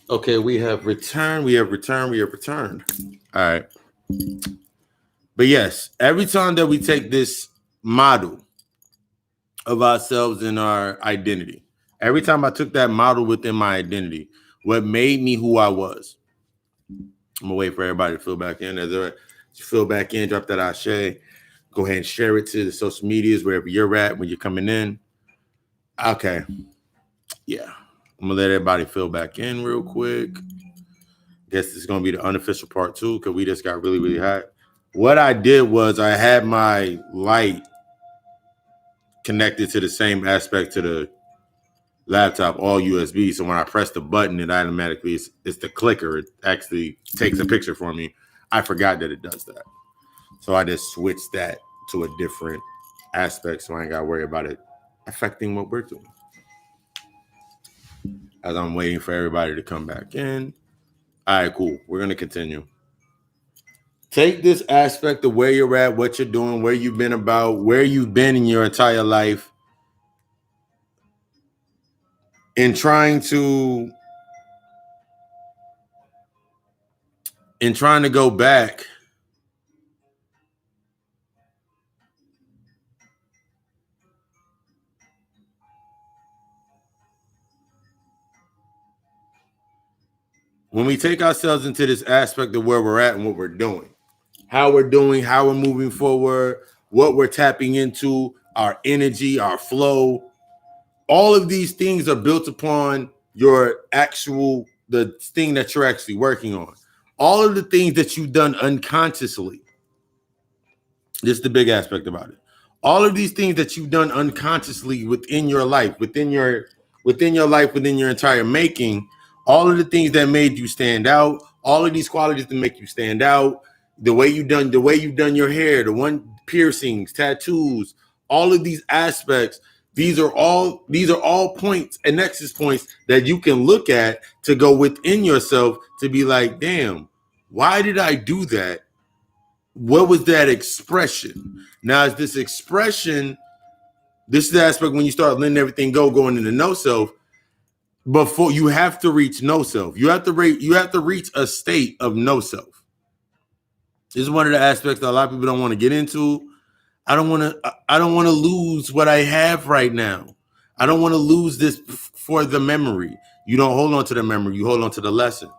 Okay, we have returned. We have returned. We have returned. All right. But yes, every time that we take this model of ourselves and our identity, every time I took that model within my identity, what made me who I was. I'm gonna wait for everybody to fill back in. As you fill back in, drop that ashe. Go ahead and share it to the social medias wherever you're at when you're coming in. Okay. Yeah. I'm gonna let everybody fill back in real quick. Guess this is gonna be the unofficial part two because we just got really, really hot. What I did was I had my light connected to the same aspect to the laptop, all USB. So when I press the button, it automatically it's the clicker. It actually takes a picture for me. I forgot that it does that. So I just switched that to a different aspect so I ain't got to worry about it affecting what we're doing. As I'm waiting for everybody to come back in. All right, cool. We're going to continue. Take this aspect of where you're at, what you're doing, where you've been about, where you've been in your entire life, and trying to go back when we take ourselves into this aspect of where we're at and what we're doing, how we're moving forward, what we're tapping into, our energy, our flow, all of these things are built upon the thing that you're actually working on. All of the things that you've done unconsciously. This is the big aspect about it. All of these things that you've done unconsciously within your life, within your life, within your entire making, all of the things that made you stand out, all of these qualities that make you stand out, the way you've done your hair, the one piercings, tattoos, all of these aspects, these are all points and nexus points that you can look at to go within yourself to be like, damn, why did I do that? What was that expression? Now, is this expression, this is the aspect when you start letting everything go, going into no self. Before you have to reach no self, you have to reach a state of no self. This is one of the aspects that a lot of people don't want to get into. I don't want to lose what I have right now. I don't want to lose this for the memory. You don't hold on to the memory, you hold on to the lesson.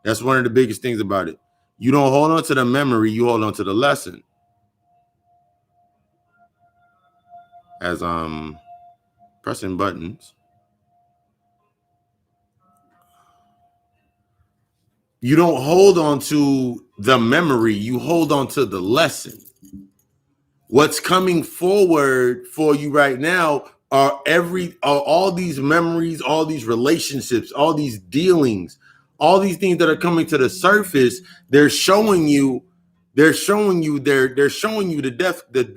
That's one of the biggest things about it. You don't hold on to the memory, you hold on to the lesson. As pressing buttons. You don't hold on to the memory, you hold on to the lesson. What's coming forward for you right now are all these memories, all these relationships, all these dealings, all these things that are coming to the surface. They're showing you the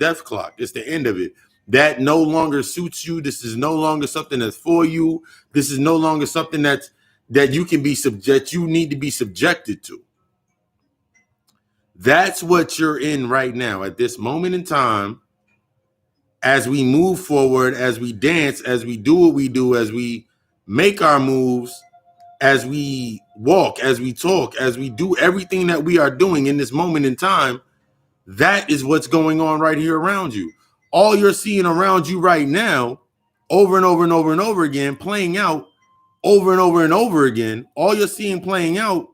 death clock. It's the end of it. That no longer suits you. This is no longer something that's for you. This is no longer something that you need to be subjected to. That's what you're in right now at this moment in time. As we move forward, as we dance, as we do what we do, as we make our moves, as we walk, as we talk, as we do everything that we are doing in this moment in time, that is what's going on right here around you. All you're seeing around you right now, over and over and over and over again, playing out over and over and over again, all you're seeing playing out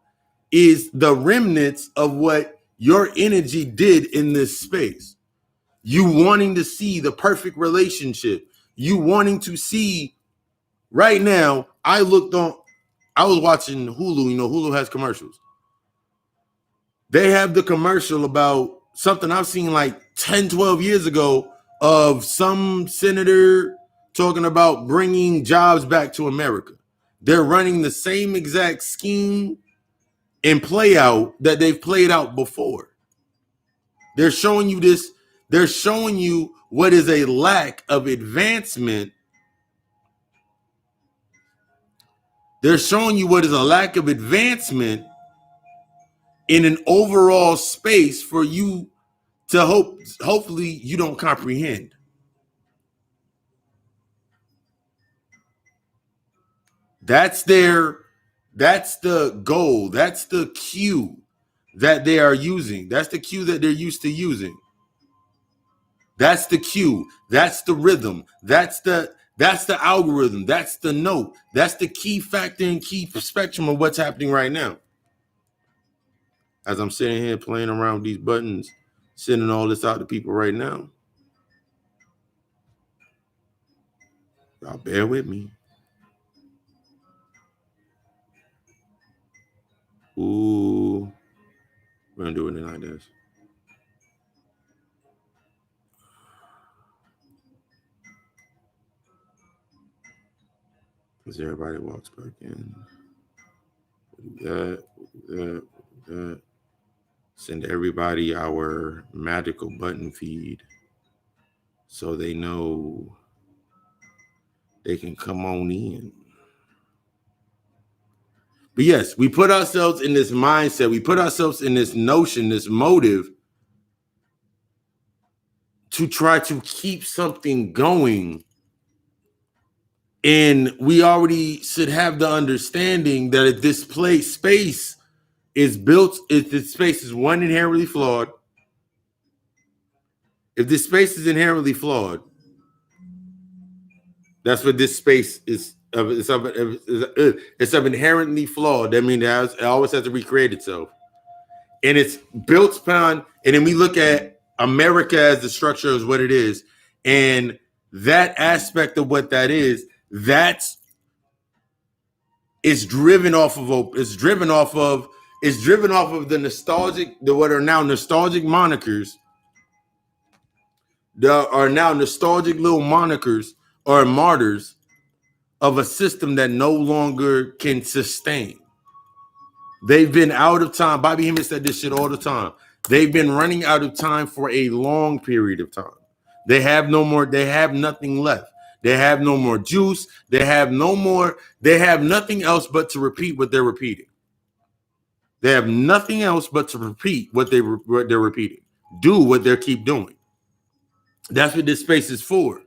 is the remnants of what your energy did in this space. You wanting to see the perfect relationship. You wanting to see right now. I was watching Hulu. You know, Hulu has commercials. They have the commercial about something I've seen like 10, 12 years ago of some senator talking about bringing jobs back to America. They're running the same exact scheme and play out that they've played out before. They're showing you this. They're showing you what is a lack of advancement. They're showing you what is a lack of advancement in an overall space for you to hopefully you don't comprehend. That's the goal. That's the cue that they are using. That's the cue that they're used to using. That's the cue. That's the rhythm. That's the algorithm. That's the note. That's the key factor and key spectrum of what's happening right now. As I'm sitting here playing around with these buttons, sending all this out to people right now. Y'all bear with me. Ooh, we're gonna do it like this. As everybody walks back in, we'll do that. Send everybody our magical button feed so they know they can come on in. But yes, we put ourselves in this mindset. We put ourselves in this notion, this motive to try to keep something going. And we already should have the understanding that if this space is built, if this space is one inherently flawed, if this space is inherently flawed, that's what this space is. It's of inherently flawed. That means it always has to recreate itself. And it's built upon, and then we look at America as the structure is what it is. And that aspect of what that is, it's driven off of the nostalgic, what are now nostalgic monikers. There are now nostalgic little monikers or martyrs of a system that no longer can sustain. They've been out of time. Bobby Hemmett said this shit all the time. They've been running out of time for a long period of time. They have nothing left. They have no more juice. They have nothing else but to repeat what they're repeating. They have nothing else but to repeat what they're repeating. Do what they keep doing. That's what this space is for.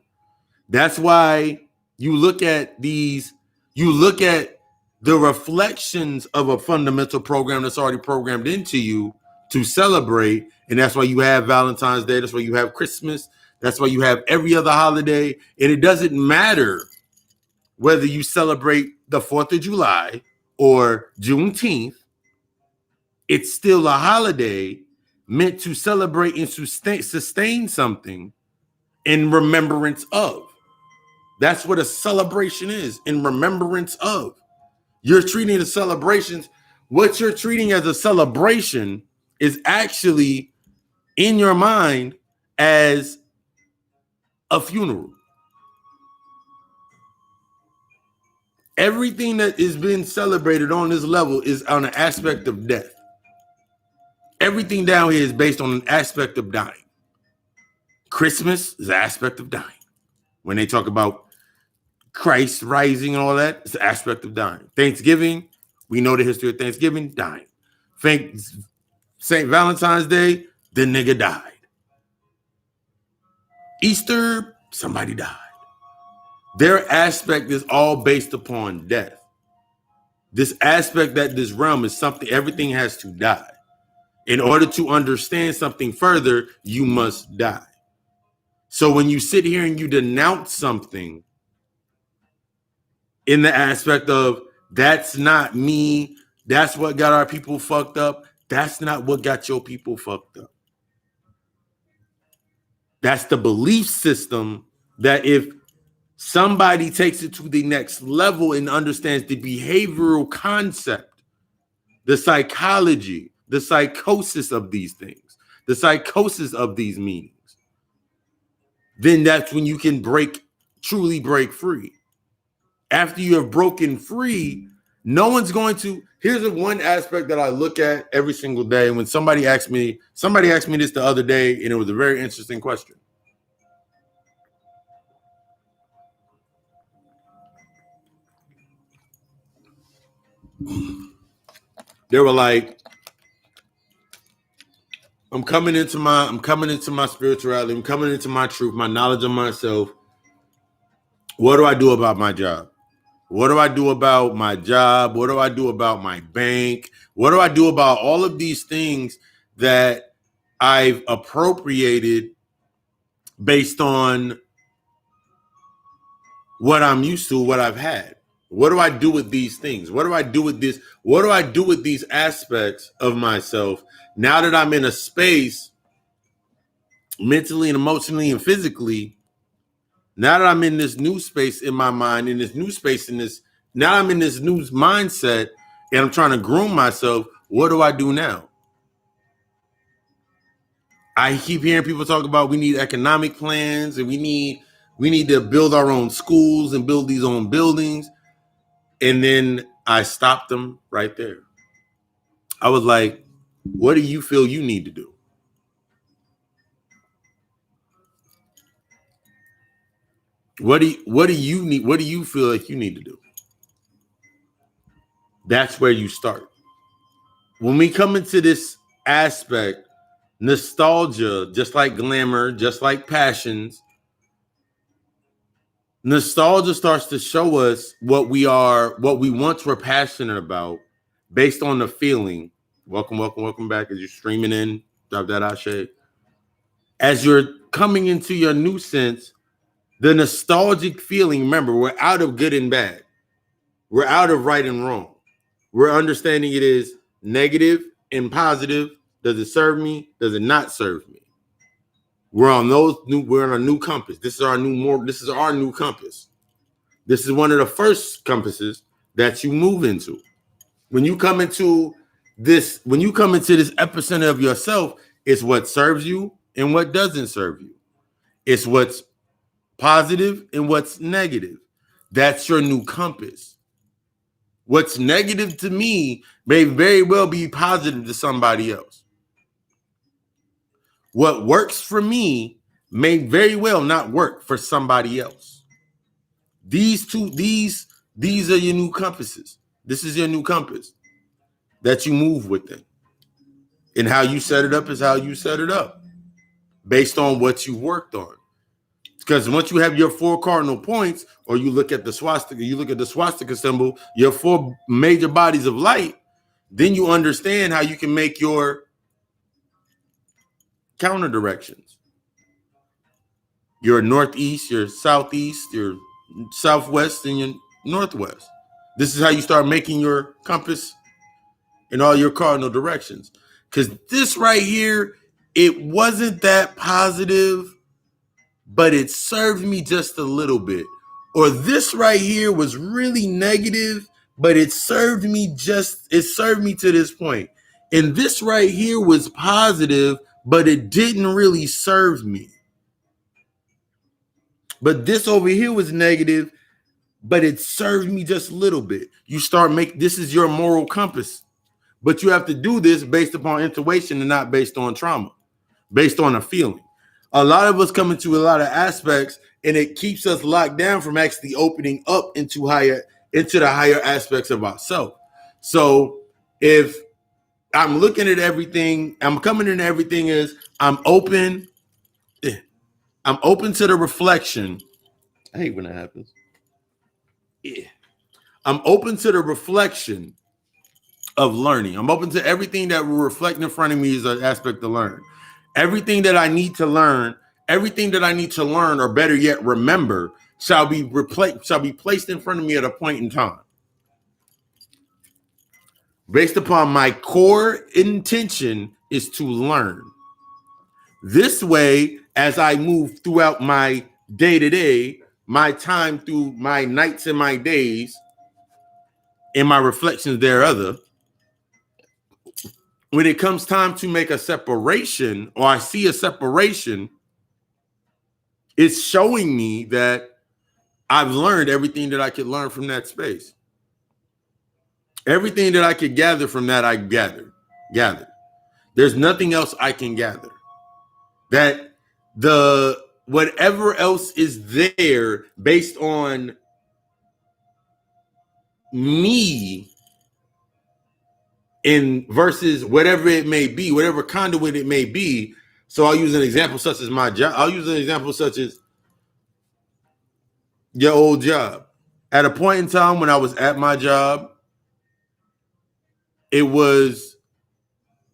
That's why you look at the reflections of a fundamental program that's already programmed into you to celebrate. And that's why you have Valentine's Day. That's why you have Christmas. That's why you have every other holiday. And it doesn't matter whether you celebrate the 4th of July or Juneteenth. It's still a holiday meant to celebrate and sustain something in remembrance of. That's what a celebration is, in remembrance of. You're treating the celebrations. What you're treating as a celebration is actually in your mind as a funeral. Everything that is being celebrated on this level is on an aspect of death. Everything down here is based on an aspect of dying. Christmas is an aspect of dying. When they talk about Christ rising and all that, it's an aspect of dying. Thanksgiving, we know the history of Thanksgiving, dying. St. Valentine's Day, the nigga died. Easter, somebody died. Their aspect is all based upon death. This aspect that this realm is something, everything has to die. In order to understand something further, you must die. So when you sit here and you denounce something in the aspect of that's not me, that's what got our people fucked up, that's not what got your people fucked up. That's the belief system that if somebody takes it to the next level and understands the behavioral concept, the psychology, the psychosis of these things, the psychosis of these meanings, then that's when you can truly break free. After you have broken free, no one's going to. Here's one aspect that I look at every single day. When somebody asked me this the other day, and it was a very interesting question. They were like, I'm coming into my spirituality, I'm coming into my truth, my knowledge of myself. What do I do about my job? What do I do about my job? What do I do about my bank? What do I do about all of these things that I've appropriated based on what I'm used to, what I've had? What do I do with these things? What do I do with this? What do I do with these aspects of myself now that I'm in a space mentally and emotionally and physically? Now that I'm in this new space in my mind, in this new space, now I'm in this new mindset and I'm trying to groom myself. What do I do now? I keep hearing people talk about we need economic plans and we need to build our own schools and build these own buildings. And then I stopped them right there. I was like, what do you feel you need to do? What do you need? What do you feel like you need to do? That's where you start. When we come into this aspect, nostalgia, just like glamour, just like passions, nostalgia starts to show us what we once were passionate about based on the feeling. Welcome back as you're streaming in. Drop that ashe. As you're coming into your new sense, the nostalgic feeling, remember, we're out of good and bad. We're out of right and wrong. We're understanding it is negative and positive. Does it serve me? Does it not serve me? We're on a new compass. This is our new compass. This is one of the first compasses that you move into. When you come into this epicenter of yourself, it's what serves you and what doesn't serve you. It's what's positive and what's negative. That's your new compass. What's negative to me may very well be positive to somebody else. What works for me may very well not work for somebody else. These are your new compasses. This is your new compass that you move within. And how you set it up is how you set it up based on what you worked on. Because once you have your 4 cardinal points, or you look at the swastika symbol, your 4 major bodies of light, then you understand how you can make your counter directions. Your northeast, your southeast, your southwest, and your northwest. This is how you start making your compass in all your cardinal directions. Because this right here, it wasn't that positive, but it served me just a little bit. Or this right here was really negative, but it served me to this point. And this right here was positive, but it didn't really serve me. But this over here was negative, but it served me just a little bit. This is your moral compass. But you have to do this based upon intuition and not based on trauma, based on a feeling. A lot of us come into a lot of aspects and it keeps us locked down from actually opening up into the higher aspects of ourselves. So if I'm looking at everything, I'm coming into everything as I'm open to the reflection. I hate when that happens. Yeah. I'm open to the reflection of learning. I'm open to everything that will reflect in front of me as an aspect to learn. Everything that I need to learn, or better yet, remember, shall be placed in front of me at a point in time. Based upon my core intention is to learn. This way, as I move throughout my day-to-day, my time through my nights and my days, and my reflections thereof, when it comes time to make a separation, or I see a separation, it's showing me that I've learned everything that I could learn from that space. Everything that I could gather from that, I gathered. There's nothing else I can gather. That whatever else is there based on me in versus whatever it may be, whatever conduit it may be. So I'll use an example such as my job. I'll use an example such as your old job. At a point in time when I was at my job, it was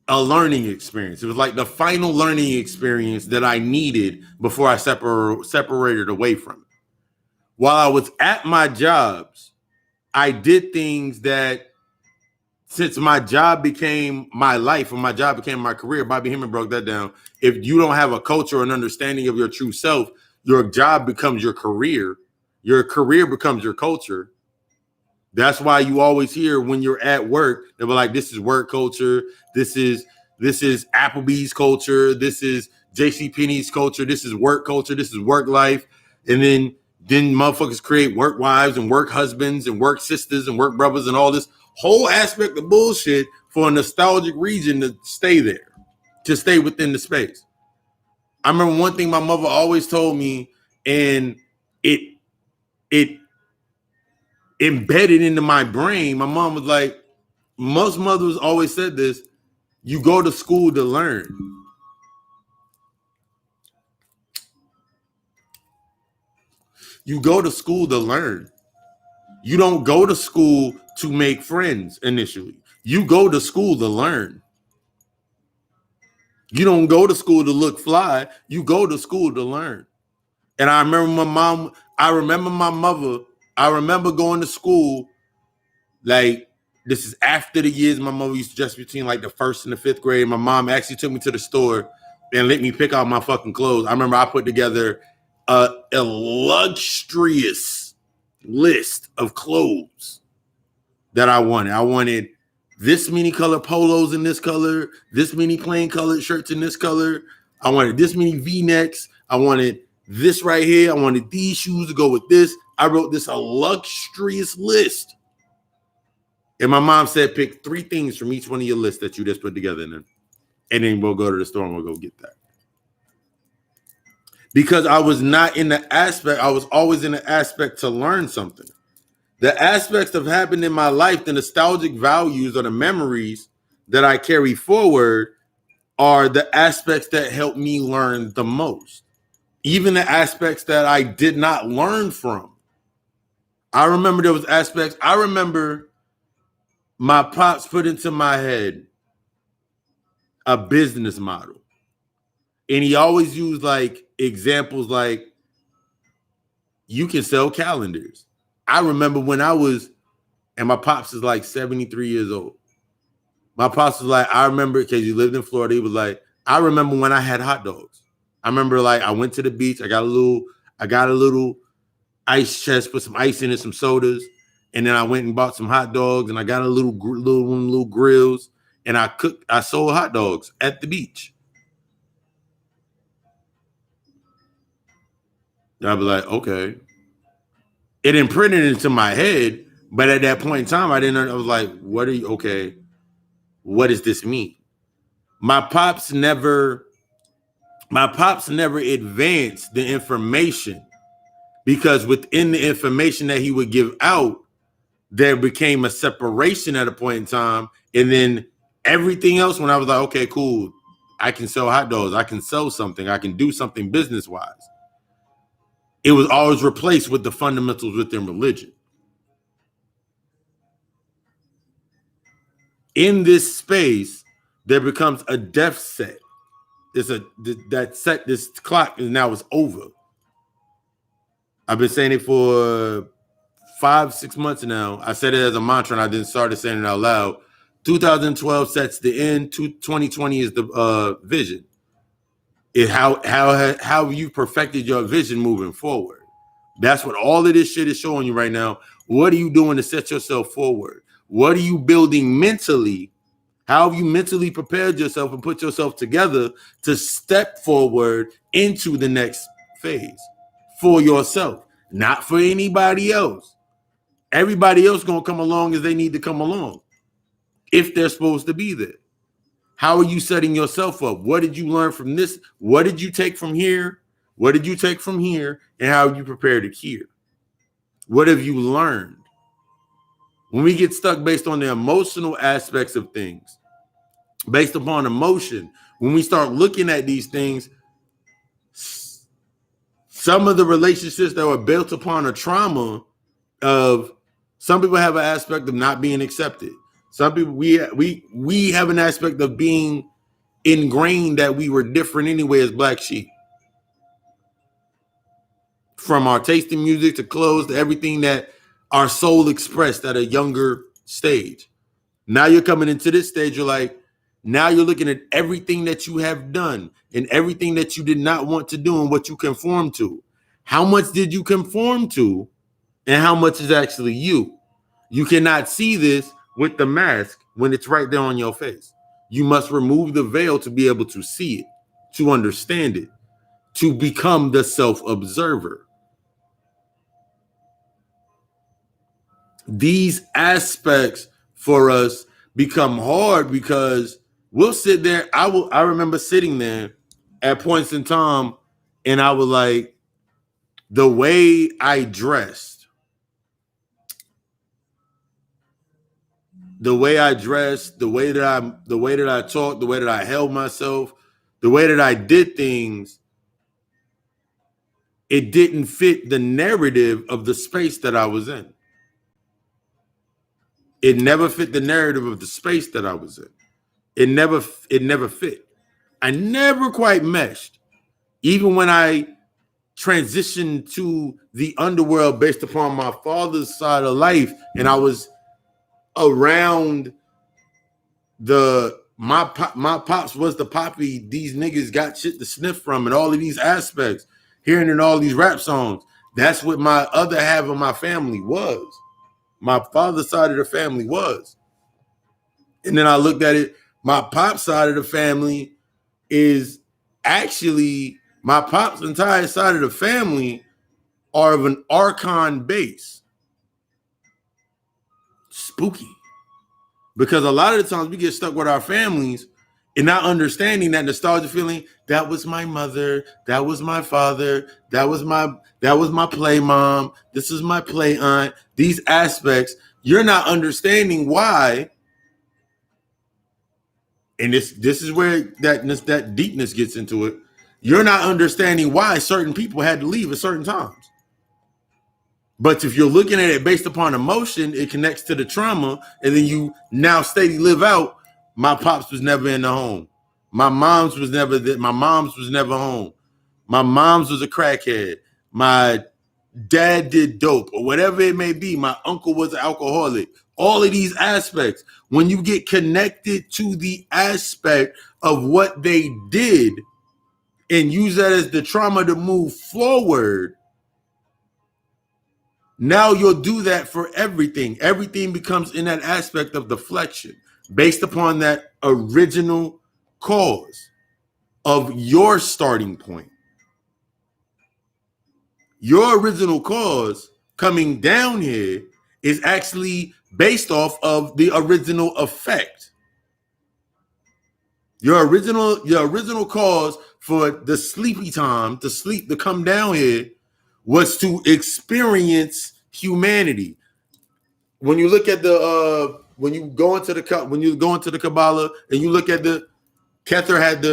a learning experience. It was like the final learning experience that I needed before I separated away from it. While I was at my jobs, I did things that, since my job became my life and my job became my career, Bobby Hemming broke that down. If you don't have a culture or an understanding of your true self, your job becomes your career becomes your culture. That's why you always hear when you're at work, they were like, this is work culture. This is Applebee's culture. This is JCPenney's culture. This is work culture. This is work life. And then motherfuckers create work wives and work husbands and work sisters and work brothers and all this whole aspect of bullshit for a nostalgic region to stay there, to stay within the space. I remember one thing my mother always told me, and it embedded into my brain. My mom was like, most mothers always said this: you go to school to learn. You go to school to learn. You don't go to school to make friends initially. You go to school to learn. You don't go to school to look fly. You go to school to learn. And I remember my mother, I remember going to school, like, this is after the years my mother used to dress between like the 1st and the 5th grade. My mom actually took me to the store and let me pick out my fucking clothes. I remember I put together a illustrious list of clothes that I wanted. I wanted this many color polos in this color, this many plain colored shirts in this color. I wanted this many V-necks. I wanted this right here. I wanted these shoes to go with this. I wrote this illustrious list. And my mom said, pick 3 things from each one of your lists that you just put together in there. And then we'll go to the store and we'll go get that. Because I was not in the aspect, I was always in the aspect to learn something. The aspects of happened in my life, the nostalgic values or the memories that I carry forward are the aspects that help me learn the most. Even the aspects that I did not learn from. I remember there was aspects, I remember my pops put into my head a business model. And he always used like examples like, you can sell calendars. I remember when I was, and my pops is like 73 years old. My pops was like, I remember, because he lived in Florida, he was like, I remember when I had hot dogs. I remember like I went to the beach, I got a little ice chest, put some ice in it, some sodas, and then I went and bought some hot dogs, and I got a little grills, and I sold hot dogs at the beach. And I was like, okay. It imprinted into my head, but at that point in time, I was like, what does this mean? My pops never advanced the information, because within the information that he would give out, there became a separation at a point in time. And then everything else, when I was like, okay, cool, I can sell hot dogs, I can sell something, I can do something business-wise, it was always replaced with the fundamentals within religion. In this space, there becomes a death set. This clock is now is over. I've been saying it for 5-6 months now. I said it as a mantra, and I then started saying it out loud. 2012 sets the end. 2020 is the vision. How you perfected your vision moving forward. That's what all of this shit is showing you right now. What are you doing to set yourself forward? What are you building mentally? How have you mentally prepared yourself and put yourself together to step forward into the next phase for yourself, not for anybody else? Everybody else going to come along as they need to come along if they're supposed to be there. How are you setting yourself up? What did you learn from this? What did you take from here? What did you take from here? And how are you prepared it here? What have you learned? When we get stuck based on the emotional aspects of things, based upon emotion, when we start looking at these things, some of the relationships that were built upon a trauma of some people have an aspect of not being accepted. Some people we have an aspect of being ingrained that we were different anyway as black sheep. From our taste in music to clothes to everything that our soul expressed at a younger stage. Now you're coming into this stage, you're like, now you're looking at everything that you have done and everything that you did not want to do and what you conform to. How much did you conform to and how much is actually you? You cannot see this with the mask when it's right there on your face. You must remove the veil to be able to see it, to understand it, to become the self-observer. These aspects for us become hard because we'll sit there. I remember sitting there at points in time, and I was like, the way I dressed, the way I dressed, the way that I talked, the way that I held myself, the way that I did things, it didn't fit the narrative of the space that I was in. It never fit the narrative of the space that I was in. It never fit. I never quite meshed. Even when I transitioned to the underworld based upon my father's side of life, and I was around my pops was the poppy these niggas got shit to sniff from, and all of these aspects, hearing in all these rap songs. That's what my other half of my family was. My father's side of the family was. And then I looked at it, my pop's side of the family is actually my pop's entire side of the family are of an archon base. Spooky. Because a lot of the times we get stuck with our families and not understanding that nostalgia feeling. That was my mother, that was my father, that was my play mom, this is my play aunt. These aspects, you're not understanding why. And this is where that deepness gets into it. You're not understanding why certain people had to leave at certain times. But if you're looking at it based upon emotion, it connects to the trauma, and then you now steady live out. My pops was never in the home. My mom's was never home. My mom's was a crackhead. My dad did dope, or whatever it may be. My uncle was an alcoholic. All of these aspects, when you get connected to the aspect of what they did and use that as the trauma to move forward, now you'll do that for everything. Everything becomes in that aspect of deflection based upon that original cause of your starting point. Your original cause coming down here is actually based off of the original effect. Your original cause for the sleepy time, to come down here, was to experience humanity. When you look at when you go into the Kabbalah and you look at the Kether had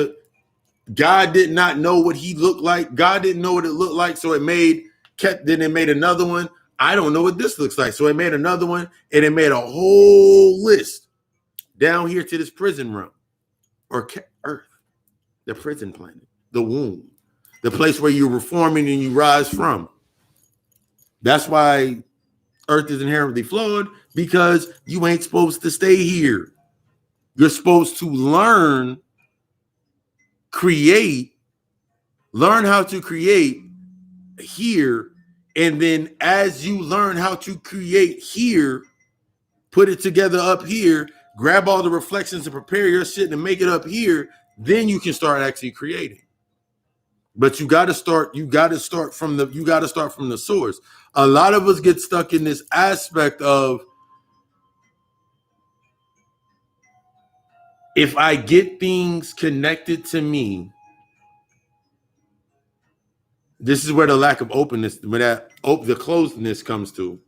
God did not know what he looked like. God didn't know what it looked like, so then it made another one. I don't know what this looks like, so it made another one, and it made a whole list down here to this prison realm or Earth, the prison planet, the womb, the place where you're reforming and you rise from. That's why Earth is inherently flawed, because you ain't supposed to stay here. You're supposed to learn how to create here, and then as you learn how to create here, put it together up here, grab all the reflections and prepare your shit and make it up here, then you can start actually creating. But you got to start from the source. A lot of us get stuck in this aspect of, if I get things connected to me, this is where the lack of openness, where the closedness comes to.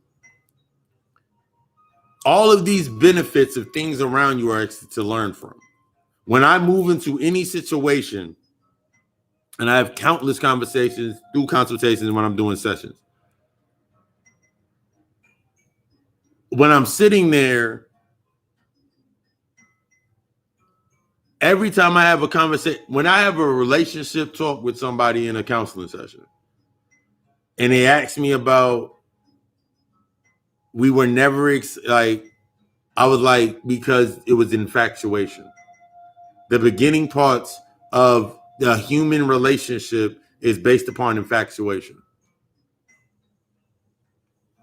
All of these benefits of things around you are to learn from. When I move into any situation, and I have countless conversations through consultations when I'm doing sessions, when I'm sitting there, every time I have a conversation, when I have a relationship talk with somebody in a counseling session, and they ask me about, we were never like, I was like, because it was infatuation. The beginning parts of the human relationship is based upon infatuation.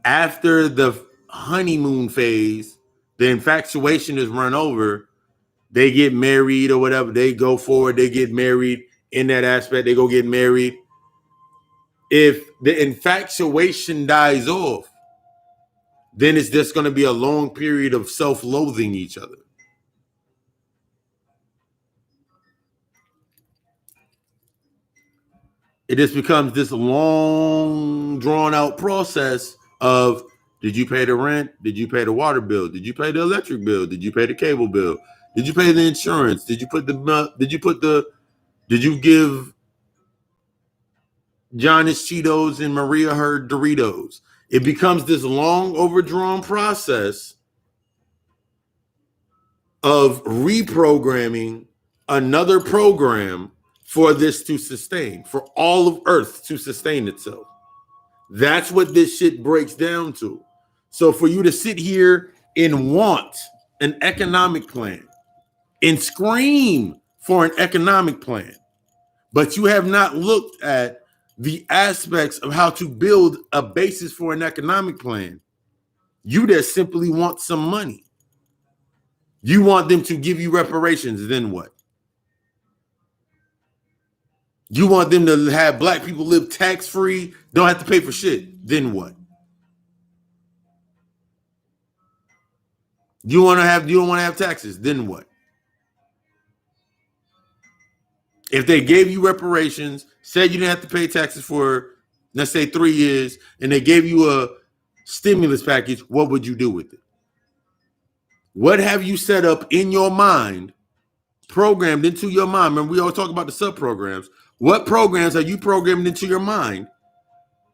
After the honeymoon phase, the infatuation is run over. They get married or whatever. They go forward. They get married in that aspect. They go get married. If the infatuation dies off, then it's just going to be a long period of self-loathing each other. It just becomes this long, drawn-out process of, did you pay the rent? Did you pay the water bill? Did you pay the electric bill? Did you pay the cable bill? Did you pay the insurance? Did you give John his Cheetos and Maria her Doritos? It becomes this long, overdrawn process of reprogramming another program for this to sustain, for all of Earth to sustain itself. That's what this shit breaks down to. So for you to sit here and want an economic plan and scream for an economic plan, but you have not looked at the aspects of how to build a basis for an economic plan, you just simply want some money. You want them to give you reparations, then what? You want them to have black people live tax-free, don't have to pay for shit, then what? You don't want to have taxes, then what? If they gave you reparations, said you didn't have to pay taxes for, let's say, 3 years, and they gave you a stimulus package, what would you do with it? What have you set up in your mind, programmed into your mind? Remember, we always talk about the sub-programs. What programs are you programmed into your mind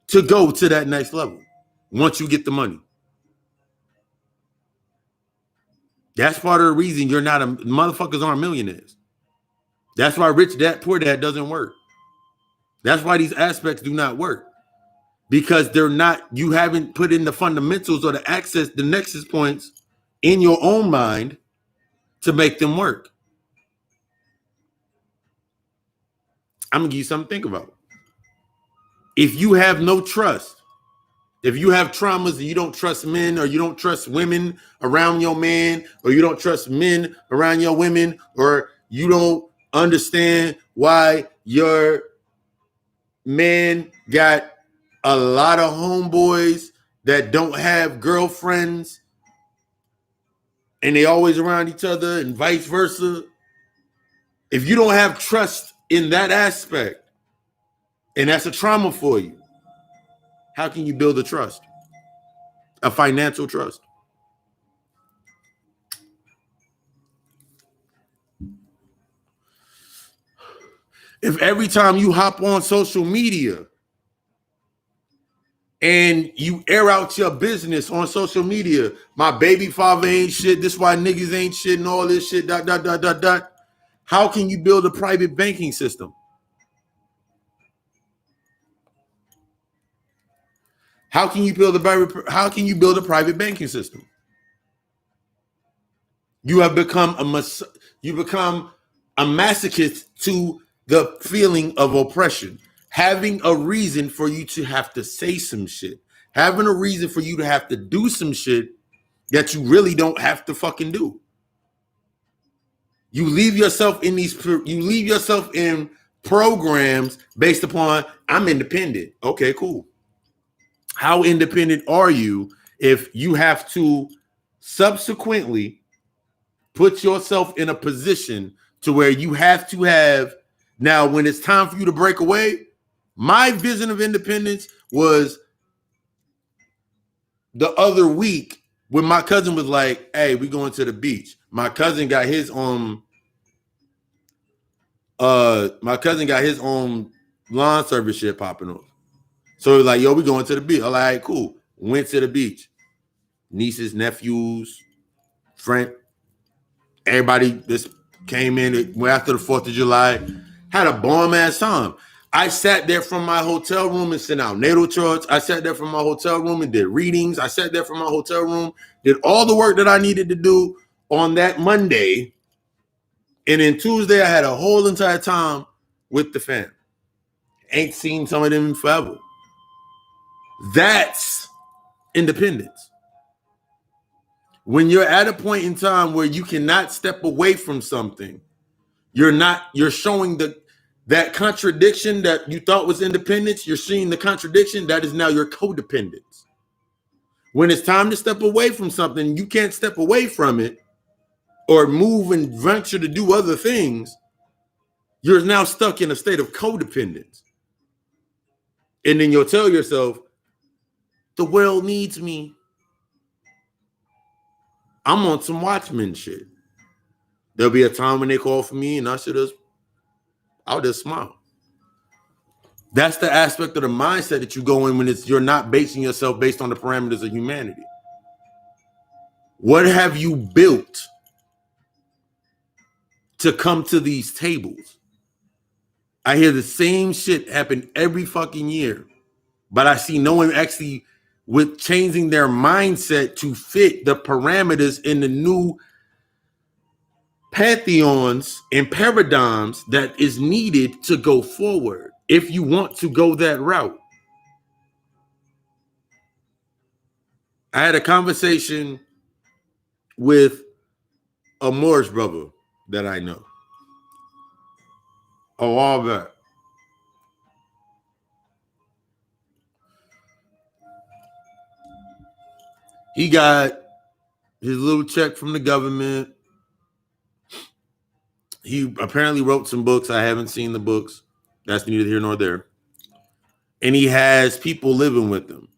to go to that next level once you get the money? That's part of the reason you're not motherfuckers aren't millionaires. That's why rich dad, poor dad doesn't work. That's why these aspects do not work. Because you haven't put in the fundamentals or the nexus points in your own mind to make them work. I'm gonna give you something to think about. If you have no trust, if you have traumas and you don't trust men, or you don't trust women around your man, or you don't trust men around your women, or you don't understand why your man got a lot of homeboys that don't have girlfriends and they always around each other and vice versa. If you don't have trust in that aspect, and that's a trauma for you, how can you build a trust? A financial trust. If every time you hop on social media and you air out your business on social media, my baby father ain't shit, this why niggas ain't shit, and all this shit, ... How can you build a private banking system? How can you build a private banking system? You have become a masochist to the feeling of oppression, having a reason for you to have to say some shit, having a reason for you to have to do some shit that you really don't have to fucking do. You leave yourself in programs based upon, I'm independent. Okay, cool. How independent are you if you have to subsequently put yourself in a position to where you have to have, now when it's time for you to break away? My vision of independence was the other week when my cousin was like, hey, we going to the beach. My cousin got his own lawn service shit popping off. So he was like, yo, we going to the beach. I'm like, all right, cool. Went to the beach. nieces, nephews, friend, everybody just came in after the 4th of July, had a bomb ass time. I sat there from my hotel room and sent out natal charts. I sat there from my hotel room and did readings. I sat there from my hotel room, did all the work that I needed to do on that Monday. And then Tuesday, I had a whole entire time with the fam. Ain't seen some of them forever. That's independence. When you're at a point in time where you cannot step away from something, you're showing that contradiction that you thought was independence, you're seeing the contradiction that is now your codependence. When it's time to step away from something, you can't step away from it or move and venture to do other things. You're now stuck in a state of codependence. And then you'll tell yourself, the world needs me. I'm on some Watchmen shit. There'll be a time when they call for me and I'll just smile. That's the aspect of the mindset that you go in when you're not basing yourself based on the parameters of humanity. What have you built to come to these tables? I hear the same shit happen every fucking year, but I see no one actually with changing their mindset to fit the parameters in the new pantheons and paradigms that is needed to go forward if you want to go that route. I had a conversation with a Moorish brother that I know a while back. He got his little check from the government. He apparently wrote some books. I haven't seen the books. That's neither here nor there. And he has people living with him.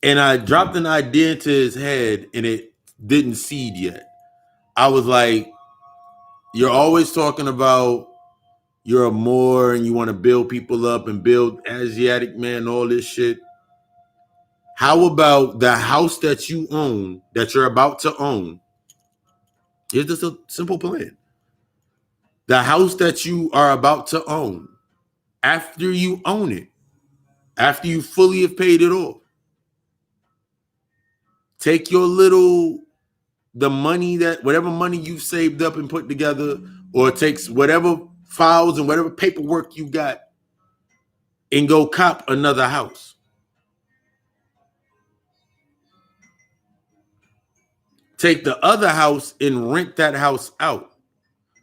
And I dropped an idea into his head and it didn't seed yet. I was like, you're always talking about you're a Moor and you want to build people up and build Asiatic man, all this shit. How about the house that you own, that you're about to own? Here's just a simple plan. The house that you are about to own, after you own it, after you fully have paid it off, take the money whatever money you've saved up and put together, or it takes whatever files and whatever paperwork you got, and go cop another house. Take the other house and rent that house out.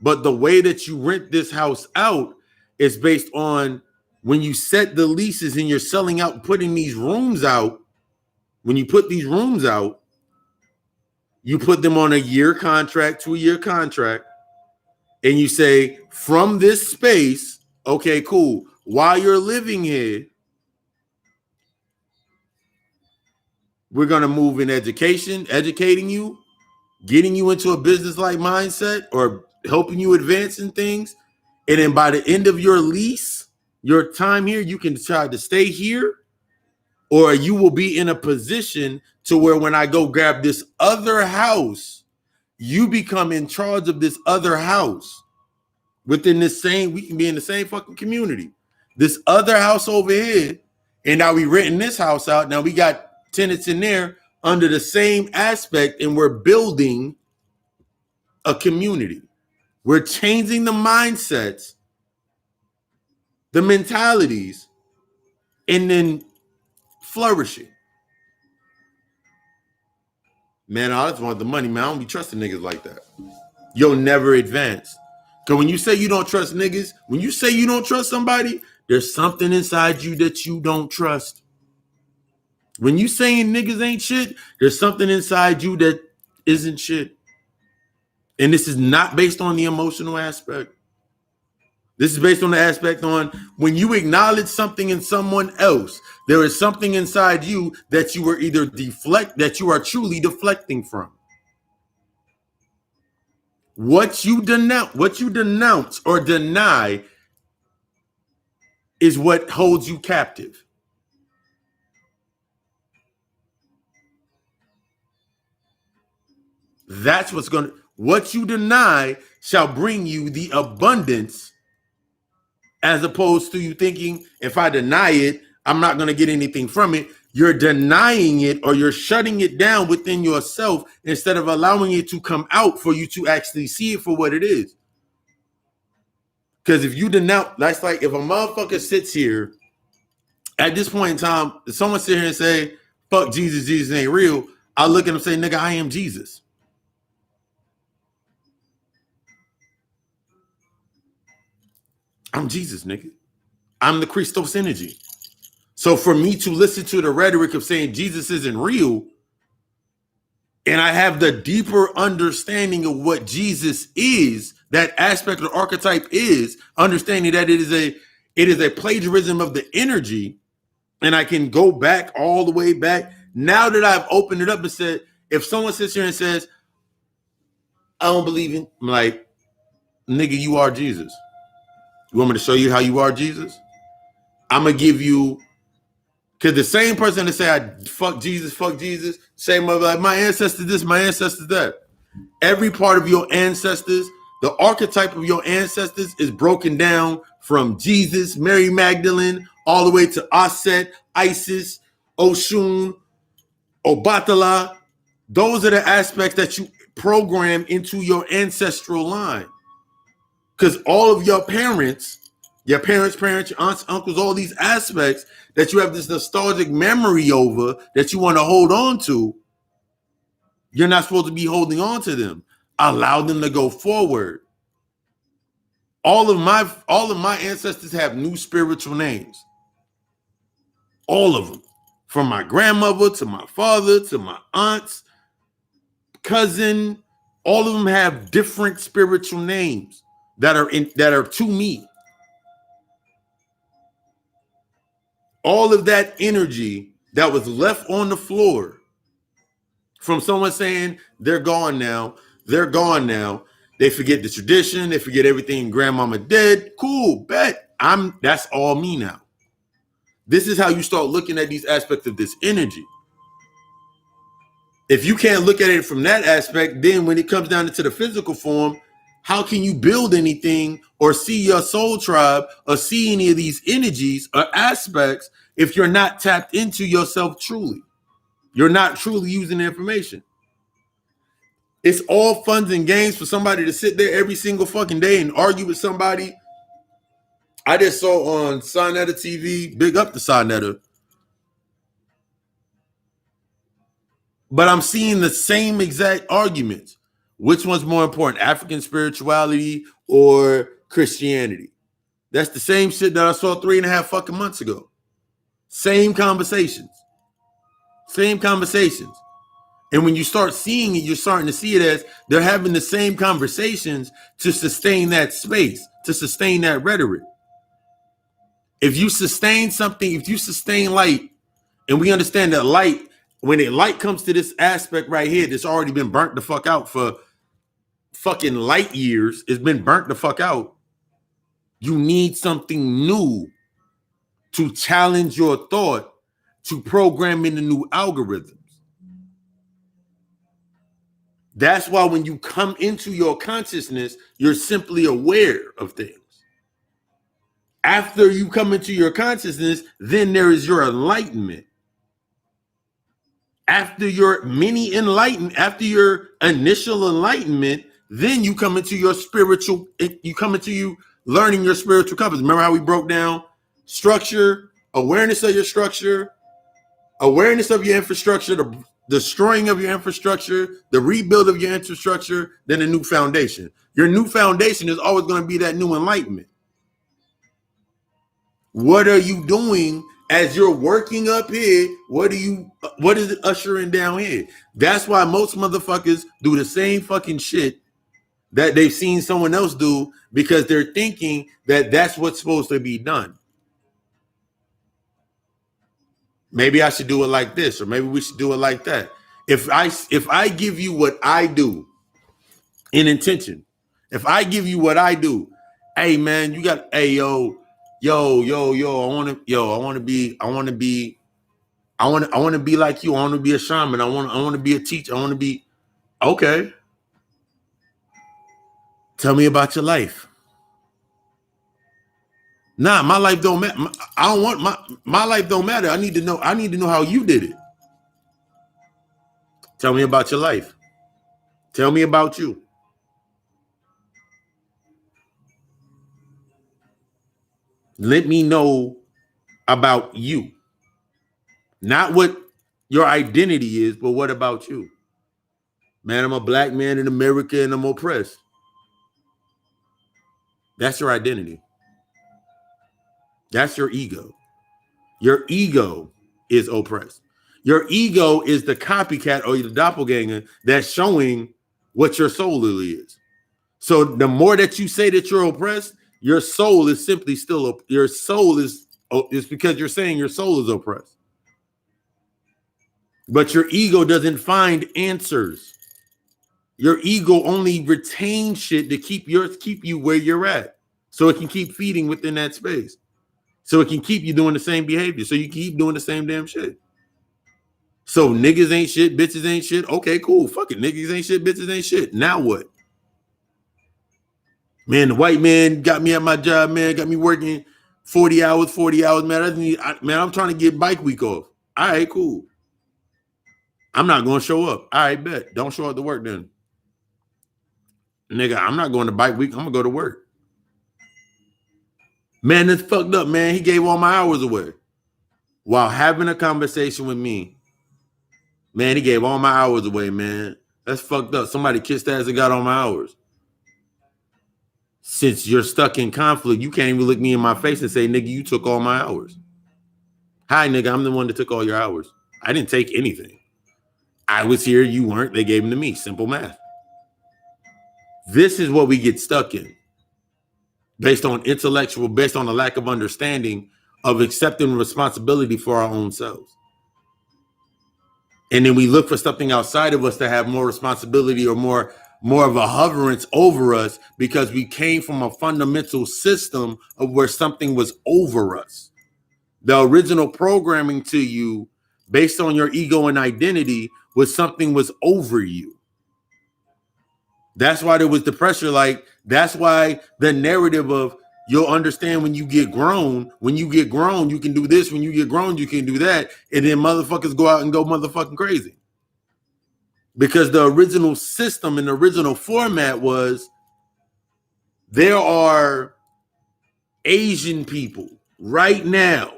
But the way that you rent this house out is based on when you set the leases and you're selling out, putting these rooms out. When you put these rooms out, you put them on a year contract, 2-year contract, and you say, from this space, okay, cool. While you're living here, we're going to move in education, educating you, getting you into a business-like mindset or helping you advance in things. And then by the end of your lease, your time here, you can decide to stay here, or you will be in a position to where when I go grab this other house, you become in charge of this other house within we can be in the same fucking community. This other house over here, and now we renting this house out. Now we got tenants in there under the same aspect, and we're building a community. We're changing the mindsets, the mentalities, and then flourishing. Man, I just want the money, man. I don't be trusting niggas like that. You'll never advance. Because when you say you don't trust niggas, when you say you don't trust somebody, there's something inside you that you don't trust. When you saying niggas ain't shit, there's something inside you that isn't shit. And this is not based on the emotional aspect. This is based on the aspect on when you acknowledge something in someone else, there is something inside you that you are that you are truly deflecting from. What you denounce or deny is what holds you captive. That's what you deny shall bring you the abundance, as opposed to you thinking, if I deny it, I'm not going to get anything from it. You're denying it, or you're shutting it down within yourself instead of allowing it to come out for you to actually see it for what it is. Because if you denounce, that's like if a motherfucker sits here at this point in time, if someone sit here and say, fuck Jesus, Jesus ain't real, I look at him and say, nigga, I am Jesus. I'm Jesus, nigga. I'm the Christos energy. So for me to listen to the rhetoric of saying Jesus isn't real, and I have the deeper understanding of what Jesus is, that aspect of the archetype is, understanding that it is a plagiarism of the energy, and I can go back all the way back. Now that I've opened it up and said, if someone sits here and says, I don't believe in, I'm like, nigga, you are Jesus. You want me to show you how you are Jesus? I'm going to give you, because the same person that say, I fuck Jesus, same of like, my ancestors this, my ancestors that. Every part of your ancestors, the archetype of your ancestors is broken down from Jesus, Mary Magdalene, all the way to Aset, Isis, Oshun, Obatala. Those are the aspects that you program into your ancestral line. Because all of your parents, your aunts, uncles, all these aspects that you have this nostalgic memory over that you want to hold on to, you're not supposed to be holding on to them. Allow them to go forward. All of my ancestors have new spiritual names. All of them. From my grandmother to my father to my aunts, cousin, all of them have different spiritual names that are to me. All of that energy that was left on the floor from someone saying they're gone now, they forget the tradition, they forget everything grandmama did. Cool, bet. That's all me now. This is how you start looking at these aspects of this energy. If you can't look at it from that aspect, then when it comes down into the physical form, how can you build anything or see your soul tribe or see any of these energies or aspects if you're not tapped into yourself truly? You're not truly using the information. It's all fun and games for somebody to sit there every single fucking day and argue with somebody. I just saw on Sonetta TV, big up to Sonetta, but I'm seeing the same exact arguments. Which one's more important, African spirituality or Christianity? That's the same shit that I saw 3.5 fucking months ago. Same conversations. And when you start seeing it, you're starting to see it as they're having the same conversations to sustain that space, to sustain that rhetoric. If you sustain something, if you sustain light, and we understand that light, when light comes to this aspect right here, that's already been burnt the fuck out for fucking light years, it's been burnt the fuck out. You need something new to challenge your thought, to program in the new algorithms. That's why when you come into your consciousness, you're simply aware of things. After you come into your consciousness, then there is your enlightenment. After your after your initial enlightenment, then you come into your you learning your spiritual compass. Remember how we broke down structure, awareness of your structure, awareness of your infrastructure, the destroying of your infrastructure, the rebuild of your infrastructure, then a new foundation. Your new foundation is always going to be that new enlightenment. What are you doing as you're working up here? What is it ushering down here? That's why most motherfuckers do the same fucking shit that they've seen someone else do, because they're thinking that that's what's supposed to be done. Maybe I should do it like this, or maybe we should do it like that. If I give you what I do in intention, if I give you what I do, hey man, you got, hey yo, I want to be like you. I want to be a shaman. I want to be a teacher. I want to be Okay. Tell me about your life. Nah, my life don't matter. I don't want my life don't matter. I need to know how you did it. Tell me about your life. Tell me about you. Let me know about you. Not what your identity is, but what about you? Man, I'm a black man in America and I'm oppressed. That's your identity. That's your ego. Your ego is oppressed. Your ego is the copycat or the doppelganger that's showing what your soul really is. So the more that you say that you're oppressed, your soul is simply still your soul is it's because you're saying your soul is oppressed. But your ego doesn't find answers. Your ego only retains shit to keep you where you're at. So it can keep feeding within that space. So it can keep you doing the same behavior. So you keep doing the same damn shit. So niggas ain't shit, bitches ain't shit. Okay, cool. Fuck it. Niggas ain't shit, bitches ain't shit. Now what? Man, the white man got me at my job, man. Got me working 40 hours, man. I'm trying to get bike week off. All right, cool. I'm not going to show up. All right, bet. Don't show up to work then. Nigga, I'm not going to bike week. I'm going to go to work. Man, that's fucked up, man. He gave all my hours away. While having a conversation with me, man, he gave all my hours away, man. That's fucked up. Somebody kissed ass and got all my hours. Since you're stuck in conflict, you can't even look me in my face and say, nigga, you took all my hours. Hi, nigga, I'm the one that took all your hours. I didn't take anything. I was here, you weren't. They gave them to me. Simple math. This is what we get stuck in. Based on a lack of understanding of accepting responsibility for our own selves. And then we look for something outside of us to have more responsibility or more of a hoverance over us because we came from a fundamental system of where something was over us. The original programming to you based on your ego and identity was something was over you. That's why there was the pressure. Like, that's why the narrative of you'll understand when you get grown. When you get grown, you can do this. When you get grown, you can do that. And then motherfuckers go out and go motherfucking crazy. Because the original system and the original format was there are Asian people right now.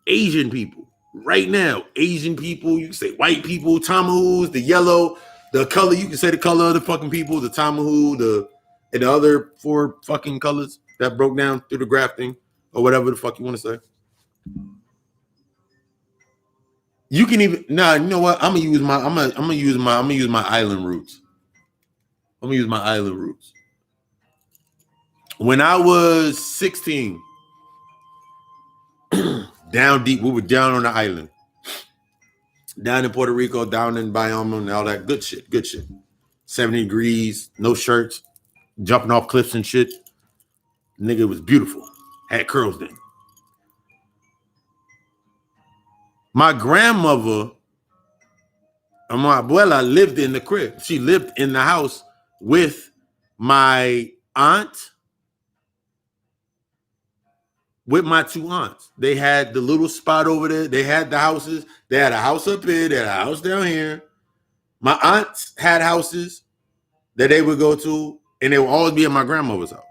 Asian people right now. Asian people, you can say white people, Tamahoos, the yellow, the color, you can say the color of the fucking people, the Tamahoo, and the other 4 fucking colors that broke down through the grafting or whatever the fuck you want to say. You can even you know what? I'm gonna use my island roots. I'm gonna use my island roots. When I was 16, down deep, we were down on the island. Down in Puerto Rico, down in Bayamo and all that good shit. 70 degrees, no shirts, jumping off cliffs and shit. Nigga was beautiful. Had curls then. My grandmother, my abuela, lived in the crib. She lived in the house with my aunt, with my 2 aunts. They had the little spot over there. They had the houses. They had a house up here. They had a house down here. My aunts had houses that they would go to, and they would always be at my grandmother's house.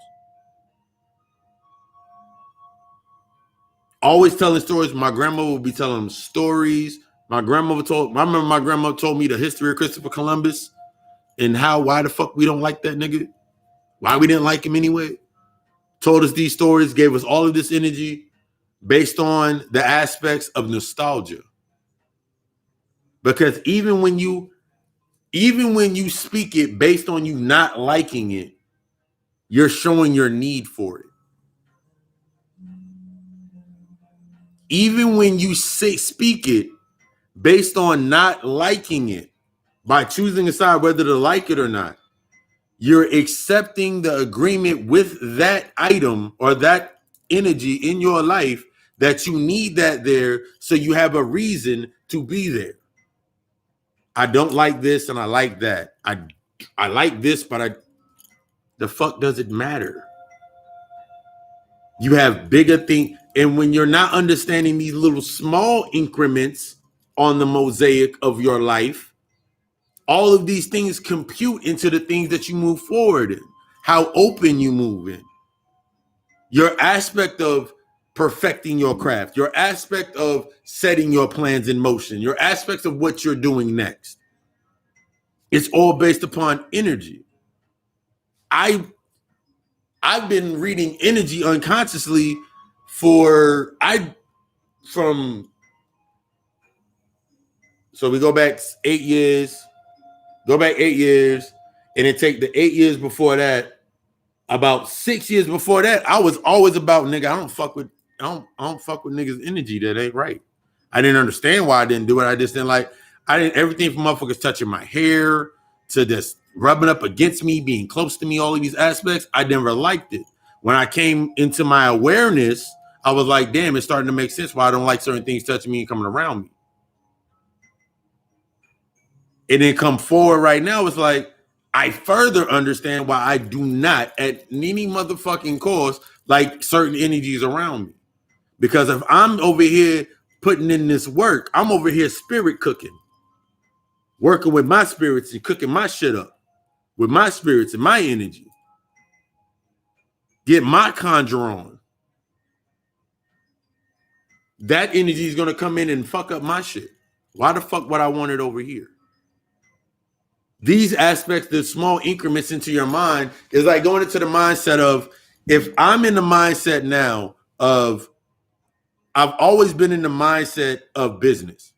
Always telling stories. My grandmother would be telling them stories. I remember my grandmother told me the history of Christopher Columbus and why the fuck we don't like that nigga. Why we didn't like him anyway. Told us these stories, gave us all of this energy based on the aspects of nostalgia. Because even when you speak it based on you not liking it, you're showing your need for it. Even when you speak it based on not liking it, by choosing a side whether to like it or not, you're accepting the agreement with that item or that energy in your life that you need that there so you have a reason to be there. I don't like this and I like that. I like this, but the fuck does it matter? You have bigger things. And when you're not understanding these little small increments on the mosaic of your life, all of these things compute into the things that you move forward in, how open you move in, your aspect of perfecting your craft, your aspect of setting your plans in motion, your aspects of what you're doing next. It's all based upon energy. I've been reading energy unconsciously from so we go back 8 years, and then take the 8 years before that. About 6 years before that, I was always about nigga. I don't fuck with niggas' energy. That ain't right. I didn't understand why I didn't do it. I just didn't like. I didn't everything from motherfuckers touching my hair to just rubbing up against me, being close to me. All of these aspects, I never liked it. When I came into my awareness, I was like, damn, it's starting to make sense why I don't like certain things touching me and coming around me. And then come forward right now, it's like I further understand why I do not at any motherfucking cost like certain energies around me. Because if I'm over here putting in this work, I'm over here spirit cooking, working with my spirits and cooking my shit up with my spirits and my energy. Get my conjure on. That energy is going to come in and fuck up my shit. Why the fuck would I want it over here? These aspects, the small increments into your mind, is like going into the mindset of, if I'm in the mindset now of, I've always been in the mindset of business.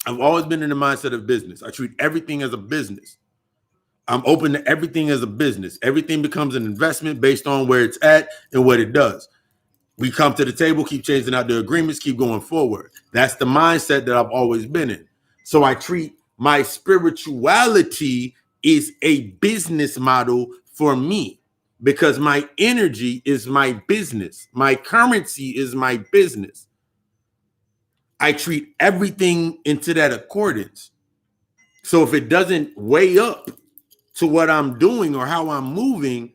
I've always been in the mindset of business. I treat everything as a business. I'm open to everything as a business. Everything becomes an investment based on where it's at and what it does. We come to the table, keep changing out the agreements, keep going forward. That's the mindset that I've always been in. So I treat my spirituality is a business model for me because my energy is my business. My currency is my business. I treat everything into that accordance. So if it doesn't weigh up to what I'm doing or how I'm moving,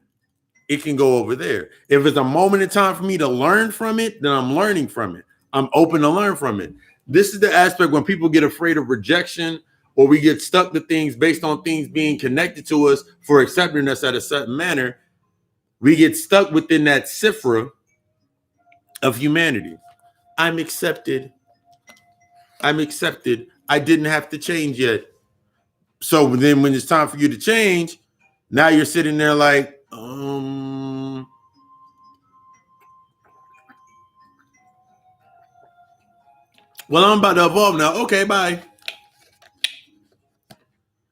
it can go over there. If it's a moment in time for me to learn from it, then I'm learning from it. I'm open to learn from it. This is the aspect when people get afraid of rejection or we get stuck to things based on things being connected to us for accepting us at a certain manner. We get stuck within that cipher of humanity. I'm accepted. I'm accepted. I didn't have to change yet. So then when it's time for you to change, now you're sitting there like, well, I'm about to evolve now. Okay, bye.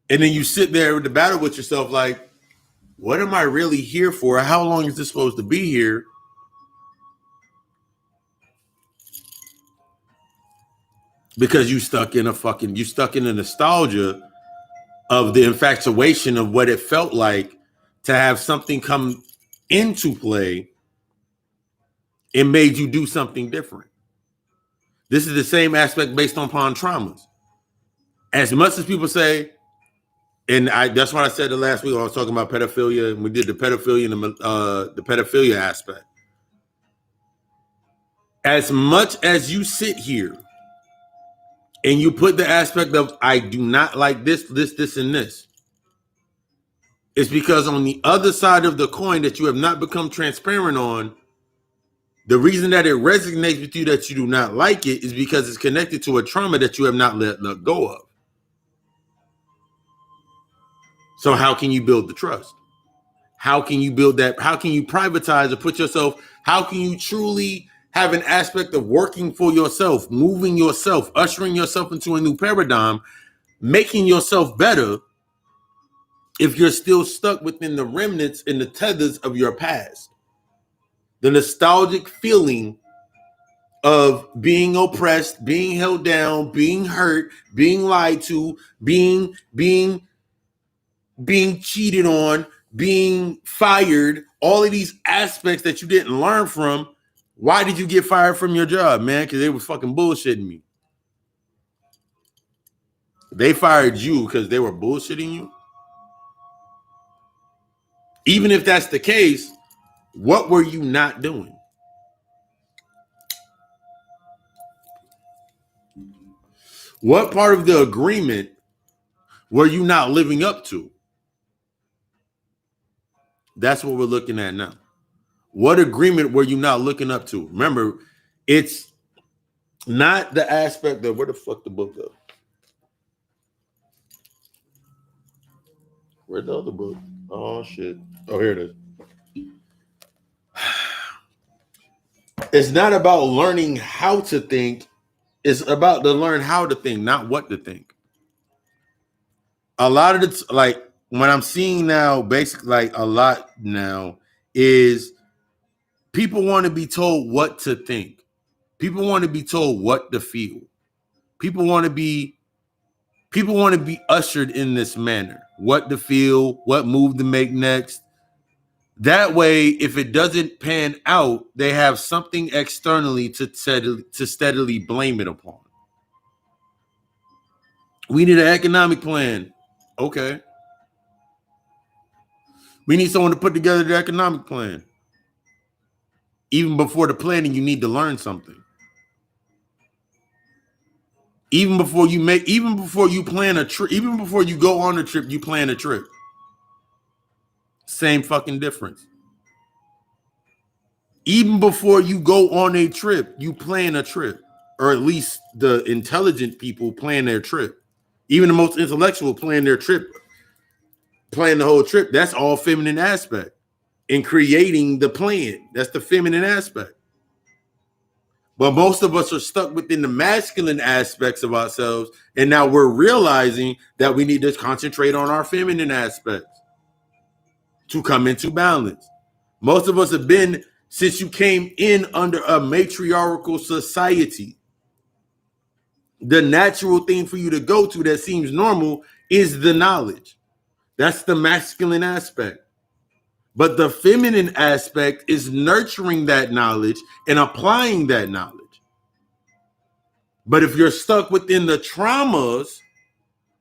And then you sit there with the battle with yourself like, what am I really here for? How long is this supposed to be here? Because you stuck in the nostalgia of the infatuation of what it felt like to have something come into play and made you do something different. This is the same aspect based upon traumas. As much as people say, and that's what I said the last week. I was talking about pedophilia, and we did the pedophilia and the pedophilia aspect. As much as you sit here and you put the aspect of I do not like this, and this, it's because on the other side of the coin that you have not become transparent on, the reason that it resonates with you that you do not like it is because it's connected to a trauma that you have not let go of. So how can you build the trust? How can you build that? How can you privatize or put yourself? How can you truly have an aspect of working for yourself, moving yourself, ushering yourself into a new paradigm, making yourself better if you're still stuck within the remnants and the tethers of your past? The nostalgic feeling of being oppressed, being held down, being hurt, being lied to, being cheated on, being fired, all of these aspects that you didn't learn from. Why did you get fired from your job, man? Because they was fucking bullshitting me. They fired you because they were bullshitting you. Even if that's the case, what were you not doing? What part of the agreement were you not living up to? That's what we're looking at now. What agreement were you not looking up to? Remember, it's not the aspect of where the fuck the book go? Where's the other book? Oh shit. Oh, here it is. It's not about learning how to think. It's about to learn how to think, not what to think. A lot of it's like what I'm seeing now, basically, like a lot now, is people want to be told what to think. People want to be told what to feel. People want to be ushered in this manner. What to feel, what move to make next. That way, if it doesn't pan out, they have something externally to steadily blame it upon. We need an economic plan. Okay. We need someone to put together the economic plan. Even before the planning, you need to learn something. Even before you plan a trip, even before you go on a trip, you plan a trip. Same fucking difference. Even before you go on a trip, you plan a trip. Or at least the intelligent people plan their trip. Even the most intellectual plan their trip. Plan the whole trip. That's all feminine aspect. In creating the plan. That's the feminine aspect. But most of us are stuck within the masculine aspects of ourselves. And now we're realizing that we need to concentrate on our feminine aspects to come into balance. Most of us have been, since you came in under a matriarchal society, the natural thing for you to go to that seems normal is the knowledge. That's the masculine aspect. But the feminine aspect is nurturing that knowledge and applying that knowledge. But if you're stuck within the traumas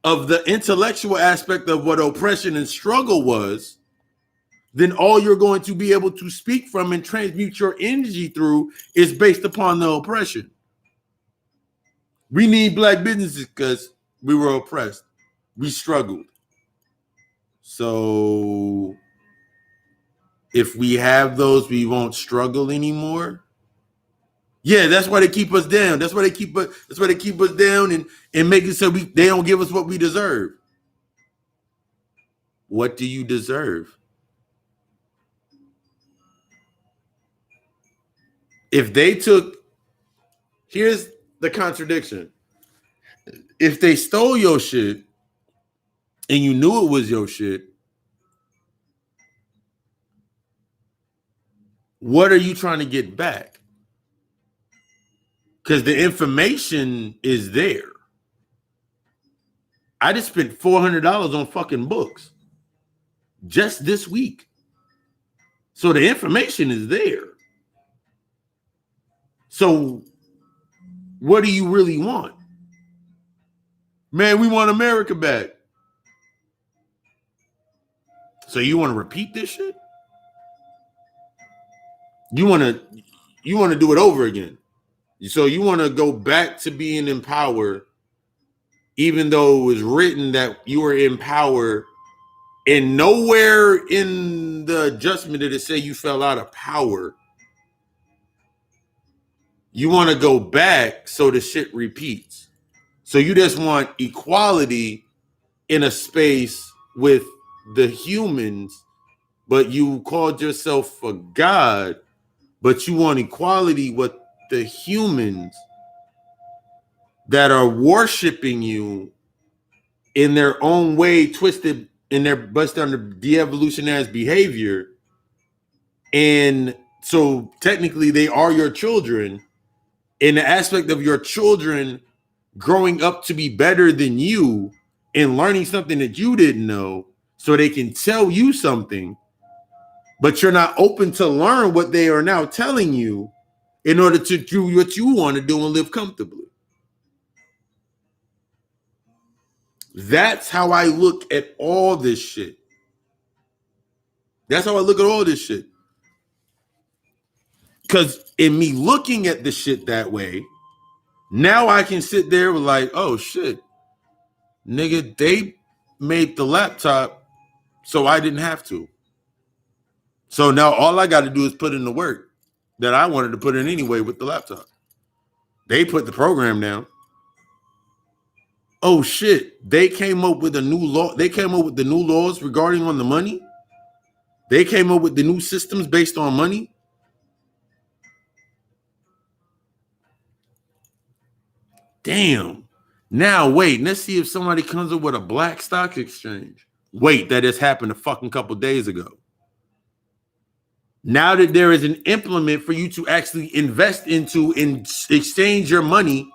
of the intellectual aspect of what oppression and struggle was, then all you're going to be able to speak from and transmute your energy through is based upon the oppression. We need black businesses because we were oppressed. We struggled. So if we have those, we won't struggle anymore. Yeah, that's why they keep us down. That's why they keep us down and make it so they don't give us what we deserve. What do you deserve? If they took, here's the contradiction. If they stole your shit and you knew it was your shit, what are you trying to get back? Because the information is there. I just spent $400 on fucking books just this week. So the information is there. So what do you really want? Man, we want America back. So you want to repeat this shit? You want to do it over again. So you want to go back to being in power, even though it was written that you were in power, and nowhere in the adjustment did it say you fell out of power. You want to go back so the shit repeats. So you just want equality in a space with the humans, but you called yourself a god, but you want equality with the humans that are worshiping you in their own way, twisted in their bust under de-evolutionized behavior. And so technically they are your children. In the aspect of your children growing up to be better than you and learning something that you didn't know so they can tell you something, but you're not open to learn what they are now telling you in order to do what you want to do and live comfortably. That's how I look at all this shit. That's how I look at all this shit. Because in me looking at the shit that way, now I can sit there with like, oh shit, nigga, they made the laptop so I didn't have to. So now all I got to do is put in the work that I wanted to put in anyway with the laptop. They put the program down. Oh shit, they came up with a new law. They came up with the new laws regarding on the money. They came up with the new systems based on money. Damn. Now wait, let's see if somebody comes up with a black stock exchange. Wait, that just happened a fucking couple days ago. Now that there is an implement for you to actually invest into and exchange your money,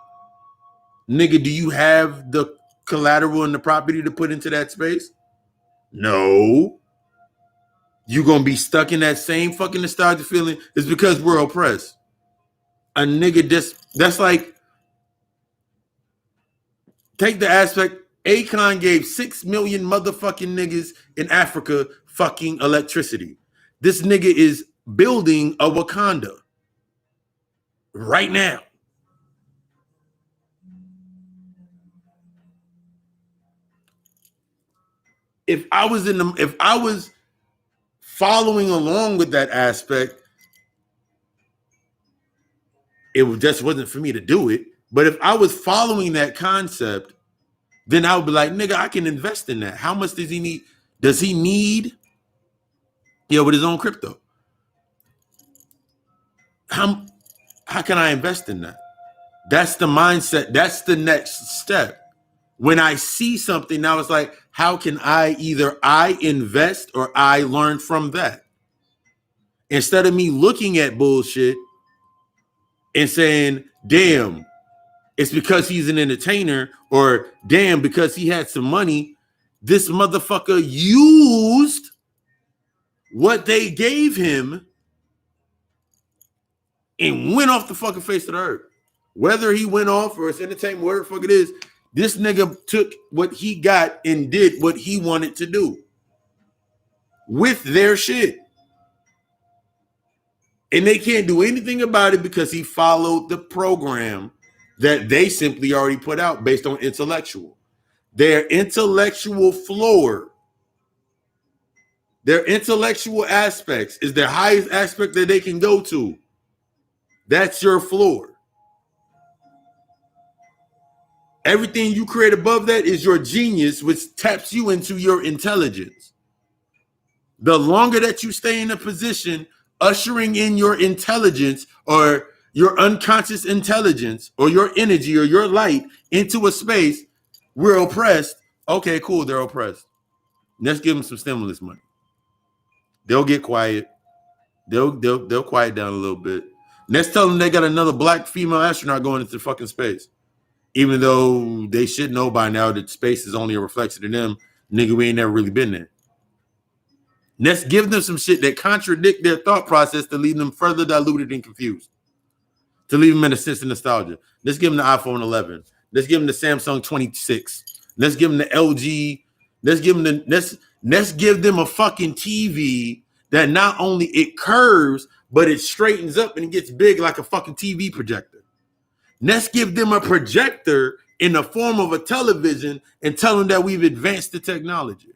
nigga, do you have the collateral and the property to put into that space? No. You're going to be stuck in that same fucking nostalgia feeling. It's because we're oppressed. A nigga that's like, take the aspect, Akon gave 6 million motherfucking niggas in Africa fucking electricity. This nigga is building a Wakanda right now. If I was following along with that aspect, it just wasn't for me to do it. But if I was following that concept, then I would be like, nigga, I can invest in that. How much does he need? Does he need, with his own crypto? How can I invest in that? That's the mindset. That's the next step. When I see something, now it's like, how can I either I invest or I learn from that? Instead of me looking at bullshit and saying, damn, it's because he's an entertainer, or damn, because he had some money, this motherfucker used what they gave him and went off the fucking face of the earth. Whether he went off or it's entertainment, whatever the fuck it is, this nigga took what he got and did what he wanted to do with their shit. And they can't do anything about it because he followed the program that they simply already put out based on intellectual. Their intellectual floor, their intellectual aspects is the highest aspect that they can go to. That's your floor. Everything you create above that is your genius, which taps you into your intelligence. The longer that you stay in a position, ushering in your intelligence or your unconscious intelligence or your energy or your light into a space, we're oppressed. Okay, cool, they're oppressed. Let's give them some stimulus money. They'll get quiet. They'll quiet down a little bit. Let's tell them they got another black female astronaut going into fucking space. Even though they should know by now that space is only a reflection of them, nigga, we ain't never really been there. Let's give them some shit that contradict their thought process to leave them further diluted and confused. To leave them in a sense of nostalgia. Let's give them the iPhone 11. Let's give them the Samsung 26. Let's give them the LG. Let's give them a fucking TV that not only it curves, but it straightens up and it gets big like a fucking TV projector. Let's give them a projector in the form of a television and tell them that we've advanced the technology.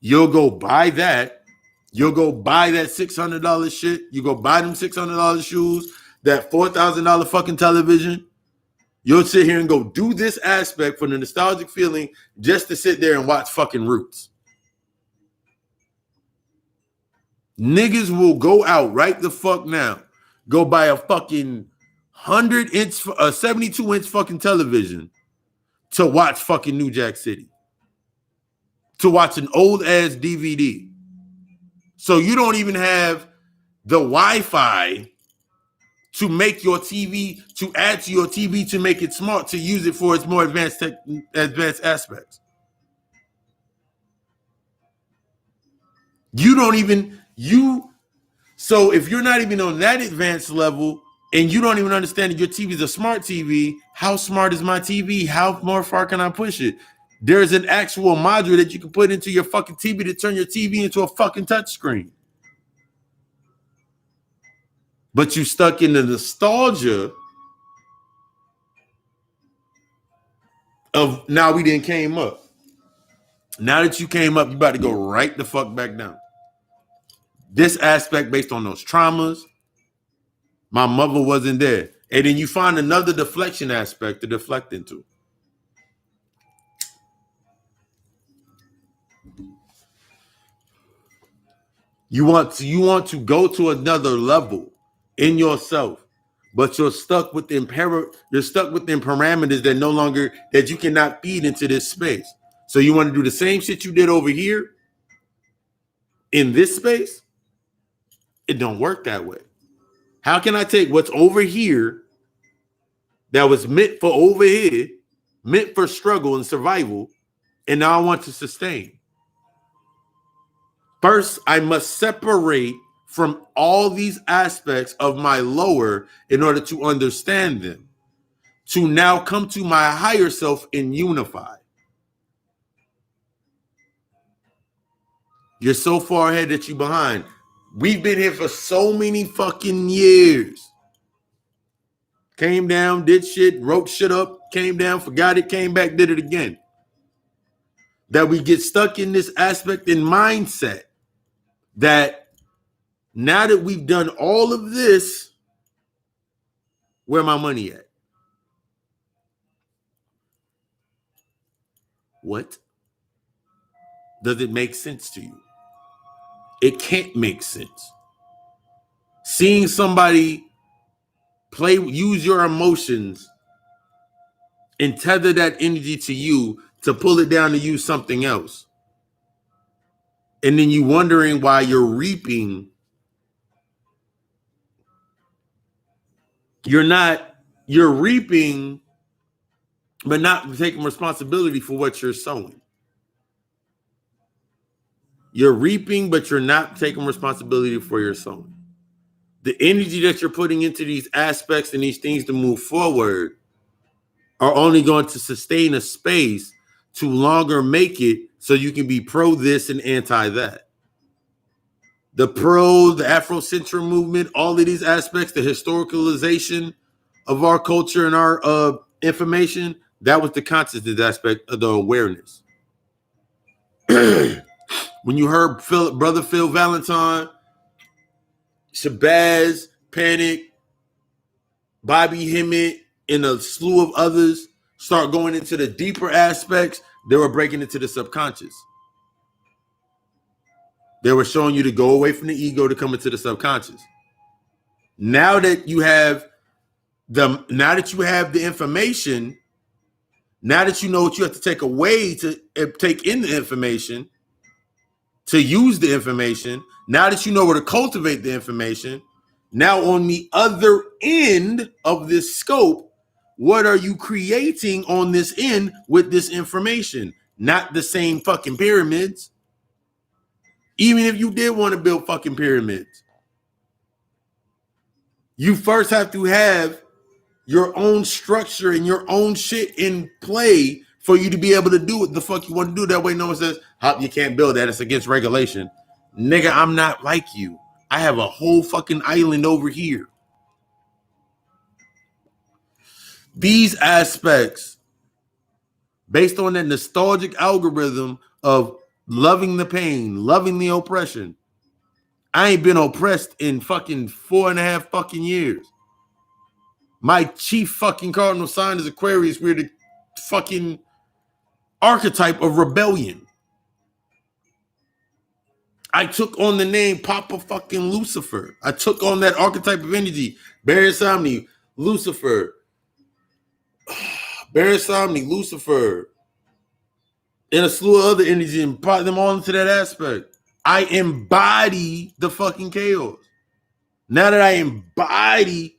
You'll go buy that. You'll go buy that $600 shit. You go buy them $600 shoes, that $4,000 fucking television. You'll sit here and go do this aspect for the nostalgic feeling just to sit there and watch fucking Roots. Niggas will go out right the fuck now. Go buy a fucking 100-inch, a 72-inch fucking television to watch fucking New Jack City. To watch an old-ass DVD. So you don't even have the Wi-Fi to make your TV, to add to your TV to make it smart, to use it for its more advanced aspects. So if you're not even on that advanced level and you don't even understand that your TV is a smart TV. How smart is my TV? How more far can I push it? There's an actual module that you can put into your fucking TV to turn your TV into a fucking touchscreen. But you stuck in the nostalgia of now we didn't came up. Now that you came up, you about to go right the fuck back down. This aspect based on those traumas, my mother wasn't there. And then you find another deflection aspect to deflect into. You want to go to another level in yourself, but you're stuck within parameters that no longer that you cannot feed into this space. So you want to do the same shit you did over here in this space? It don't work that way. How can I take what's over here that was meant for over here, meant for struggle and survival, and now I want to sustain? First, I must separate from all these aspects of my lower in order to understand them, to now come to my higher self and unify. You're so far ahead that you're behind. We've been here for so many fucking years. Came down, did shit, wrote shit up, came down, forgot it, came back, did it again. That we get stuck in this aspect and mindset that now that we've done all of this, where my money at? What? Does it make sense to you? It can't make sense. Seeing somebody use your emotions and tether that energy to you to pull it down to use something else. And then you wondering why you're reaping. You're reaping, but not taking responsibility for what you're sowing. You're reaping, but you're not taking responsibility for your sowing. The energy that you're putting into these aspects and these things to move forward are only going to sustain a space to longer make it so you can be pro this and anti that. The Afrocentric movement, all of these aspects, the historicalization of our culture and our information, that was the consciousness aspect of the awareness. When you heard Brother Phil Valentine, Shabazz, Panic, Bobby Hemmett, and a slew of others start going into the deeper aspects, they were breaking into the subconscious. They were showing you to go away from the ego to come into the subconscious. Now that you have the information, now that you know what you have to take away to take in the information, to use the information, now that you know where to cultivate the information, now on the other end of this scope, what are you creating on this end with this information? Not the same fucking pyramids. Even if you did want to build fucking pyramids, you first have to have your own structure and your own shit in play for you to be able to do what the fuck you want to do. That way no one says, "Hop, you can't build that. It's against regulation." Nigga, I'm not like you. I have a whole fucking island over here. These aspects, based on that nostalgic algorithm of loving the pain, loving the oppression. I ain't been oppressed in fucking 4.5 fucking years. My chief fucking cardinal sign is Aquarius. We're the fucking archetype of rebellion. I took on the name Papa fucking Lucifer. I took on that archetype of energy. Baron Samedi, Lucifer. Baron Samedi, Lucifer. And a slew of other energy and brought them all into that aspect. I embody the fucking chaos. Now that I embody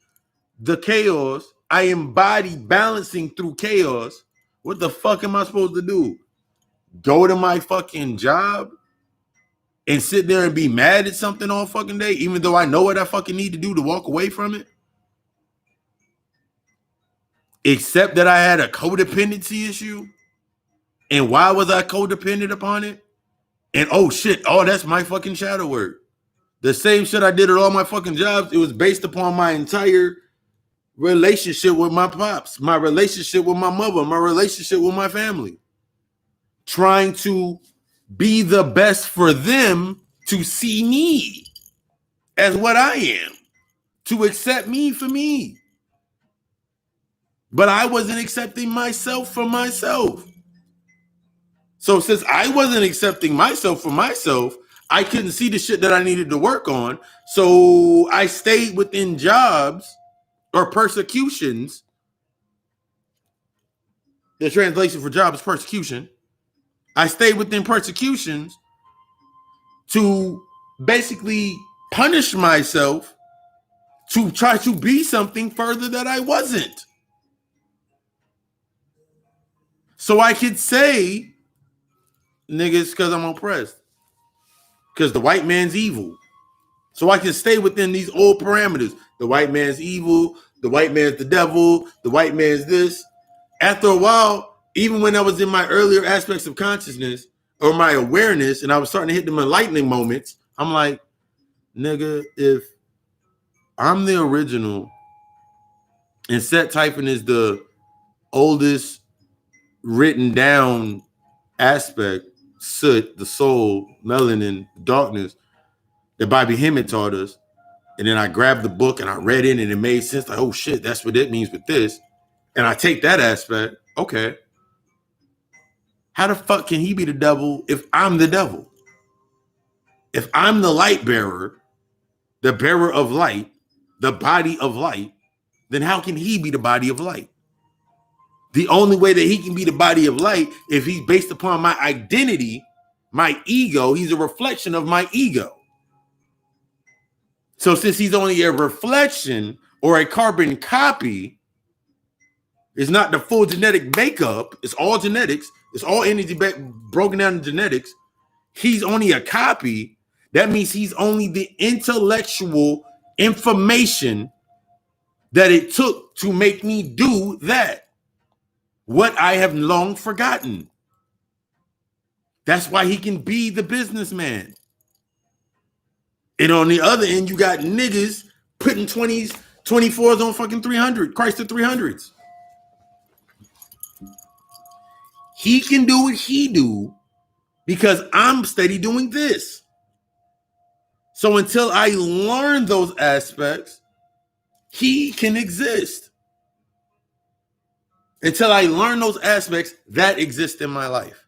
the chaos, I embody balancing through chaos. What the fuck am I supposed to do? Go to my fucking job and sit there and be mad at something all fucking day, even though I know what I fucking need to do to walk away from it? except that I had a codependency issue. And why was I codependent upon it? And oh shit, that's my fucking shadow work. The same shit I did at all my fucking jobs, it was based upon my entire relationship with my pops, my relationship with my mother, my relationship with my family. Trying to be the best for them to see me as what I am, to accept me for me. But I wasn't accepting myself for myself. So since I wasn't accepting myself for myself, I couldn't see the shit that I needed to work on. So I stayed within jobs or persecutions. The translation for job is persecution. I stayed within persecutions to basically punish myself to try to be something further that I wasn't. So I could say, niggas, because I'm oppressed. Because the white man's evil. So I can stay within these old parameters. The white man's evil. The white man's the devil. The white man's this. After a while, even when I was in my earlier aspects of consciousness or my awareness and I was starting to hit them enlightening moments, I'm like, nigga, if I'm the original and Set Typhon is the oldest written down aspect, soot, the soul, melanin, darkness, that Bobby Hemmett taught us. And then I grabbed the book and I read it and it made sense. Like, oh shit, that's what it means with this. And I take that aspect. Okay. How the fuck can he be the devil if I'm the devil? If I'm the light bearer, the bearer of light, the body of light, then how can he be the body of light? The only way that he can be the body of light if he's based upon my identity, my ego. He's a reflection of my ego. So since he's only a reflection or a carbon copy, it's not the full genetic makeup. It's all genetics. It's all energy broken down in genetics. He's only a copy. That means he's only the intellectual information that it took to make me do that. What I have long forgotten. That's why he can be the businessman. And on the other end, you got niggas putting 20s, 24s on fucking 300, Chrysler 300s. He can do what he do because I'm steady doing this. So until I learn those aspects, he can exist. Until I learn those aspects that exist in my life.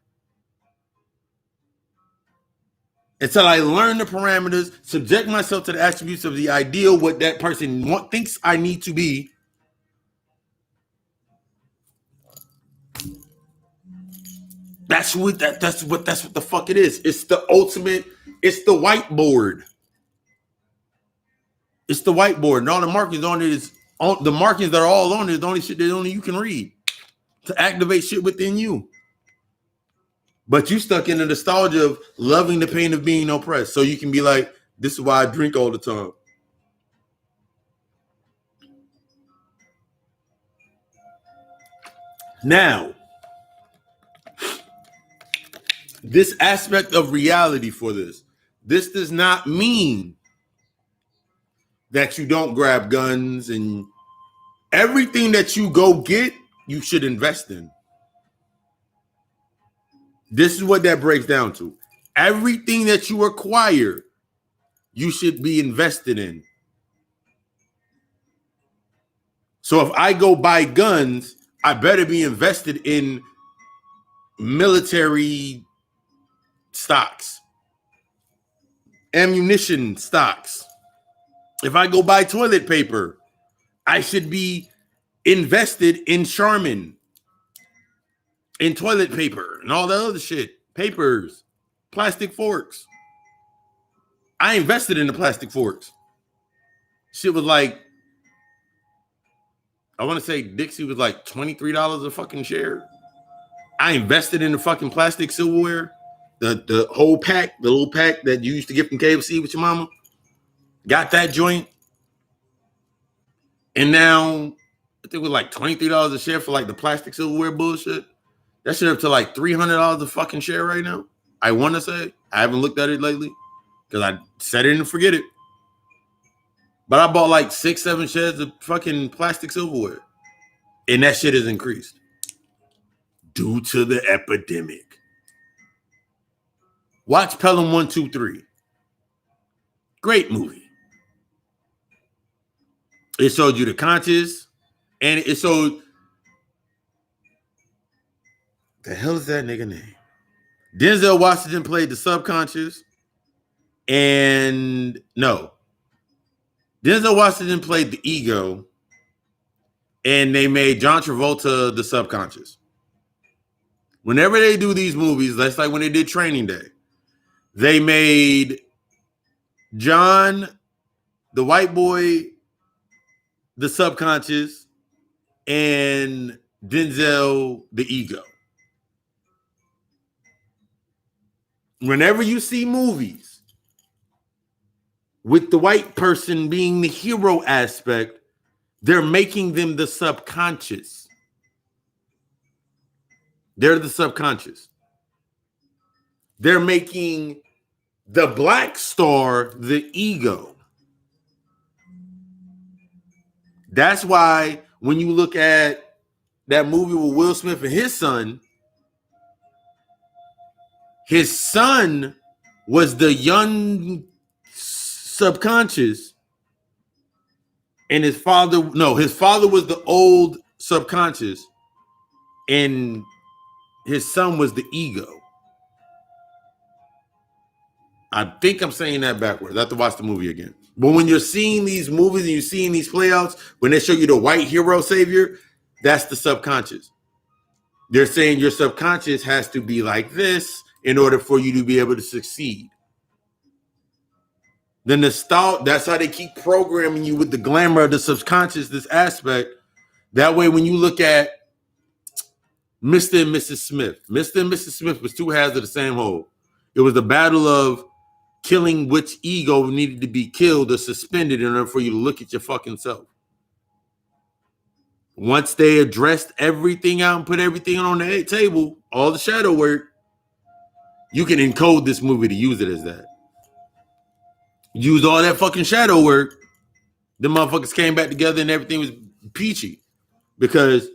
Until I learn the parameters, subject myself to the attributes of the ideal, what that person thinks I need to be. That's what the fuck it is. It's the ultimate, it's the whiteboard. It's the whiteboard. And all the markings on it is the markings that are all on it is the only shit that only you can read to activate shit within you. But you stuck in the nostalgia of loving the pain of being oppressed. So you can be like, this is why I drink all the time. Now, this aspect of reality for this does not mean that you don't grab guns and everything that you go get, you should invest in. This is what that breaks down to. Everything that you acquire, you should be invested in. So if I go buy guns, I better be invested in military stocks, ammunition stocks. If I go buy toilet paper, I should be invested in Charmin, in toilet paper, and all that other shit. Papers, plastic forks. I invested in the plastic forks. Shit was like, I want to say Dixie was like $23 a fucking share. I invested in the fucking plastic silverware, the whole pack, the little pack that you used to get from KFC with your mama. Got that joint. And now I think it was like $23 a share for like the plastic silverware bullshit. That shit up to like $300 a fucking share right now. I want to say. I haven't looked at it lately because I set it and forget it. But I bought like 6-7 shares of fucking plastic silverware. And that shit has increased due to the epidemic. Watch Pelham 1, 2, 3. Great movie. It showed you the conscious, and it showed, the hell is that nigga name? Denzel Washington played the subconscious, and no. Denzel Washington played the ego, and they made John Travolta the subconscious. Whenever they do these movies, that's like when they did Training Day. They made John, the white boy, the subconscious, and Denzel, the ego. Whenever you see movies with the white person being the hero aspect, they're making them the subconscious. They're the subconscious. They're making the black star the ego. That's why when you look at that movie with Will Smith and his son was the young subconscious, and his father was the old subconscious, and his son was the ego. I think I'm saying that backwards. I have to watch the movie again. But when you're seeing these movies and you're seeing these playouts, when they show you the white hero savior, that's the subconscious. They're saying your subconscious has to be like this in order for you to be able to succeed. Then that's how they keep programming you with the glamour of the subconscious, this aspect. That way, when you look at Mr. and Mrs. Smith, Mr. and Mrs. Smith was two halves of the same whole. It was the battle of killing which ego needed to be killed or suspended in order for you to look at your fucking self. Once they addressed everything out and put everything on the table, all the shadow work, you can encode this movie to use it as that. Use all that fucking shadow work, the motherfuckers came back together and everything was peachy because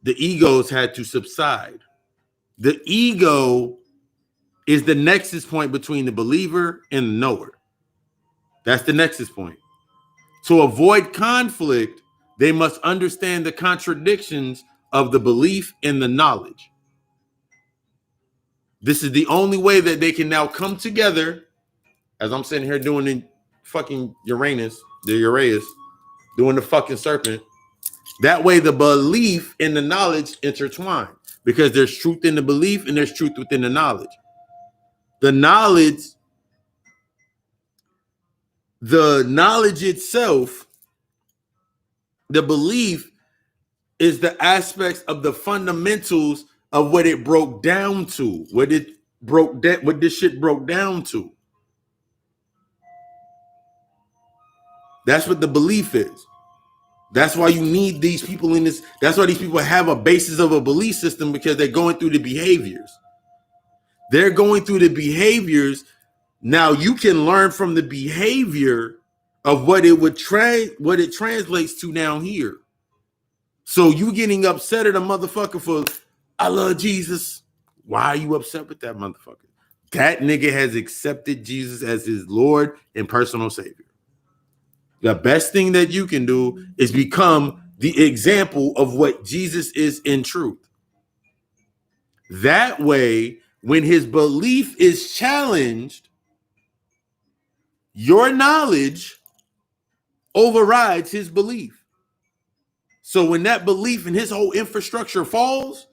the egos had to subside. The ego is the nexus point between the believer and the knower. That's the nexus point. To avoid conflict, they must understand the contradictions of the belief and the knowledge. This is the only way that they can now come together, as I'm sitting here doing the fucking Uranus, doing the fucking serpent. That way the belief and the knowledge intertwine because there's truth in the belief and there's truth within the knowledge. The knowledge itself, the belief is the aspects of the fundamentals of what it broke down to, what this shit broke down to. That's what the belief is. That's why you need these people in this. That's why these people have a basis of a belief system because they're going through the behaviors. They're going through the behaviors. Now you can learn from the behavior of what it translates to down here. So you getting upset at a motherfucker for, I love Jesus. Why are you upset with that motherfucker? That nigga has accepted Jesus as his Lord and personal Savior. The best thing that you can do is become the example of what Jesus is in truth. That way, when his belief is challenged, your knowledge overrides his belief. So when that belief and his whole infrastructure falls,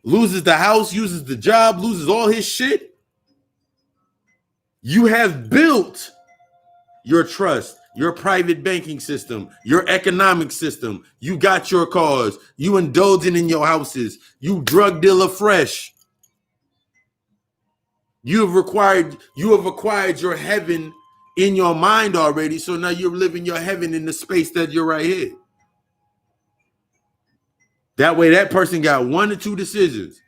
loses the house, uses the job, loses all his shit, you have built your trust, your private banking system, your economic system. You got your cars. You indulging in your houses. You drug dealer fresh. You have acquired your heaven in your mind already. So now you're living your heaven in the space that you're right here. That way, that person got one or two decisions.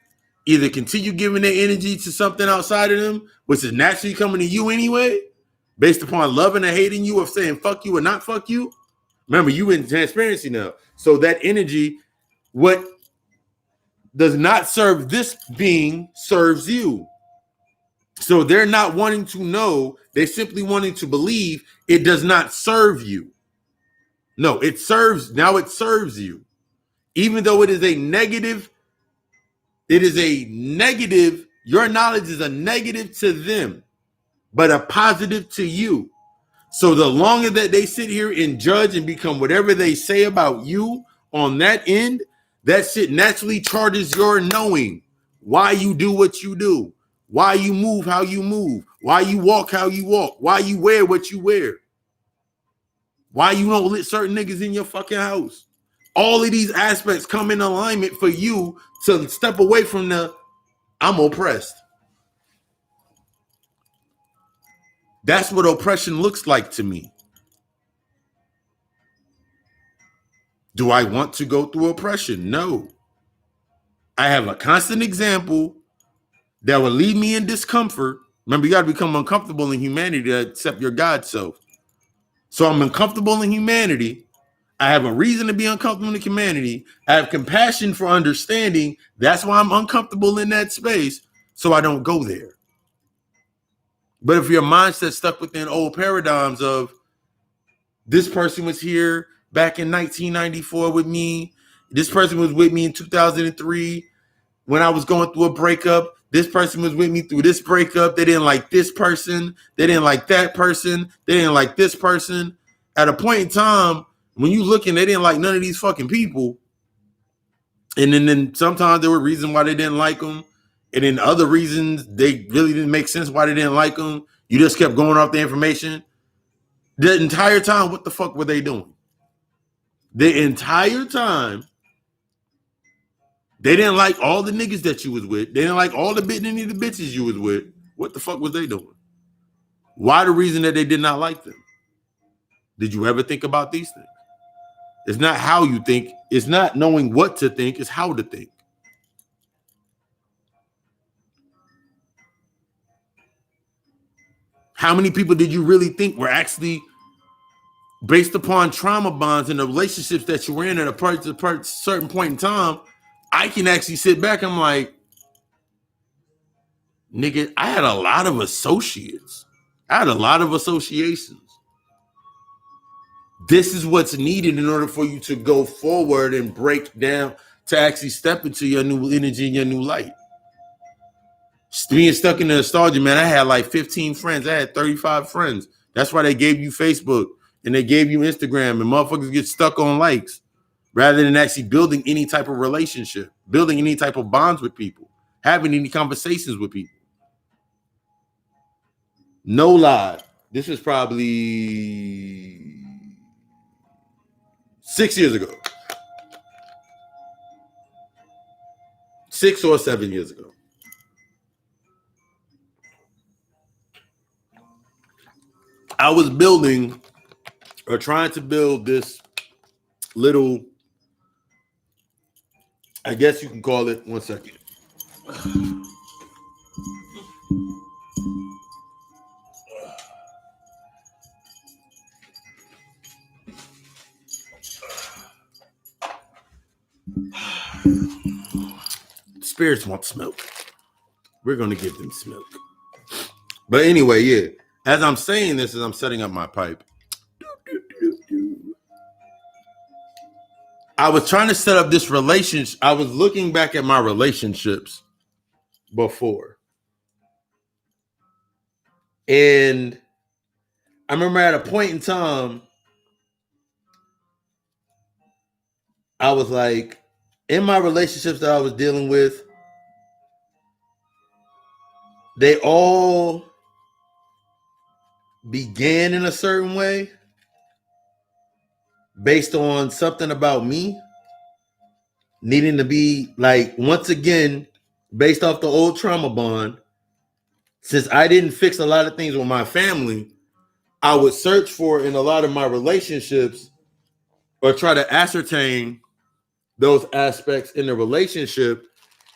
Either continue giving their energy to something outside of them, which is naturally coming to you anyway, based upon loving or hating you, or saying fuck you or not fuck you. Remember, you in transparency now. So that energy, what does not serve this being serves you. So they're not wanting to know, they're simply wanting to believe it does not serve you. No, it serves, now it serves you. Even though it is a negative, your knowledge is a negative to them, but a positive to you. So the longer that they sit here and judge and become whatever they say about you on that end, that shit naturally charges your knowing why you do what you do, why you move how you move, why you walk how you walk, why you wear what you wear, why you don't let certain niggas in your fucking house. All of these aspects come in alignment for you to step away from the I'm oppressed. That's what oppression looks like to me. Do I want to go through oppression? No. I have a constant example that will leave me in discomfort. Remember, you got to become uncomfortable in humanity to accept your God self. So I'm uncomfortable in humanity. I have a reason to be uncomfortable in humanity. I have compassion for understanding. That's why I'm uncomfortable in that space, so I don't go there. But if your mindset's stuck within old paradigms of this person was here back in 1994 with me, this person was with me in 2003 when I was going through a breakup, this person was with me through this breakup, they didn't like this person, they didn't like that person, they didn't like this person. At a point in time, when you looking, they didn't like none of these fucking people. And then sometimes there were reasons why they didn't like them. And then other reasons they really didn't make sense why they didn't like them. You just kept going off the information. The entire time, what the fuck were they doing? The entire time, they didn't like all the niggas that you was with. They didn't like all the bitches you was with. What the fuck was they doing? Why the reason that they did not like them? Did you ever think about these things? It's not how you think. It's not knowing what to think. It's how to think. How many people did you really think were actually based upon trauma bonds and the relationships that you were in at a certain point in time? I can actually sit back. I'm like, nigga, I had a lot of associates. I had a lot of associations. This is what's needed in order for you to go forward and break down, to actually step into your new energy and your new light. Being stuck in the nostalgia, man, I had like 15 friends. I had 35 friends. That's why they gave you Facebook and they gave you Instagram, and motherfuckers get stuck on likes rather than actually building any type of relationship, building any type of bonds with people, having any conversations with people. No lie. This was probably 6 years ago. 6 or 7 years ago. I was building or trying to build this little, I guess you can call it, one second. Spirits want smoke. We're going to give them smoke. But anyway, yeah. As I'm saying this, as I'm setting up my pipe, I was trying to set up this relationship. I was looking back at my relationships before. And I remember at a point in time, I was like, in my relationships that I was dealing with, they all began in a certain way based on something about me needing to be, like, once again, based off the old trauma bond. Since I didn't fix a lot of things with my family, I would search for in a lot of my relationships or try to ascertain those aspects in the relationship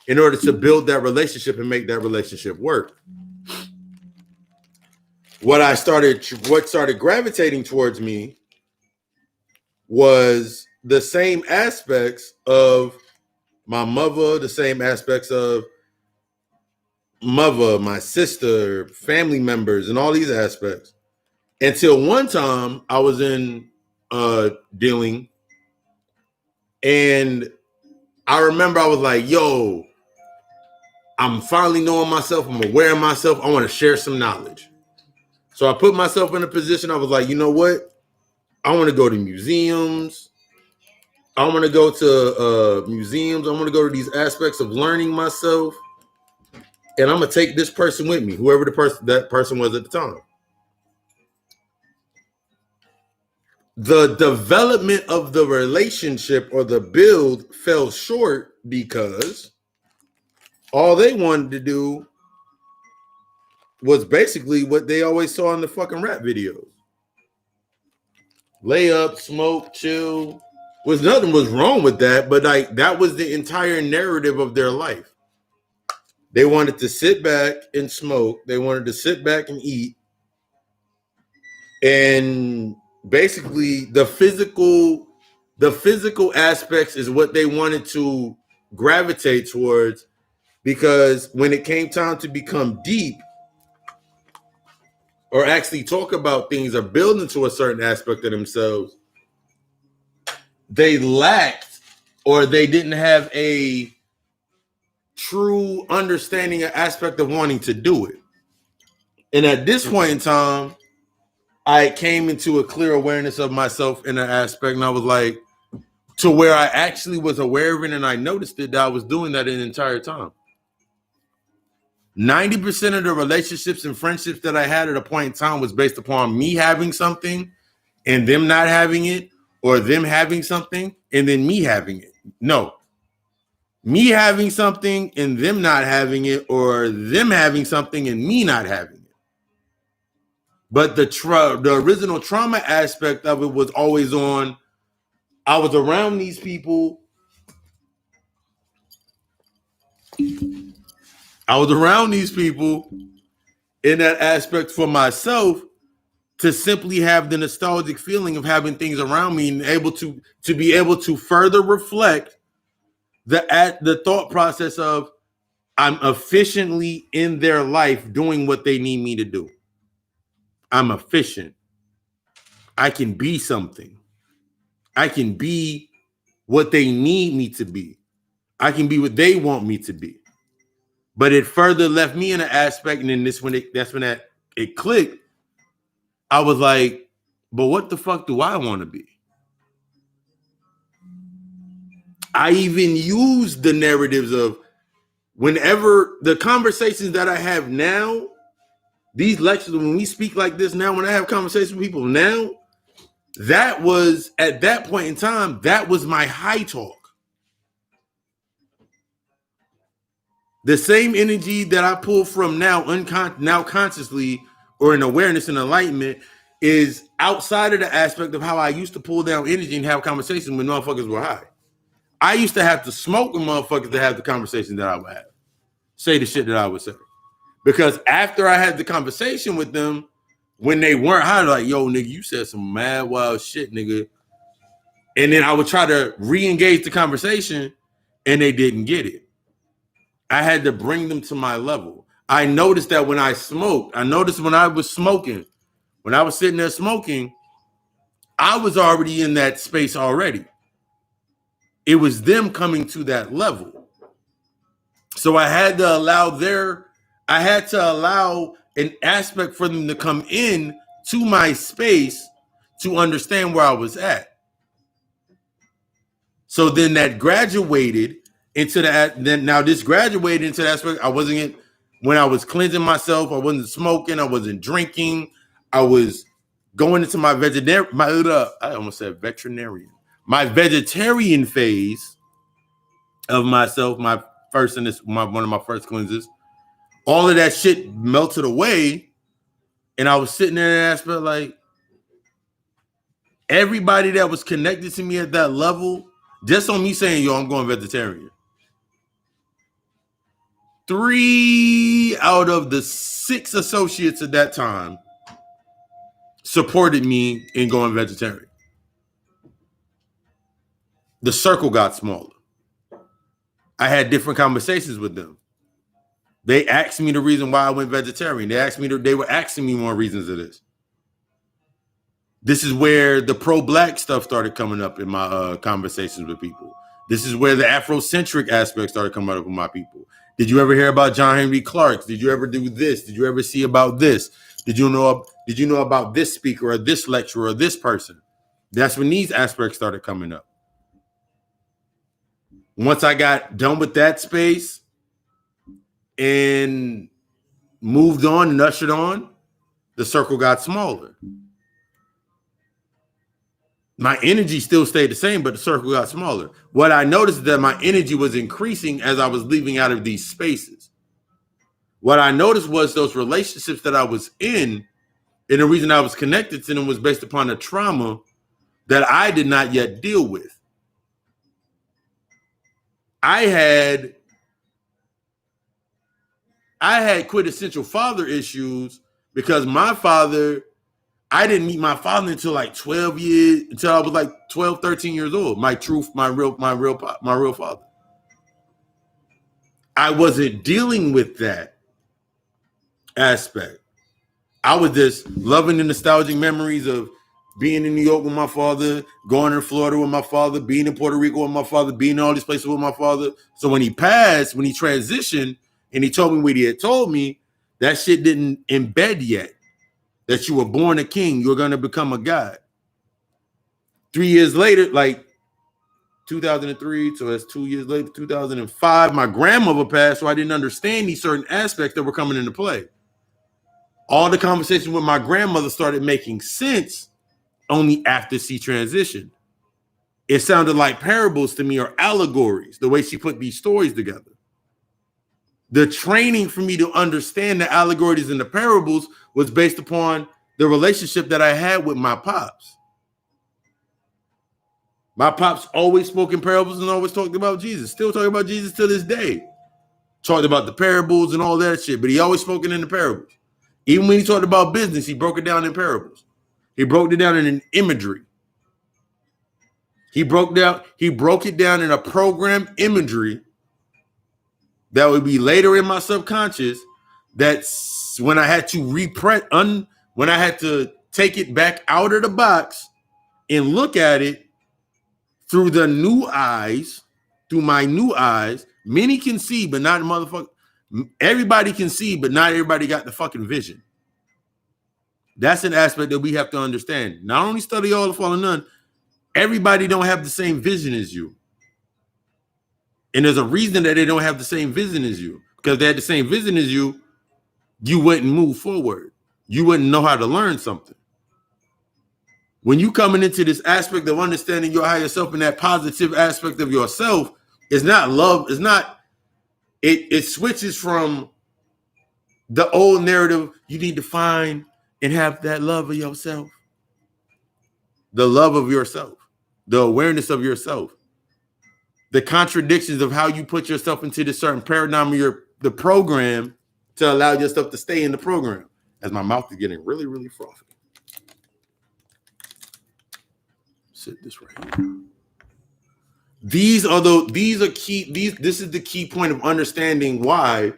in order to build that relationship and make that relationship work. What started gravitating towards me was the same aspects of my mother, the same aspects of mother, my sister, family members, and all these aspects. Until one time I was in dealing, and I remember I was like, yo, I'm finally knowing myself. I'm aware of myself. I want to share some knowledge. So I put myself in a position. I was like, you know what? I want to go to museums. I want to go to museums. I want to go to these aspects of learning myself. And I'm going to take this person with me, whoever that person was at the time. The development of the relationship or the build fell short because all they wanted to do was basically what they always saw in the fucking rap videos. Lay up, smoke, chill. Nothing was wrong with that, but like that was the entire narrative of their life. They wanted to sit back and smoke. They wanted to sit back and eat. And basically the physical aspects is what they wanted to gravitate towards, because when it came time to become deep or actually talk about things or build into a certain aspect of themselves, they lacked or they didn't have a true understanding or aspect of wanting to do it. And at this point in time, I came into a clear awareness of myself in an aspect, and I was like, to where I actually was aware of it, and I noticed it, that I was doing that an entire time. 90% of the relationships and friendships that I had at a point in time was based upon me having something and them not having it, or them having something and then me having it. No. Me having something and them not having it, or them having something and me not having it. But the original trauma aspect of it was always on. I was around these people. I was around these people in that aspect for myself, to simply have the nostalgic feeling of having things around me and be able to further reflect the thought process of I'm efficiently in their life doing what they need me to do. I'm efficient. I can be something. I can be what they need me to be. I can be what they want me to be. But it further left me in an aspect, and then that's when it clicked. I was like, but what the fuck do I want to be? I even use the narratives of whenever the conversations that I have now, these lectures, when we speak like this now, when I have conversations with people now, that was at that point in time, that was my high talk. The same energy that I pull from now consciously, or in awareness and enlightenment, is outside of the aspect of how I used to pull down energy and have conversations when motherfuckers were high. I used to have to smoke with motherfuckers to have the conversation that I would have. Say the shit that I would say. Because after I had the conversation with them, when they weren't high, like, yo, nigga, you said some mad wild shit, nigga. And then I would try to re-engage the conversation, and they didn't get it. I had to bring them to my level. I noticed that when I smoked, when I was smoking, when I was sitting there smoking, I was already in that space already. It was them coming to that level. So I had to allow an aspect for them to come in to my space to understand where I was at. So then that graduated into that. Then now this graduated into that aspect. When I was cleansing myself, I wasn't smoking, I wasn't drinking, I was going into my vegetarian phase of myself, one of my first cleanses. All of that shit melted away, and I was sitting there in an aspect like everybody that was connected to me at that level, Just on me saying, yo, I'm going vegetarian. 3 out of the 6 associates at that time supported me in going vegetarian. The circle got smaller. I had different conversations with them. They asked me the reason why I went vegetarian. They were asking me more reasons of this. This is where the pro-black stuff started coming up in my conversations with people. This is where the Afrocentric aspect started coming up with my people. Did you ever hear about John Henry Clark? Did you ever do this? Did you ever see about this? Did you know about this speaker or this lecturer or this person? That's when these aspects started coming up. Once I got done with that space and moved on and ushered on, the circle got smaller. My energy still stayed the same, but the circle got smaller. What I noticed is that my energy was increasing as I was leaving out of these spaces. What I noticed was those relationships that I was in, and the reason I was connected to them was based upon a trauma that I did not yet deal with. I had quintessential father issues because I didn't meet my father until like 12 years, until I was like 12, 13 years old. My real father. I wasn't dealing with that aspect. I was just loving the nostalgic memories of being in New York with my father, going to Florida with my father, being in Puerto Rico with my father, being in all these places with my father. So when he passed, when he transitioned, and he told me what he had told me, that shit didn't embed yet. That you were born a king, you're going to become a god. 3 years later, like 2003, so that's 2 years later, 2005, my grandmother passed, so I didn't understand these certain aspects that were coming into play. All the conversations with my grandmother started making sense only after she transitioned. It sounded like parables to me or allegories, the way she put these stories together. The training for me to understand the allegories and the parables was based upon the relationship that I had with my pops. My pops always spoke in parables and always talked about Jesus. Still talking about Jesus to this day. Talked about the parables and all that shit, but he always spoken in the parables. Even when he talked about business, he broke it down in parables. He broke it down in an imagery. He broke it down in a program imagery that would be later in my subconscious. That's when I had to when I had to take it back out of the box and look at it through the new eyes, through my new eyes. Many can see, but not motherfucker. Everybody can see, but not everybody got the fucking vision. That's an aspect that we have to understand. Not only study all the fallen none, everybody don't have the same vision as you. And there's a reason that they don't have the same vision as you. Because if they had the same vision as you, you wouldn't move forward. You wouldn't know how to learn something. When you coming into this aspect of understanding your higher self and that positive aspect of yourself, it's not love. It's not, it switches from the old narrative. You need to find and have that love of yourself. The love of yourself. The awareness of yourself. The contradictions of how you put yourself into this certain paradigm of the program to allow yourself to stay in the program. As my mouth is getting really, really frothy. Sit this right here. This is the key point of understanding why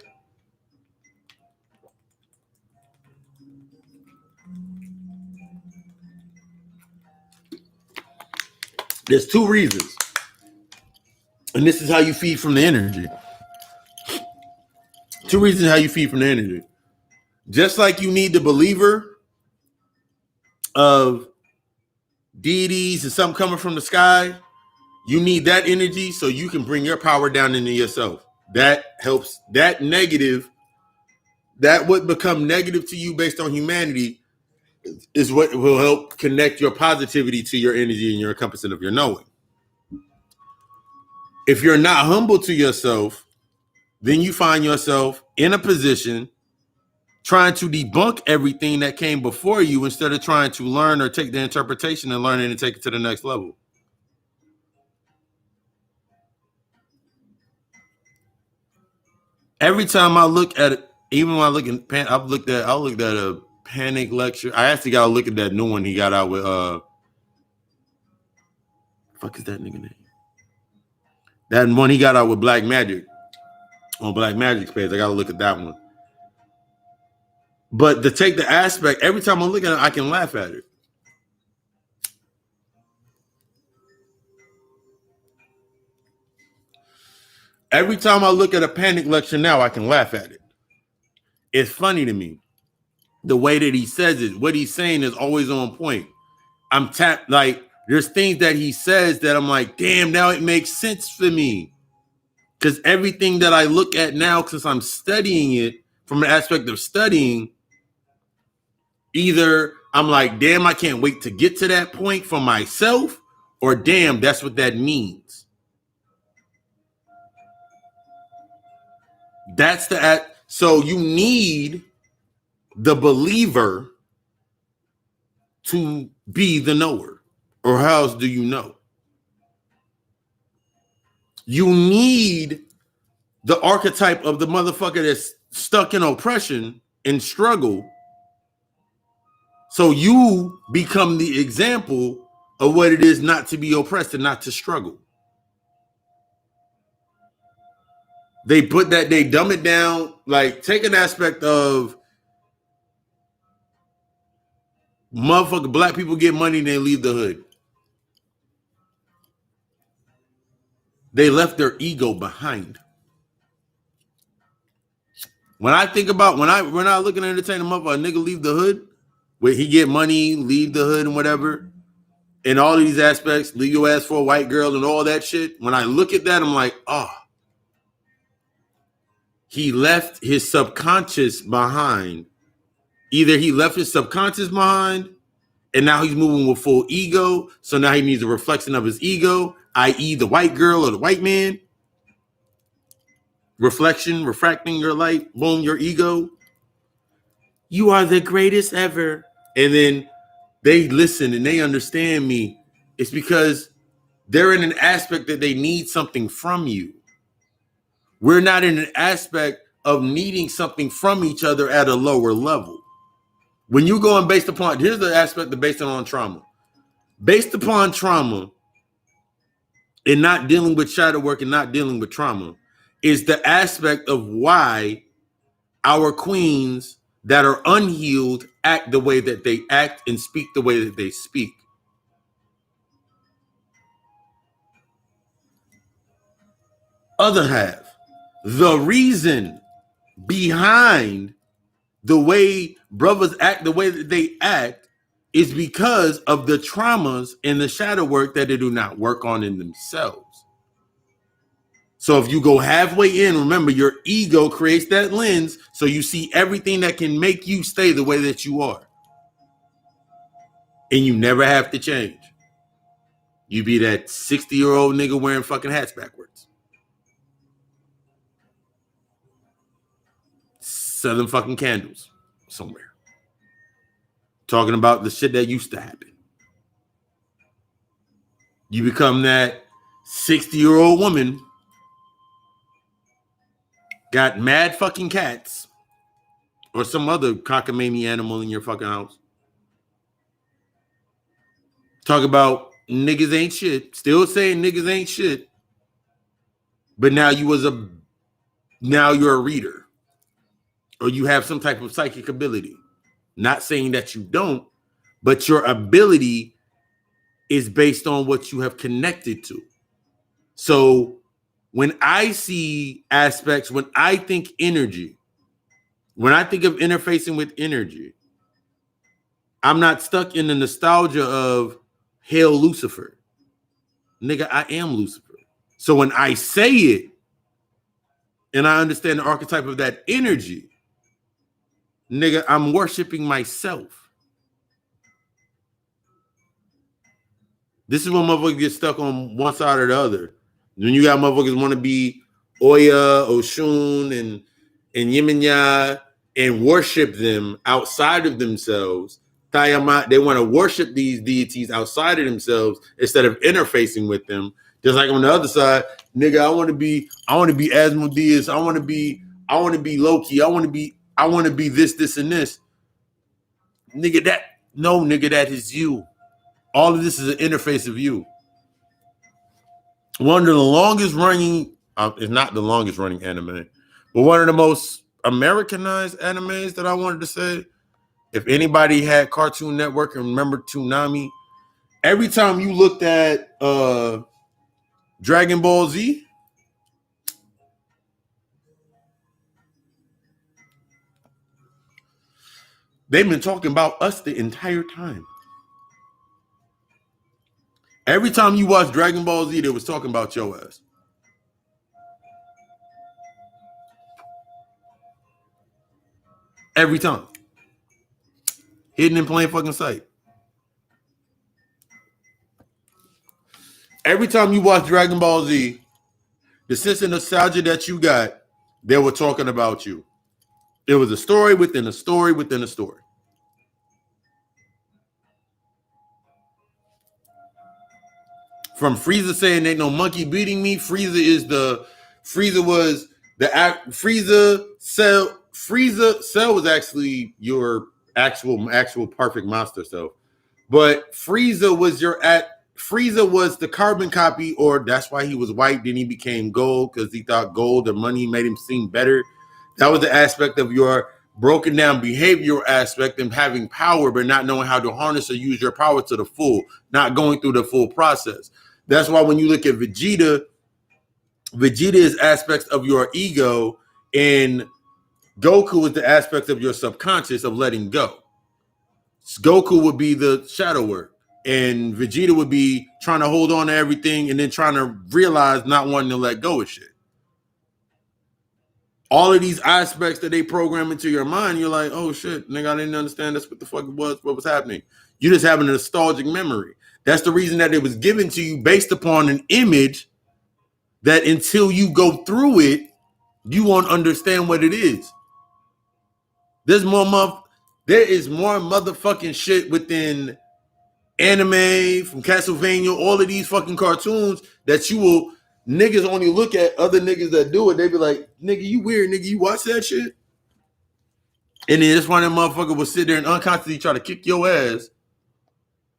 there's 2 reasons. And this is how you feed from the energy. 2 reasons how you feed from the energy. Just like you need the believer of deities and something coming from the sky, you need that energy so you can bring your power down into yourself. That helps. That would become negative to you based on humanity is what will help connect your positivity to your energy and your encompassing of your knowing. If you're not humble to yourself, then you find yourself in a position trying to debunk everything that came before you instead of trying to learn or take the interpretation and learn it and take it to the next level. Every time I look at it, even when I look in I looked at a panic lecture. I actually got to look at that new one he got out with fuck is that nigga name? That one he got out with Black Magic on Black Magic's page. I got to look at that one. But to take the aspect, every time I look at it, I can laugh at it. Every time I look at a panic lecture now, I can laugh at it. It's funny to me. The way that he says it, what he's saying is always on point. I'm tapped, like, there's things that he says that I'm like, damn, now it makes sense for me. Because everything that I look at now, since I'm studying it from an aspect of studying, either I'm like, damn, I can't wait to get to that point for myself, or damn, that's what that means. That's the so you need the believer to be the knower, or how else do you know? You need the archetype of the motherfucker that's stuck in oppression and struggle, so you become the example of what it is not to be oppressed and not to struggle. They dumb it down, like take an aspect of motherfucker, black people get money and they leave the hood. They left their ego behind. When I think about when I looking at entertain a motherfucker, a nigga leave the hood, where he get money, leave the hood and whatever, in all of these aspects, leave your ass for a white girl and all that shit. When I look at that, I'm like, oh, he left his subconscious behind. Either he left his subconscious behind, and now he's moving with full ego. So now he needs a reflection of his ego, i.e. the white girl or the white man. Refracting your light, boom, your ego. You are the greatest ever. And then they listen and they understand me. It's because they're in an aspect that they need something from you. We're not in an aspect of needing something from each other at a lower level. When you're going based upon, here's the aspect of based on trauma. Based upon trauma and not dealing with shadow work and not dealing with trauma is the aspect of why our queens that are unhealed act the way that they act and speak the way that they speak. Other half, the reason behind the way brothers act the way that they act is because of the traumas and the shadow work that they do not work on in themselves. So if you go halfway in, remember your ego creates that lens, so you see everything that can make you stay the way that you are. And you never have to change. You be that 60-year-old nigga wearing fucking hats backwards. Selling fucking candles somewhere. Talking about the shit that used to happen. You become that 60-year-old woman, got mad fucking cats, or some other cockamamie animal in your fucking house. Talk about niggas ain't shit. Still saying niggas ain't shit. But now you're a reader. Or you have some type of psychic ability. Not saying that you don't, but your ability is based on what you have connected to. So when I see aspects, when I think energy, when I think of interfacing with energy, I'm not stuck in the nostalgia of Hail Lucifer. Nigga, I am Lucifer. So when I say it, and I understand the archetype of that energy, nigga, I'm worshiping myself. This is when motherfuckers get stuck on one side or the other. When you got motherfuckers want to be Oya, Oshun, and Yeminya, and worship them outside of themselves. They want to worship these deities outside of themselves instead of interfacing with them. Just like on the other side, nigga, I want to be Asmodeus. I want to be I want to be low key. I want to be this, and this. Nigga, that is you. All of this is an interface of you. One of the longest running, it's not the longest running anime, but one of the most Americanized animes that I wanted to say. If anybody had Cartoon Network and remember Toonami, every time you looked at Dragon Ball Z, they've been talking about us the entire time. Every time you watch Dragon Ball Z, they was talking about your ass. Every time. Hidden in plain fucking sight. Every time you watch Dragon Ball Z, the sense of nostalgia that you got, they were talking about you. It was a story within a story within a story. From Frieza saying ain't no monkey beating me, Frieza Cell was actually your actual perfect monster self. But Frieza was the carbon copy, or that's why he was white, then he became gold, because he thought gold and money made him seem better. That was the aspect of your broken down behavioral aspect and having power, but not knowing how to harness or use your power to the full, not going through the full process. That's why when you look at Vegeta is aspects of your ego, and Goku is the aspects of your subconscious of letting go. Goku would be the shadow work, and Vegeta would be trying to hold on to everything and then trying to realize not wanting to let go of shit. All of these aspects that they program into your mind, you're like, oh shit, nigga, I didn't understand that's what the fuck it was, what was happening. You just having a nostalgic memory. That's the reason that it was given to you based upon an image that until you go through it, you won't understand what it is. There is more motherfucking shit within anime, from Castlevania, all of these fucking cartoons that niggas only look at other niggas that do it. They be like, nigga, you weird, nigga, you watch that shit? And then this one of them motherfucker will sit there and unconsciously try to kick your ass.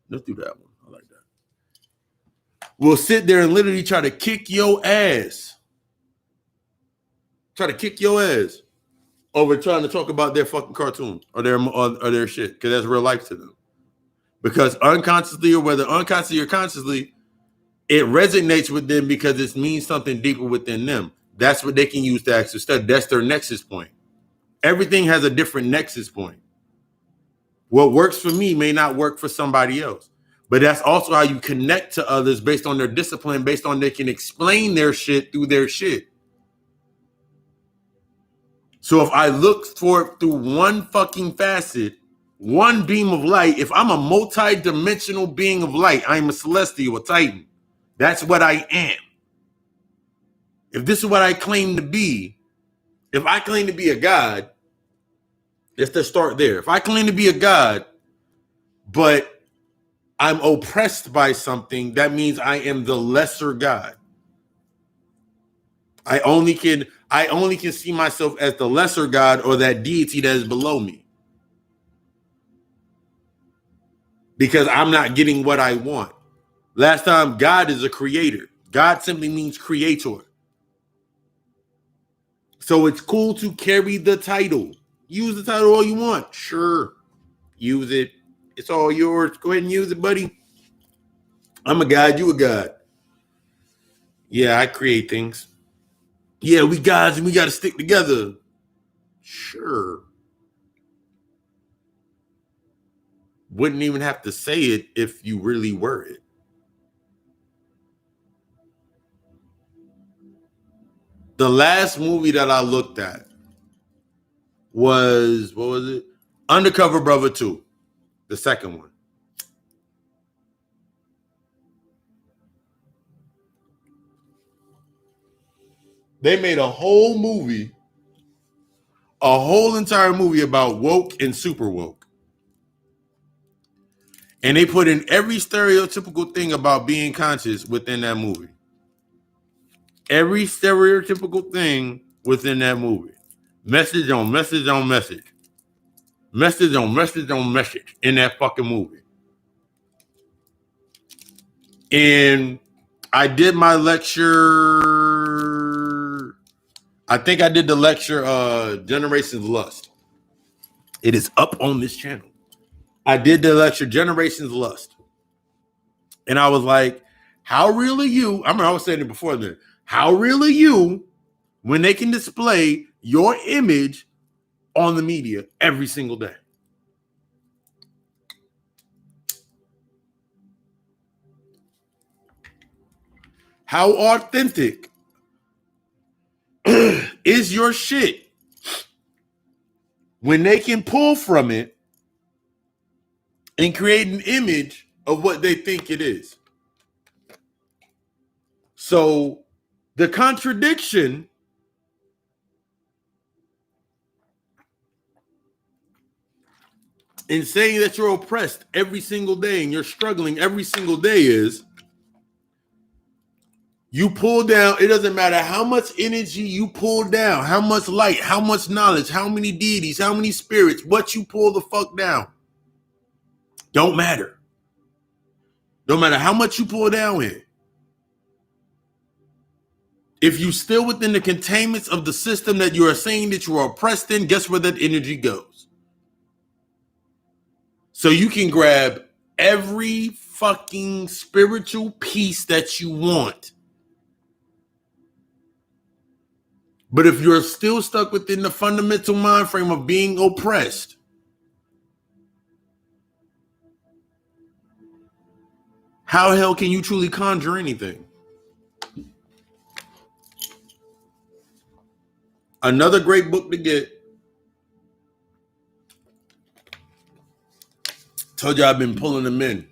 Let's do that one. I like that. We'll sit there and literally try to kick your ass. Try to kick your ass over trying to talk about their fucking cartoon or their shit, because that's real life to them. Because unconsciously, or whether unconsciously or consciously, it resonates with them because it means something deeper within them. That's what they can use to actually study. That's their nexus point. Everything has a different nexus point. What works for me may not work for somebody else. But that's also how you connect to others based on their discipline, based on they can explain their shit through their shit. So if I look for it through one fucking facet, one beam of light, if I'm a multi-dimensional being of light, I'm a celestial, a titan. That's what I am. If this is what I claim to be, if I claim to be a god, let's start there. If I claim to be a god, but I'm oppressed by something, that means I am the lesser god. I only can see myself as the lesser god or that deity that is below me. Because I'm not getting what I want. Last time, God is a creator. God simply means creator. So it's cool to carry the title. Use the title all you want. Sure. Use it. It's all yours. Go ahead and use it, buddy. I'm a god. You a god. Yeah, I create things. Yeah, we gods and we got to stick together. Sure. Wouldn't even have to say it if you really were it. The last movie that I looked at was, what was it? Undercover Brother 2, the second one. They made a whole entire movie about woke and super woke. And they put in every stereotypical thing about being conscious within that movie. Every stereotypical thing within that movie. Message on message on message. Message on message on message in that fucking movie. And I did my lecture. I think I did the lecture, Generations Lust. It is up on this channel. I did the lecture, Generations Lust. And I was like, how real are you? I was saying it before then. How real are you when they can display your image on the media every single day? How authentic is your shit when they can pull from it and create an image of what they think it is? So the contradiction in saying that you're oppressed every single day and you're struggling every single day is you pull down. It doesn't matter how much energy you pull down, how much light, how much knowledge, how many deities, how many spirits, what you pull the fuck down. Don't matter. No matter how much you pull down in. If you still within the containments of the system that you are saying that you are oppressed in, guess where that energy goes? So you can grab every fucking spiritual piece that you want. But if you're still stuck within the fundamental mind frame of being oppressed, how the hell can you truly conjure anything? Another great book to get. Told you I've been pulling them in.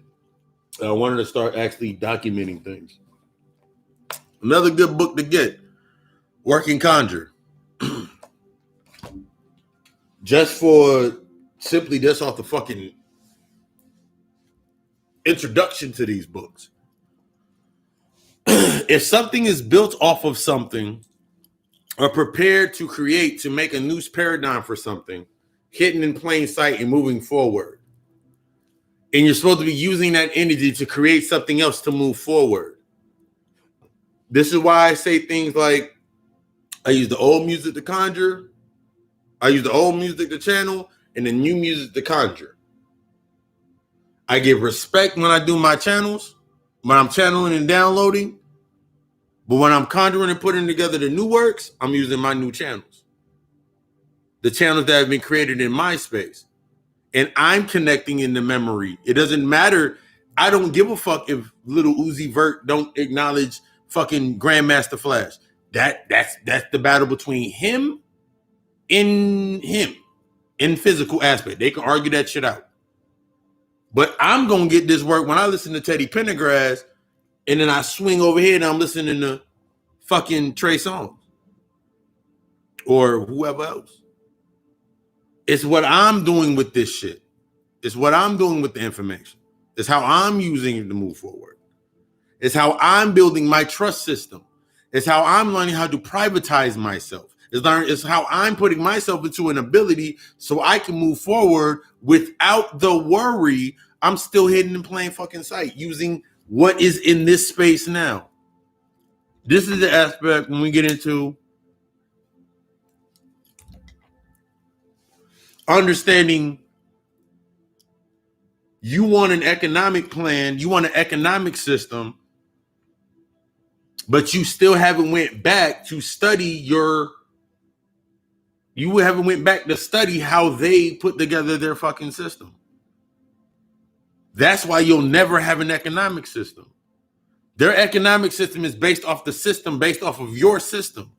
I wanted to start actually documenting things. Another good book to get. Working Conjure. Just off the fucking introduction to these books. If something is built off of something or prepared to create, to make a new paradigm for something, hidden in plain sight and moving forward, and you're supposed to be using that energy to create something else to move forward. This is why I say things like, I use the old music to conjure, I use the old music to channel, and the new music to conjure. I give respect when I do my channels, when I'm channeling and downloading. But when I'm conjuring and putting together the new works, I'm using my new channels. The channels that have been created in my space. And I'm connecting in the memory. It doesn't matter. I don't give a fuck if little Uzi Vert don't acknowledge fucking Grandmaster Flash. That's the battle between him in physical aspect. They can argue that shit out. But I'm going to get this work when I listen to Teddy Pendergrass, and then I swing over here and I'm listening to fucking Trey Songz or whoever else. It's what I'm doing with this shit. It's what I'm doing with the information. It's how I'm using it to move forward. It's how I'm building my trust system. It's how I'm learning how to privatize myself. It's how I'm putting myself into an ability so I can move forward without the worry I'm still hidden in plain fucking sight, using what is in this space now. This is the aspect when we get into understanding you want an economic plan, you want an economic system, but you still haven't went back to study how they put together their fucking system. That's why you'll never have an economic system. Their economic system is based off the system, based off of your system.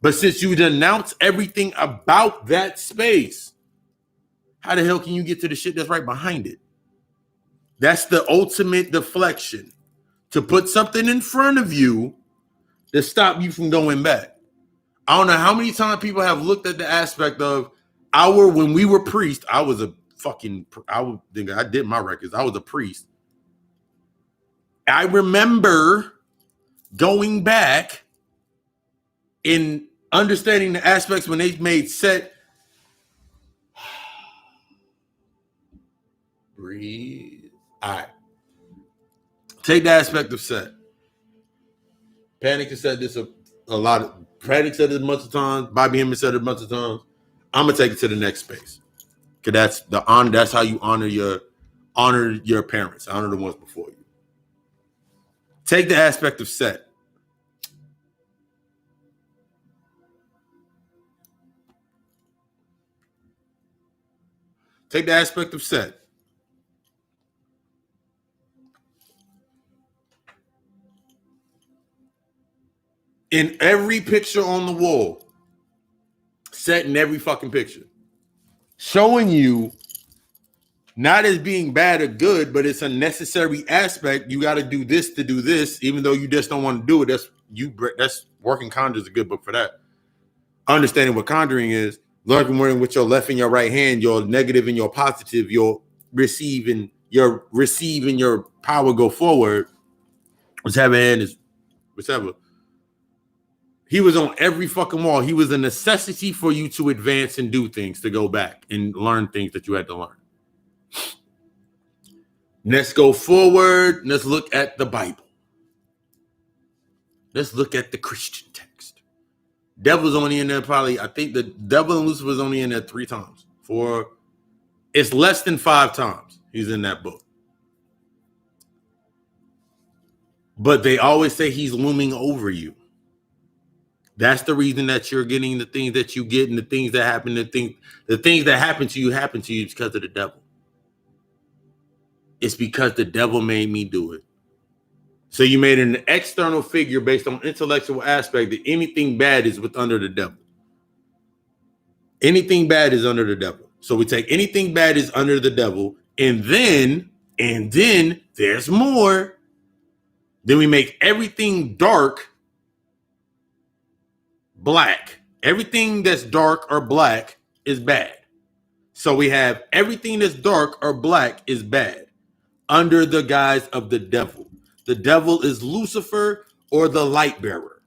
But since you denounce everything about that space, how the hell can you get to the shit that's right behind it? That's the ultimate deflection. To put something in front of you to stop you from going back. I don't know how many times people have looked at the aspect of when we were priests. I did my records. I was a priest. I remember going back in understanding the aspects when they made Set. Breathe. All right. Take the aspect of Set. Panic has said this a lot of. Panic said it a bunch of times. Bobby Hemmings said it a bunch of times. I'm gonna take it to the next space, because that's the honor. That's how you honor your parents. Honor the ones before you. Take the aspect of Set. Take the aspect of Set. In every picture on the wall, Set in every fucking picture, showing you not as being bad or good, but it's a necessary aspect. You got to do this to do this, even though you just don't want to do it. That's Working Conjure is a good book for that. Understanding what conjuring is, learning with your left and your right hand, your negative and your positive, your receiving your power go forward. Whichever hand is whichever. He was on every fucking wall. He was a necessity for you to advance and do things, to go back and learn things that you had to learn. Let's go forward. Let's look at the Bible. Let's look at the Christian text. Devil's only in there probably, I think the Devil and Lucifer's only in there 3 times. It's less than 5 times he's in that book. But they always say he's looming over you. That's the reason that you're getting the things that you get, and the things that happen, the things that happen to you because of the devil. It's because the devil made me do it. So you made an external figure based on intellectual aspect that anything bad is under the devil. Anything bad is under the devil. So we take anything bad is under the devil, and then there's more. Then we make everything dark black. Everything that's dark or black is bad. So we have everything that's dark or black is bad under the guise of the devil. The devil is Lucifer or the light bearer.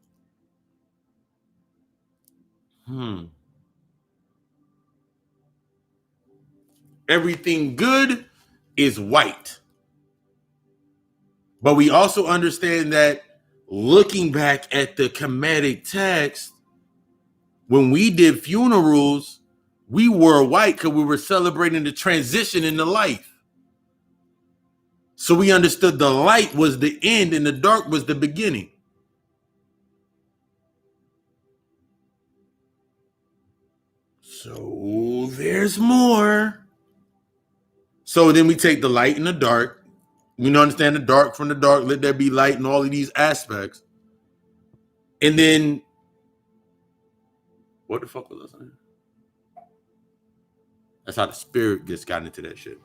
Everything good is white. But we also understand that looking back at the Kemetic text, when we did funerals, we were white because we were celebrating the transition into life. So we understood the light was the end and the dark was the beginning. So there's more. So then we take the light and the dark. We understand the dark from the dark. Let there be light and all of these aspects. And then, what the fuck was I saying? That's how the spirit gets gotten into that shit.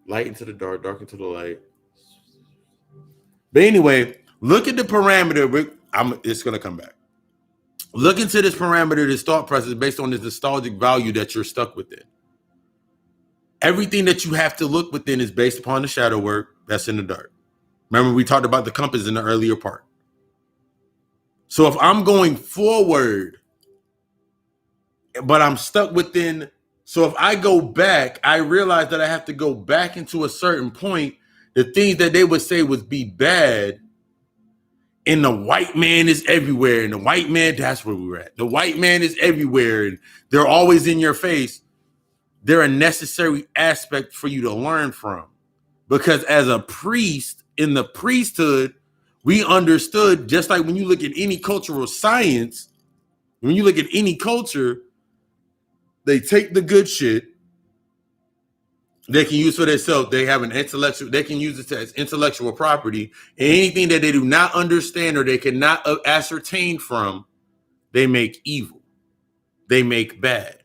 Light into the dark, dark into the light. But anyway, look at the parameter. It's going to come back. Look into this parameter, this thought process based on this nostalgic value that you're stuck within. Everything that you have to look within is based upon the shadow work that's in the dark. Remember, we talked about the compass in the earlier part. So if I'm going forward, but I'm stuck within, so if I go back, I realize that I have to go back into a certain point. The things that they would say would be bad, and the white man is everywhere, and the white man, that's where we were at. The white man is everywhere, and they're always in your face. They're a necessary aspect for you to learn from. Because as a priest, in the priesthood, we understood, just like when you look at any cultural science, when you look at any culture, they take the good shit they can use for themselves. They have an intellectual, they can use it as intellectual property. And anything that they do not understand or they cannot ascertain from, they make evil. They make bad.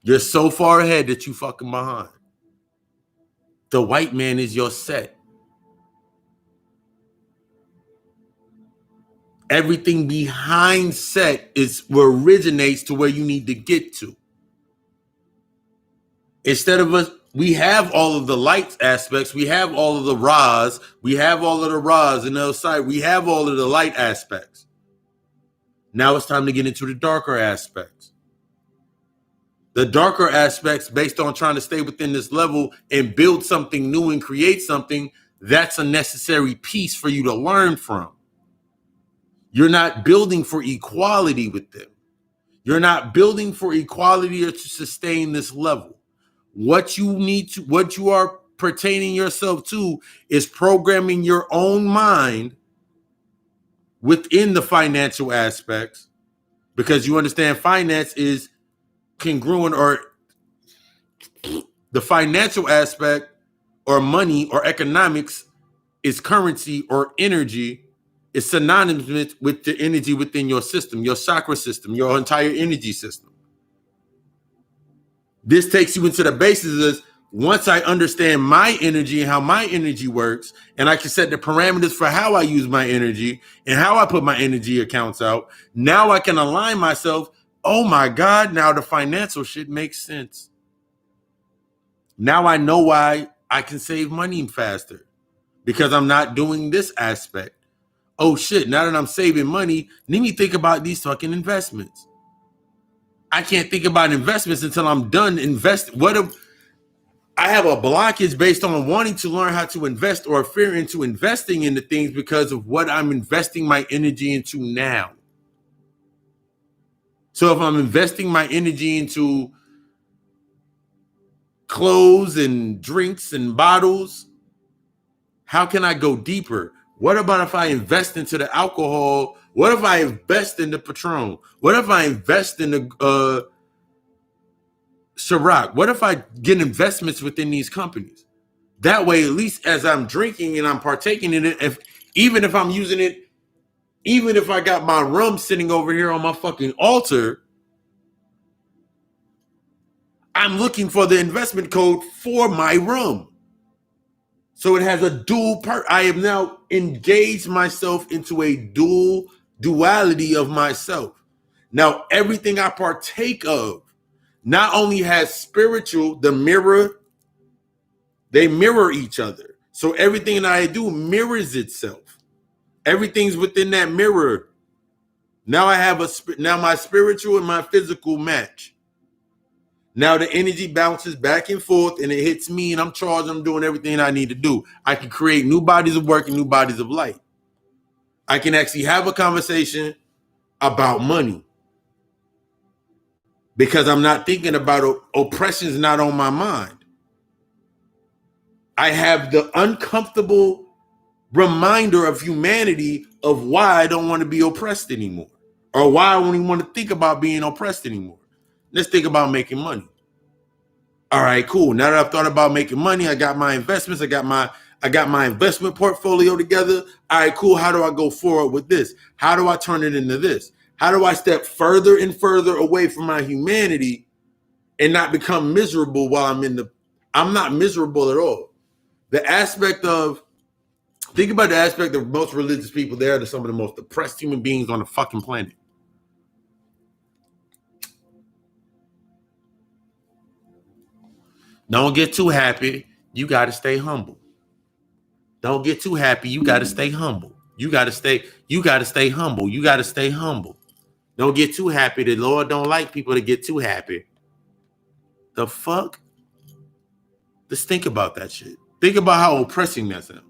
You're so far ahead that you fucking behind. The white man is your set. Everything behind set is what originates to where you need to get to. Instead of us, we have all of the light aspects. We have all of the Ra's. We have all of the Ra's and the other side. We have all of the light aspects. Now it's time to get into the darker aspects. The darker aspects, based on trying to stay within this level and build something new and create something, that's a necessary piece for you to learn from. You're not building for equality with them. You're not building for equality or to sustain this level. What you are pertaining yourself to is programming your own mind within the financial aspects, because you understand finance is congruent, or the financial aspect or money or economics is currency or energy, is synonymous with the energy within your system, your chakra system, your entire energy system. This takes you into the basis of, once I understand my energy and how my energy works, and I can set the parameters for how I use my energy and how I put my energy accounts out, now I can align myself. Oh my God, now the financial shit makes sense. Now I know why I can save money faster, because I'm not doing this aspect. Oh shit, now that I'm saving money, let me think about these fucking investments. I can't think about investments until I'm done investing. What if I have a blockage based on wanting to learn how to invest, or fear into investing into things because of what I'm investing my energy into now? So if I'm investing my energy into clothes and drinks and bottles, how can I go deeper? What about if I invest into the alcohol? What if I invest in the Patron? What if I invest in the Ciroc? What if I get investments within these companies? That way, at least as I'm drinking and I'm partaking in it, even if I'm using it, even if I got my rum sitting over here on my fucking altar, I'm looking for the investment code for my rum. So it has a dual part. I have now engaged myself into a duality of myself. Now, everything I partake of not only has spiritual, they mirror each other. So everything that I do mirrors itself. Everything's within that mirror. Now I have now my spiritual and my physical match. Now the energy bounces back and forth and it hits me, and I'm charged. I'm doing everything I need to do. I can create new bodies of work and new bodies of light. I can actually have a conversation about money because I'm not thinking about oppression's not on my mind. I have the uncomfortable reminder of humanity of why I don't want to be oppressed anymore, or why I don't even want to think about being oppressed anymore. Let's think about making money. All right, cool. Now that I've thought about making money, I got my investments, I got my investment portfolio together. All right, cool. How do I go forward with this? How do I turn it into this? How do I step further and further away from my humanity and not become miserable while I'm not miserable at all. Think about the aspect of most religious people. They're some of the most depressed human beings on the fucking planet. Don't get too happy. You got to stay humble. Don't get too happy. You got to stay humble. You got to stay humble. You got to stay humble. Don't get too happy. The Lord don't like people to get too happy. The fuck? Just think about that shit. Think about how oppressing that sounds.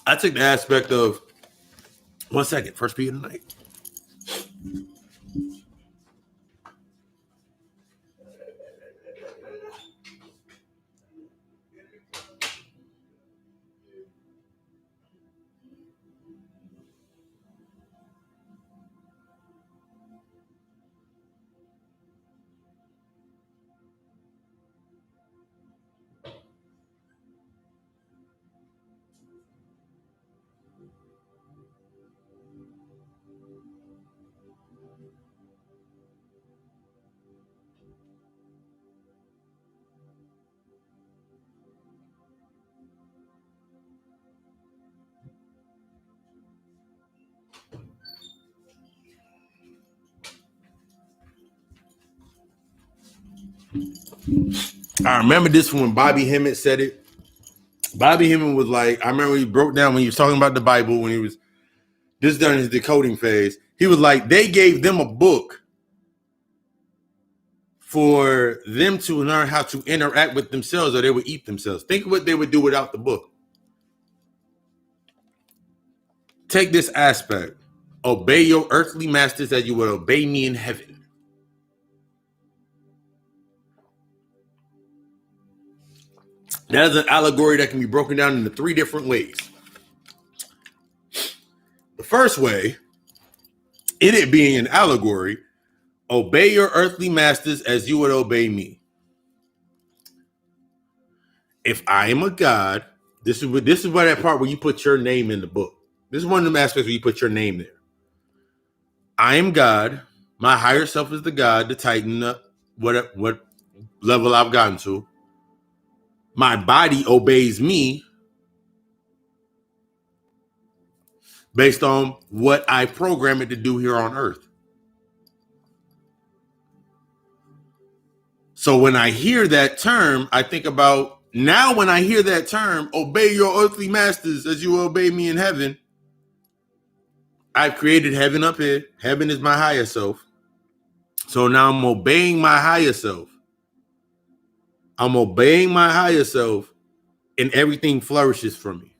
I took the aspect of 1 second, first Peter tonight. I remember this when Bobby Hemmett said it. Bobby Hemmett was like, I remember he broke down when he was talking about the Bible, when he was just during his decoding phase. He was like, they gave them a book for them to learn how to interact with themselves, or they would eat themselves. Think of what they would do without the book. Take this aspect. Obey your earthly masters as you would obey me in heaven. That is an allegory that can be broken down into 3 different ways. The first way, in it being an allegory, obey your earthly masters as you would obey me. If I am a God, this is where that part where you put your name in the book. This is one of them aspects where you put your name there. I am God. My higher self is the God, the Titan, what level I've gotten to. My body obeys me based on what I program it to do here on earth. So when I hear that term, I think about, now when I hear that term, obey your earthly masters as you obey me in heaven, I've created heaven up here. Heaven is my higher self. So now I'm obeying my higher self. I'm obeying my higher self, and everything flourishes for me.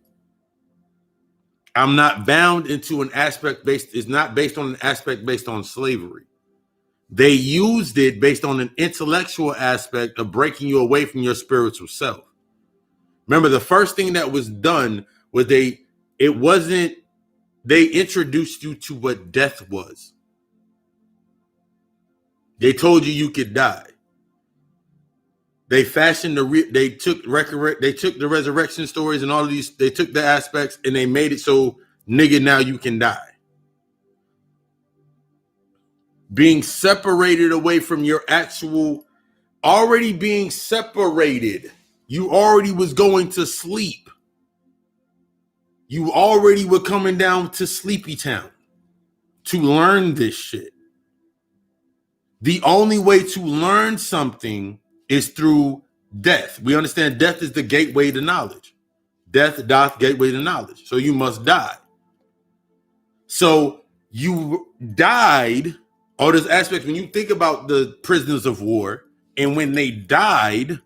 I'm not bound into an aspect based, it's not based on an aspect based on slavery. They used it based on an intellectual aspect of breaking you away from your spiritual self. Remember, the first thing that was done was they introduced you to what death was. They told you could die. They fashioned they took the resurrection stories and all of these, they took the aspects and they made it so, nigga, now you can die. Being separated away from your actual, already being separated. You already was going to sleep. You already were coming down to Sleepy Town to learn this shit. The only way to learn something is through death. We understand death is the gateway to knowledge. Death doth gateway to knowledge. So you must die. So you died. All those aspects, when you think about the prisoners of war, and when they died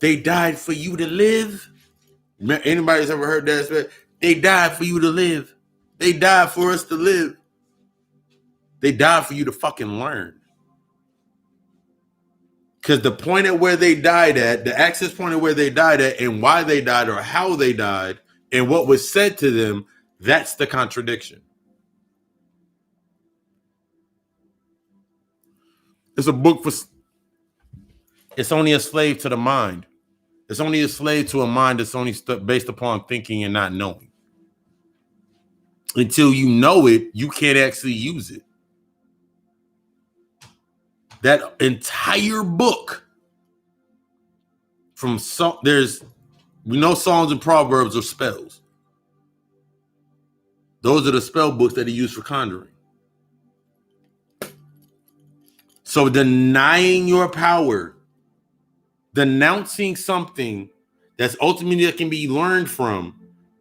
for you to live. Anybody's ever heard that aspect? They died for you to live. They died for us to live. They died for you to fucking learn. Because the point at where they died at, the access point at where they died at, and why they died or how they died, and what was said to them, that's the contradiction. It's a book for, it's only a slave to the mind. It's only a slave to a mind that's only based upon thinking and not knowing. Until you know it, you can't actually use it. That entire book from we know Psalms and Proverbs are spells. Those are the spell books that he used for conjuring. So denying your power, denouncing something that's ultimately that can be learned from,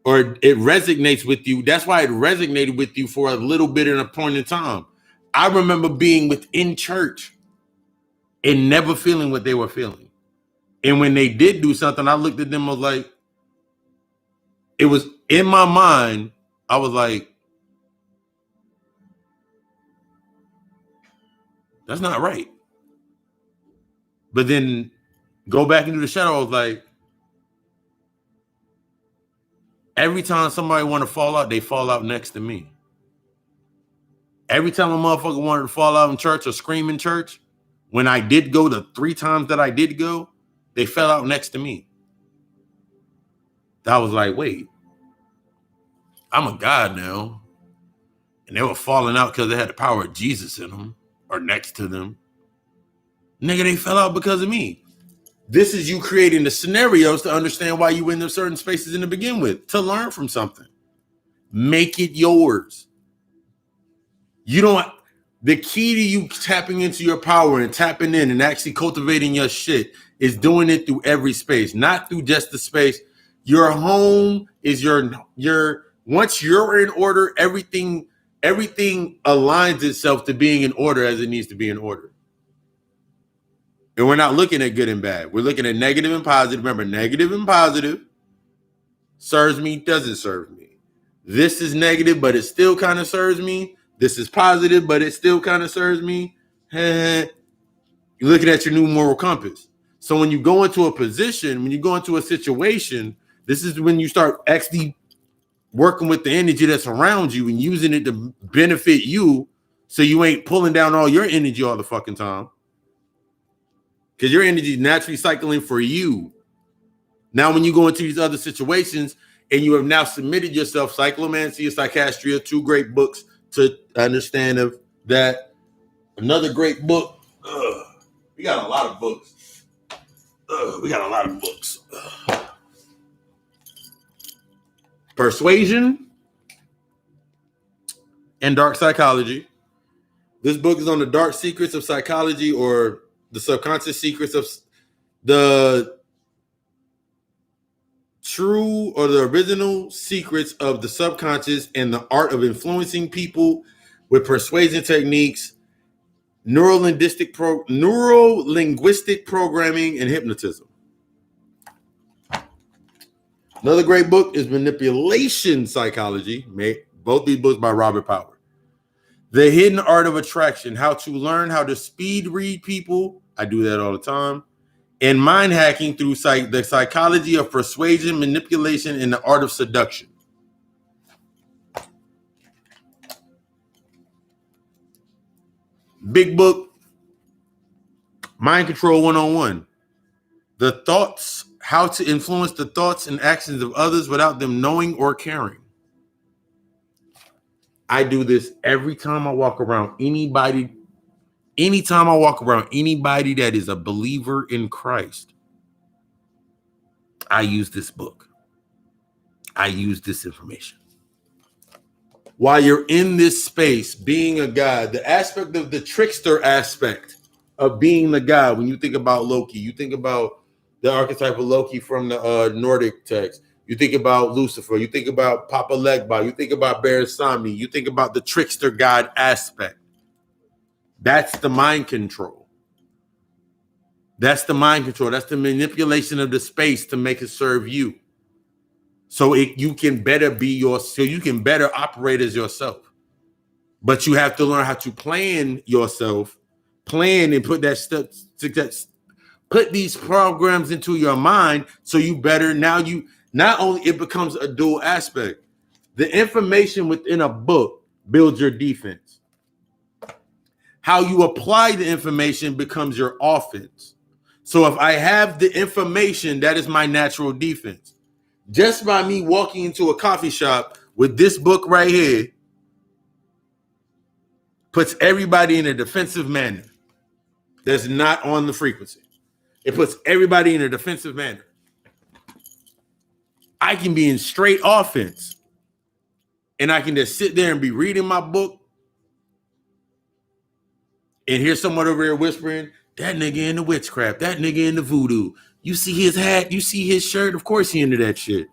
or it resonates with you. That's why it resonated with you for a little bit in a point in time. I remember being within church and never feeling what they were feeling. And when they did do something, I looked at them, I was like, it was in my mind, I was like, that's not right. But then go back into the shadow, I was like, every time somebody want to fall out, they fall out next to me. Every time a motherfucker wanted to fall out in church or scream in church, when I did go the 3 times that I did go, they fell out next to me. I was like, wait, I'm a God now. And they were falling out because they had the power of Jesus in them or next to them. Nigga, they fell out because of me. This is you creating the scenarios to understand why you in those certain spaces in to begin with, to learn from something. Make it yours. You don't, The key to you tapping into your power and tapping in and actually cultivating your shit is doing it through every space, not through just the space. Your home is your once you're in order, everything aligns itself to being in order as it needs to be in order. And we're not looking at good and bad. We're looking at negative and positive. Remember, negative and positive serves me, doesn't serve me. This is negative, but it still kind of serves me. This is positive, but it still kind of serves me. You're looking at your new moral compass. So when you go into a position, when you go into a situation, this is when you start actually working with the energy that's around you and using it to benefit you, so you ain't pulling down all your energy all the fucking time. Because your energy is naturally cycling for you. Now, when you go into these other situations and you have now submitted yourself, Psychomancy and Psychastria, 2 great books to understand of that. Another great book. We got a lot of books. Persuasion and Dark Psychology. This book is on the dark secrets of psychology, or the subconscious secrets of the true or the original secrets of the subconscious and the art of influencing people with persuasion techniques, neuro-linguistic programming, and hypnotism. Another great book is Manipulation Psychology. Both these books by Robert Power. The Hidden Art of Attraction, how to learn how to speed read people. I do that all the time. And Mind Hacking through the psychology of persuasion, manipulation, and the art of seduction. Big book, Mind Control 101. The thoughts, how to influence the thoughts and actions of others without them knowing or caring. I do this every time I walk around anybody. Anytime I walk around anybody that is a believer in Christ, I use this book. I use this information. While you're in this space, being a god, the aspect of the trickster aspect of being the god, when you think about Loki, you think about the archetype of Loki from the Nordic text. You think about Lucifer. You think about Papa Legba. You think about Bear Sami. You think about the trickster god aspect. That's the mind control. That's the mind control. That's the manipulation of the space to make it serve you. So you can better operate as yourself. But you have to learn how to plan yourself, plan and put that stuff, put these programs into your mind. So you better, now you, not only it becomes a dual aspect. The information within a book builds your defense. How you apply the information becomes your offense. So if I have the information, that is my natural defense. Just by me walking into a coffee shop with this book right here puts everybody in a defensive manner that's not on the frequency. It puts everybody in a defensive manner. I can be in straight offense and I can just sit there and be reading my book and hear someone over there whispering, that nigga into witchcraft, that nigga into voodoo. You see his hat, you see his shirt, of course he into that shit.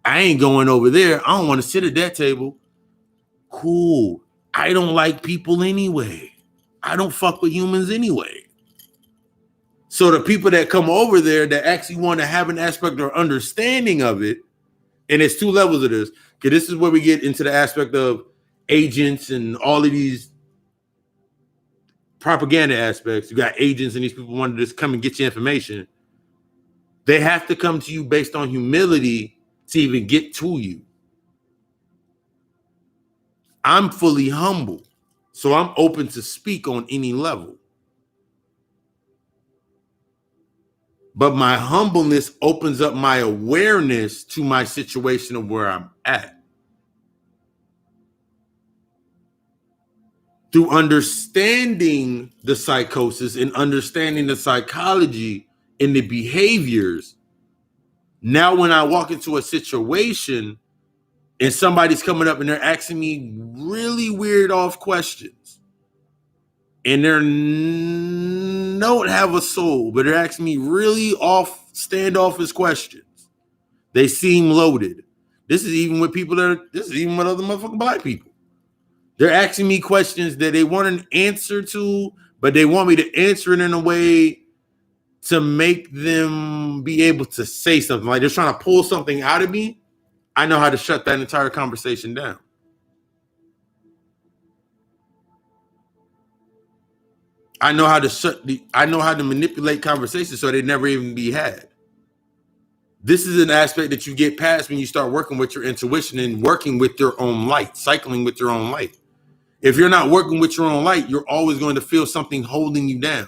I ain't going over there. I don't want to sit at that table. Cool. I don't like people anyway. I don't fuck with humans anyway. So the people that come over there that actually want to have an aspect or understanding of it, and it's 2 levels of this, because this is where we get into the aspect of agents and all of these propaganda aspects. You got agents and these people want to just come and get you information. They have to come to you based on humility to even get to you. I'm fully humble, so I'm open to speak on any level. But my humbleness opens up my awareness to my situation of where I'm at. Through understanding the psychosis and understanding the psychology and the behaviors, now when I walk into a situation and somebody's coming up and they're asking me really weird off questions, and don't have a soul, but they're asking me really standoffish questions. They seem loaded. This is even with this is even with other motherfucking black people. They're asking me questions that they want an answer to, but they want me to answer it in a way to make them be able to say something. Like they're trying to pull something out of me. I know how to shut that entire conversation down. I know how to manipulate conversations so they never even be had. This is an aspect that you get past when you start working with your intuition and working with your own light, cycling with your own light. If you're not working with your own light, you're always going to feel something holding you down.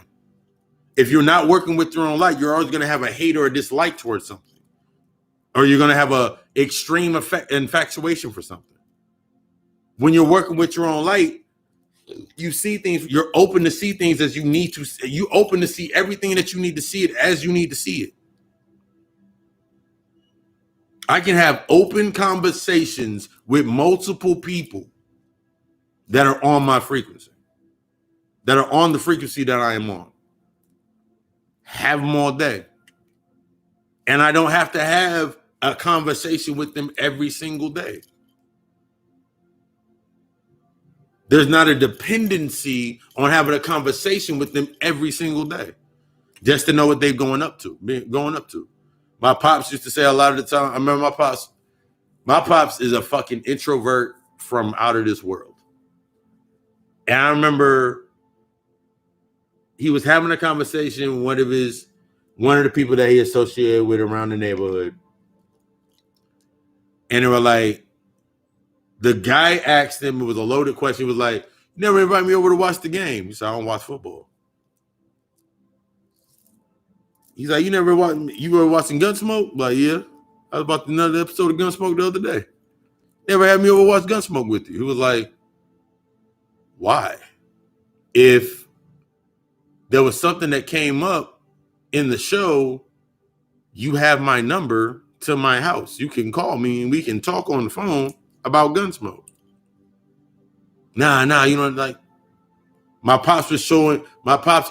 If you're not working with your own light, you're always going to have a hate or a dislike towards something. Or you're going to have a extreme infatuation for something. When you're working with your own light, you see things, you're open to see things as you need to. You open to see everything that you need to see it as you need to see it. I can have open conversations with multiple people that are on my frequency, that are on the frequency that I am on. Have them all day. And I don't have to have a conversation with them every single day. There's not a dependency on having a conversation with them every single day just to know what they're going up to. My pops used to say a lot of the time, I remember my pops is a fucking introvert from out of this world. And I remember he was having a conversation with one of the people that he associated with around the neighborhood. And they were like, the guy asked him, it was a loaded question. He was like, you never invite me over to watch the game. He said, I don't watch football. He's like, you ever watching Gunsmoke? Like, yeah. I was about another episode of Gunsmoke the other day. Never had me over watch Gunsmoke with you. He was like, why? If there was something that came up in the show, you have my number to my house. You can call me and we can talk on the phone about Gunsmoke. Nah, you know, like my pops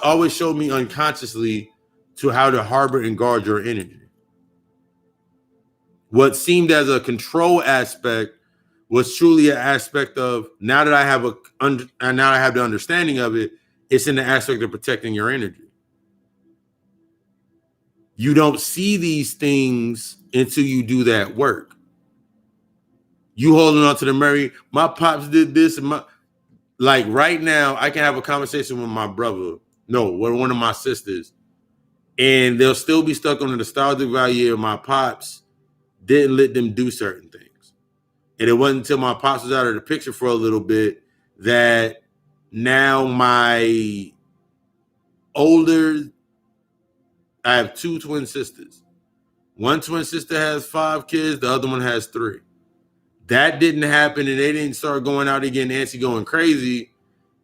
always showed me unconsciously to how to harbor and guard your energy. What seemed as a control aspect was truly an aspect of, now that I have the understanding of it, it's in the aspect of protecting your energy. You don't see these things until you do that work. You holding on to the memory. My pops did this, and like right now, I can have a conversation with my brother. No, with one of my sisters, and they'll still be stuck on the nostalgic value of my pops didn't let them do certain things. And it wasn't until my pops was out of the picture for a little bit that now I have two twin sisters. One twin sister has 5 kids, the other one has 3. That didn't happen, and they didn't start going out again, Nancy going crazy,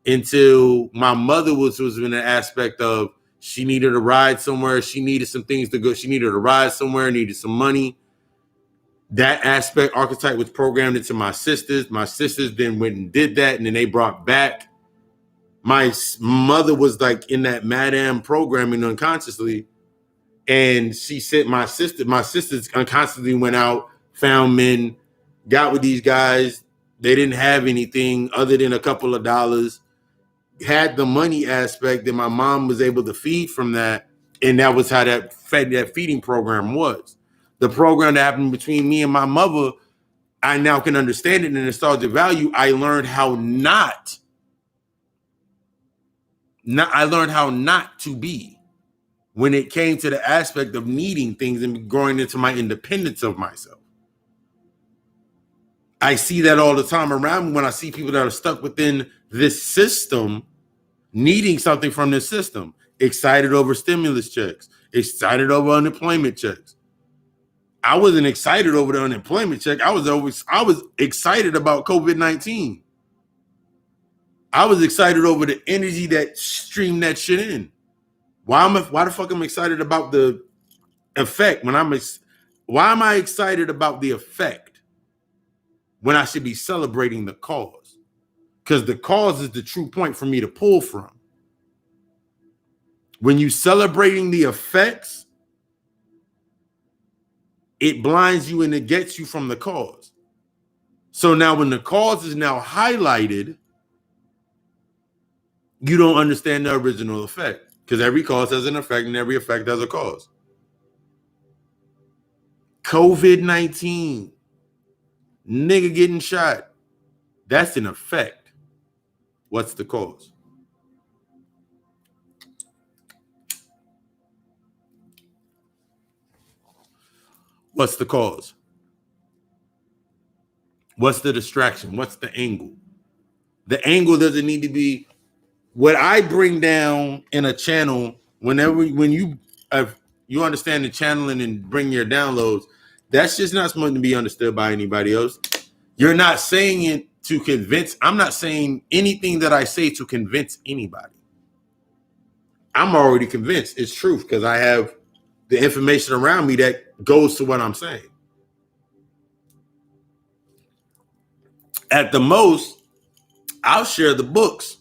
until my mother was in an aspect of she needed a ride somewhere. She needed some things to go. She needed a ride somewhere, needed some money. That aspect archetype was programmed into my sisters. My sisters then went and did that, and then they brought back. My mother was like in that Madame programming unconsciously, and she said my sisters unconsciously went out, found men, got with these guys. They didn't have anything other than a couple of dollars. Had the money aspect that my mom was able to feed from that, and that was how that feeding program was. The program that happened between me and my mother, I now can understand it and nostalgic value. I learned how not to be when it came to the aspect of needing things and growing into my independence of myself. I see that all the time around me when I see people that are stuck within this system, needing something from this system, excited over stimulus checks, excited over unemployment checks. I wasn't excited over the unemployment check. I was excited about COVID-19. I was excited over the energy that streamed that shit in. Why the fuck am I excited about the effect why am I excited about the effect when I should be celebrating the cause? Because the cause is the true point for me to pull from. When you celebrating the effects, it blinds you and it gets you from the cause. So now when the cause is now highlighted, you don't understand the original effect, because every cause has an effect and every effect has a cause. COVID-19, nigga getting shot, that's an effect. What's the cause? What's the cause? What's the distraction? What's the angle? The angle doesn't need to be what I bring down in a channel. When you understand the channeling and bring your downloads, that's just not something to be understood by anybody else. You're not saying it to convince. I'm not saying anything that I say to convince anybody. I'm already convinced it's truth because I have the information around me that goes to what I'm saying. At the most, I'll share the books.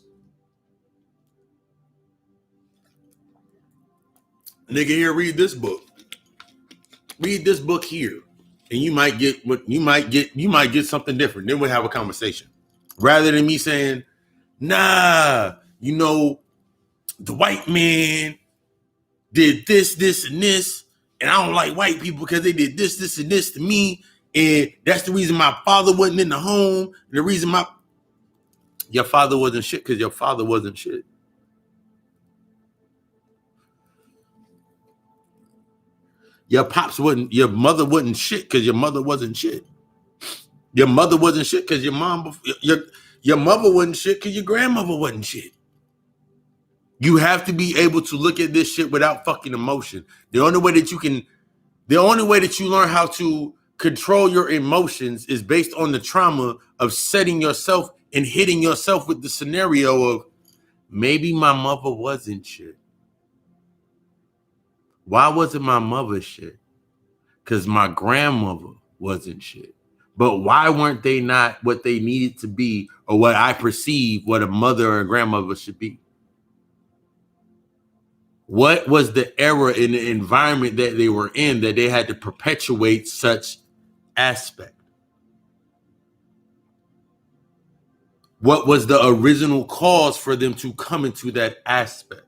Nigga, here, read this book. Read this book here, and you might get something different. Then we'll have a conversation. Rather than me saying, nah, the white man did this, this, and this, and I don't like white people because they did this, this, and this to me, and that's the reason my father wasn't in the home, and the reason your father wasn't shit because your father wasn't shit. Your mother wasn't shit because your mother wasn't shit. Your mother wasn't shit because your mother wasn't shit because your grandmother wasn't shit. You have to be able to look at this shit without fucking emotion. The only way that you learn how to control your emotions is based on the trauma of setting yourself and hitting yourself with the scenario of maybe my mother wasn't shit. Why wasn't my mother shit? Because my grandmother wasn't shit. But why weren't they not what they needed to be, or what I perceive what a mother or a grandmother should be? What was the era in the environment that they were in that they had to perpetuate such aspect? What was the original cause for them to come into that aspect?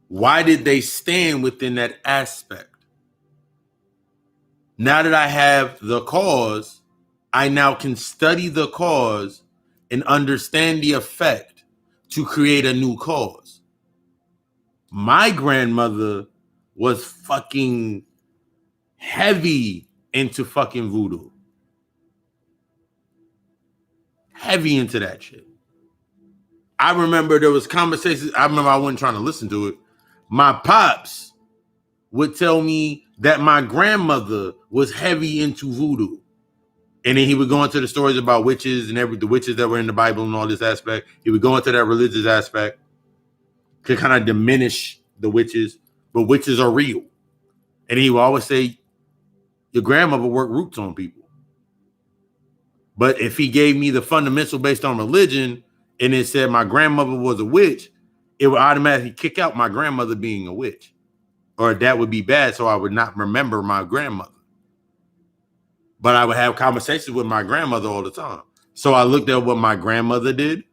Why did they stand within that aspect? Now that I have the cause, I now can study the cause and understand the effect to create a new cause. My grandmother was fucking heavy into fucking voodoo. Heavy into that shit. I remember there was conversations. I wasn't trying to listen to it. My pops would tell me that my grandmother was heavy into voodoo. And then he would go into the stories about witches and the witches that were in the Bible and all this aspect. He would go into that religious aspect to kind of diminish the witches, but witches are real. And he would always say, your grandmother worked roots on people. But if he gave me the fundamental based on religion and it said my grandmother was a witch, it would automatically kick out my grandmother being a witch. Or that would be bad, so I would not remember my grandmother. But I would have conversations with my grandmother all the time. So I looked at what my grandmother did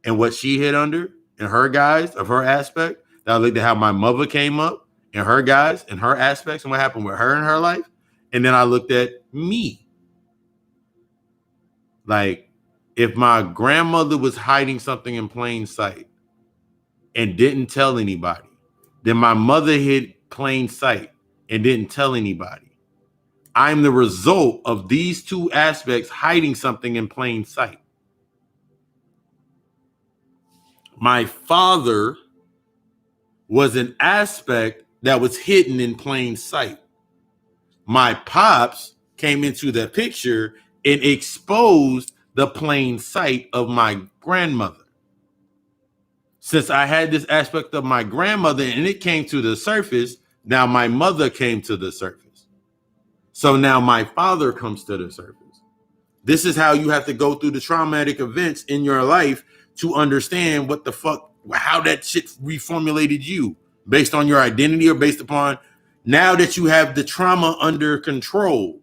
and what she hid under and her guys of her aspect. Then I looked at how my mother came up and her guys and her aspects and what happened with her in her life. And then I looked at me. Like, if my grandmother was hiding something in plain sight and didn't tell anybody, then my mother hid plain sight and didn't tell anybody. I'm the result of these two aspects hiding something in plain sight. My father was an aspect that was hidden in plain sight. My pops came into the picture and exposed the plain sight of my grandmother. Since I had this aspect of my grandmother and it came to the surface, now my mother came to the surface. So now my father comes to the surface. This is how you have to go through the traumatic events in your life to understand what the fuck how that shit reformulated you based on your identity or based upon now that you have the trauma under control.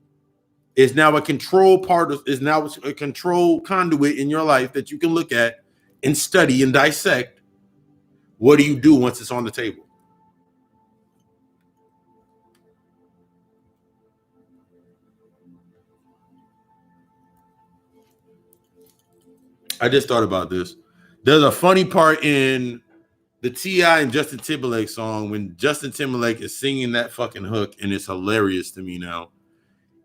Is now a control part of is now a control conduit in your life that you can look at and study and dissect. What do you do once it's on the table? I just thought about this. There's a funny part in the T.I. and Justin Timberlake song when Justin Timberlake is singing that fucking hook, and it's hilarious to me now.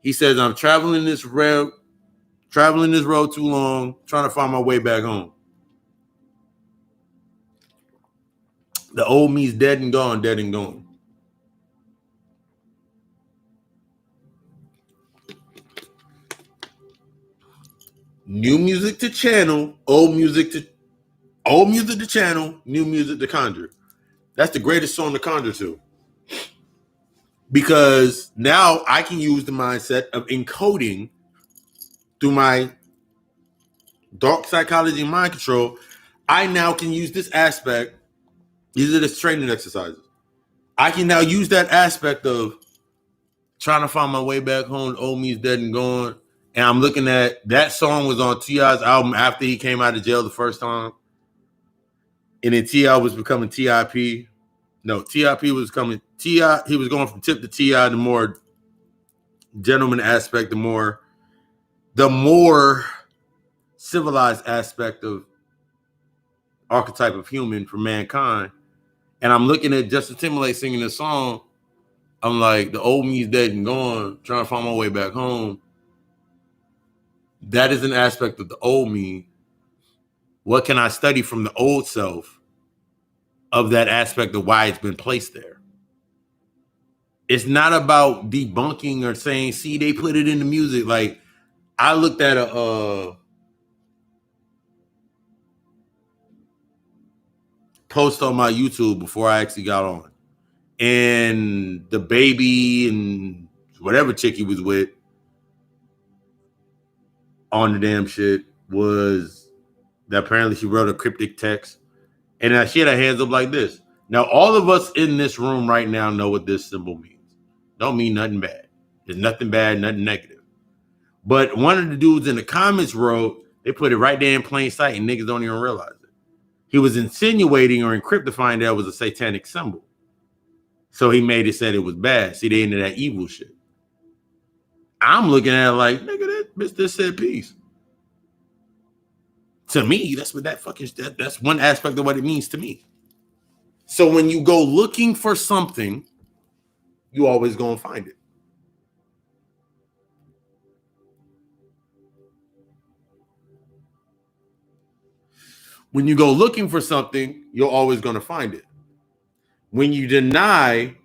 He says, I'm traveling this road too long, trying to find my way back home. The old me's dead and gone, dead and gone. New music to channel, old music to channel, new music to conjure. That's the greatest song to conjure to. Because now I can use the mindset of encoding through my dark psychology and mind control. I now can use this aspect. These are the training exercises. I can now use that aspect of trying to find my way back home. Old me's dead and gone. And I'm looking at that song was on T.I.'s album after he came out of jail the first time. And then T.I. was becoming T.I.P. No, T.I.P. was coming. T.I. He was going from Tip to T.I. the more gentleman aspect, the more civilized aspect of archetype of human for mankind. And I'm looking at Justin Timberlake singing this song. I'm like, the old me's dead and gone, trying to find my way back home. That is an aspect of the old me. What can I study from the old self of that aspect of why it's been placed there? It's not about debunking or saying, see, they put it in the music. Like, I looked at a post on my YouTube before I actually got on. And the baby and whatever chick he was with on the damn shit was that apparently she wrote a cryptic text. And she had her hands up like this. Now, all of us in this room right now know what this symbol means. Don't mean nothing bad. There's nothing bad, nothing negative. But one of the dudes in the comments wrote, they put it right there in plain sight and niggas don't even realize it. He was insinuating or encryptifying that it was a satanic symbol. So he made it said it was bad. See, they into that evil shit. I'm looking at it like, nigga, that bitch just said peace. To me, that's what that's one aspect of what it means to me. So when you go looking for something, you always gonna find it. When you go looking for something, you're always gonna find it. When you deny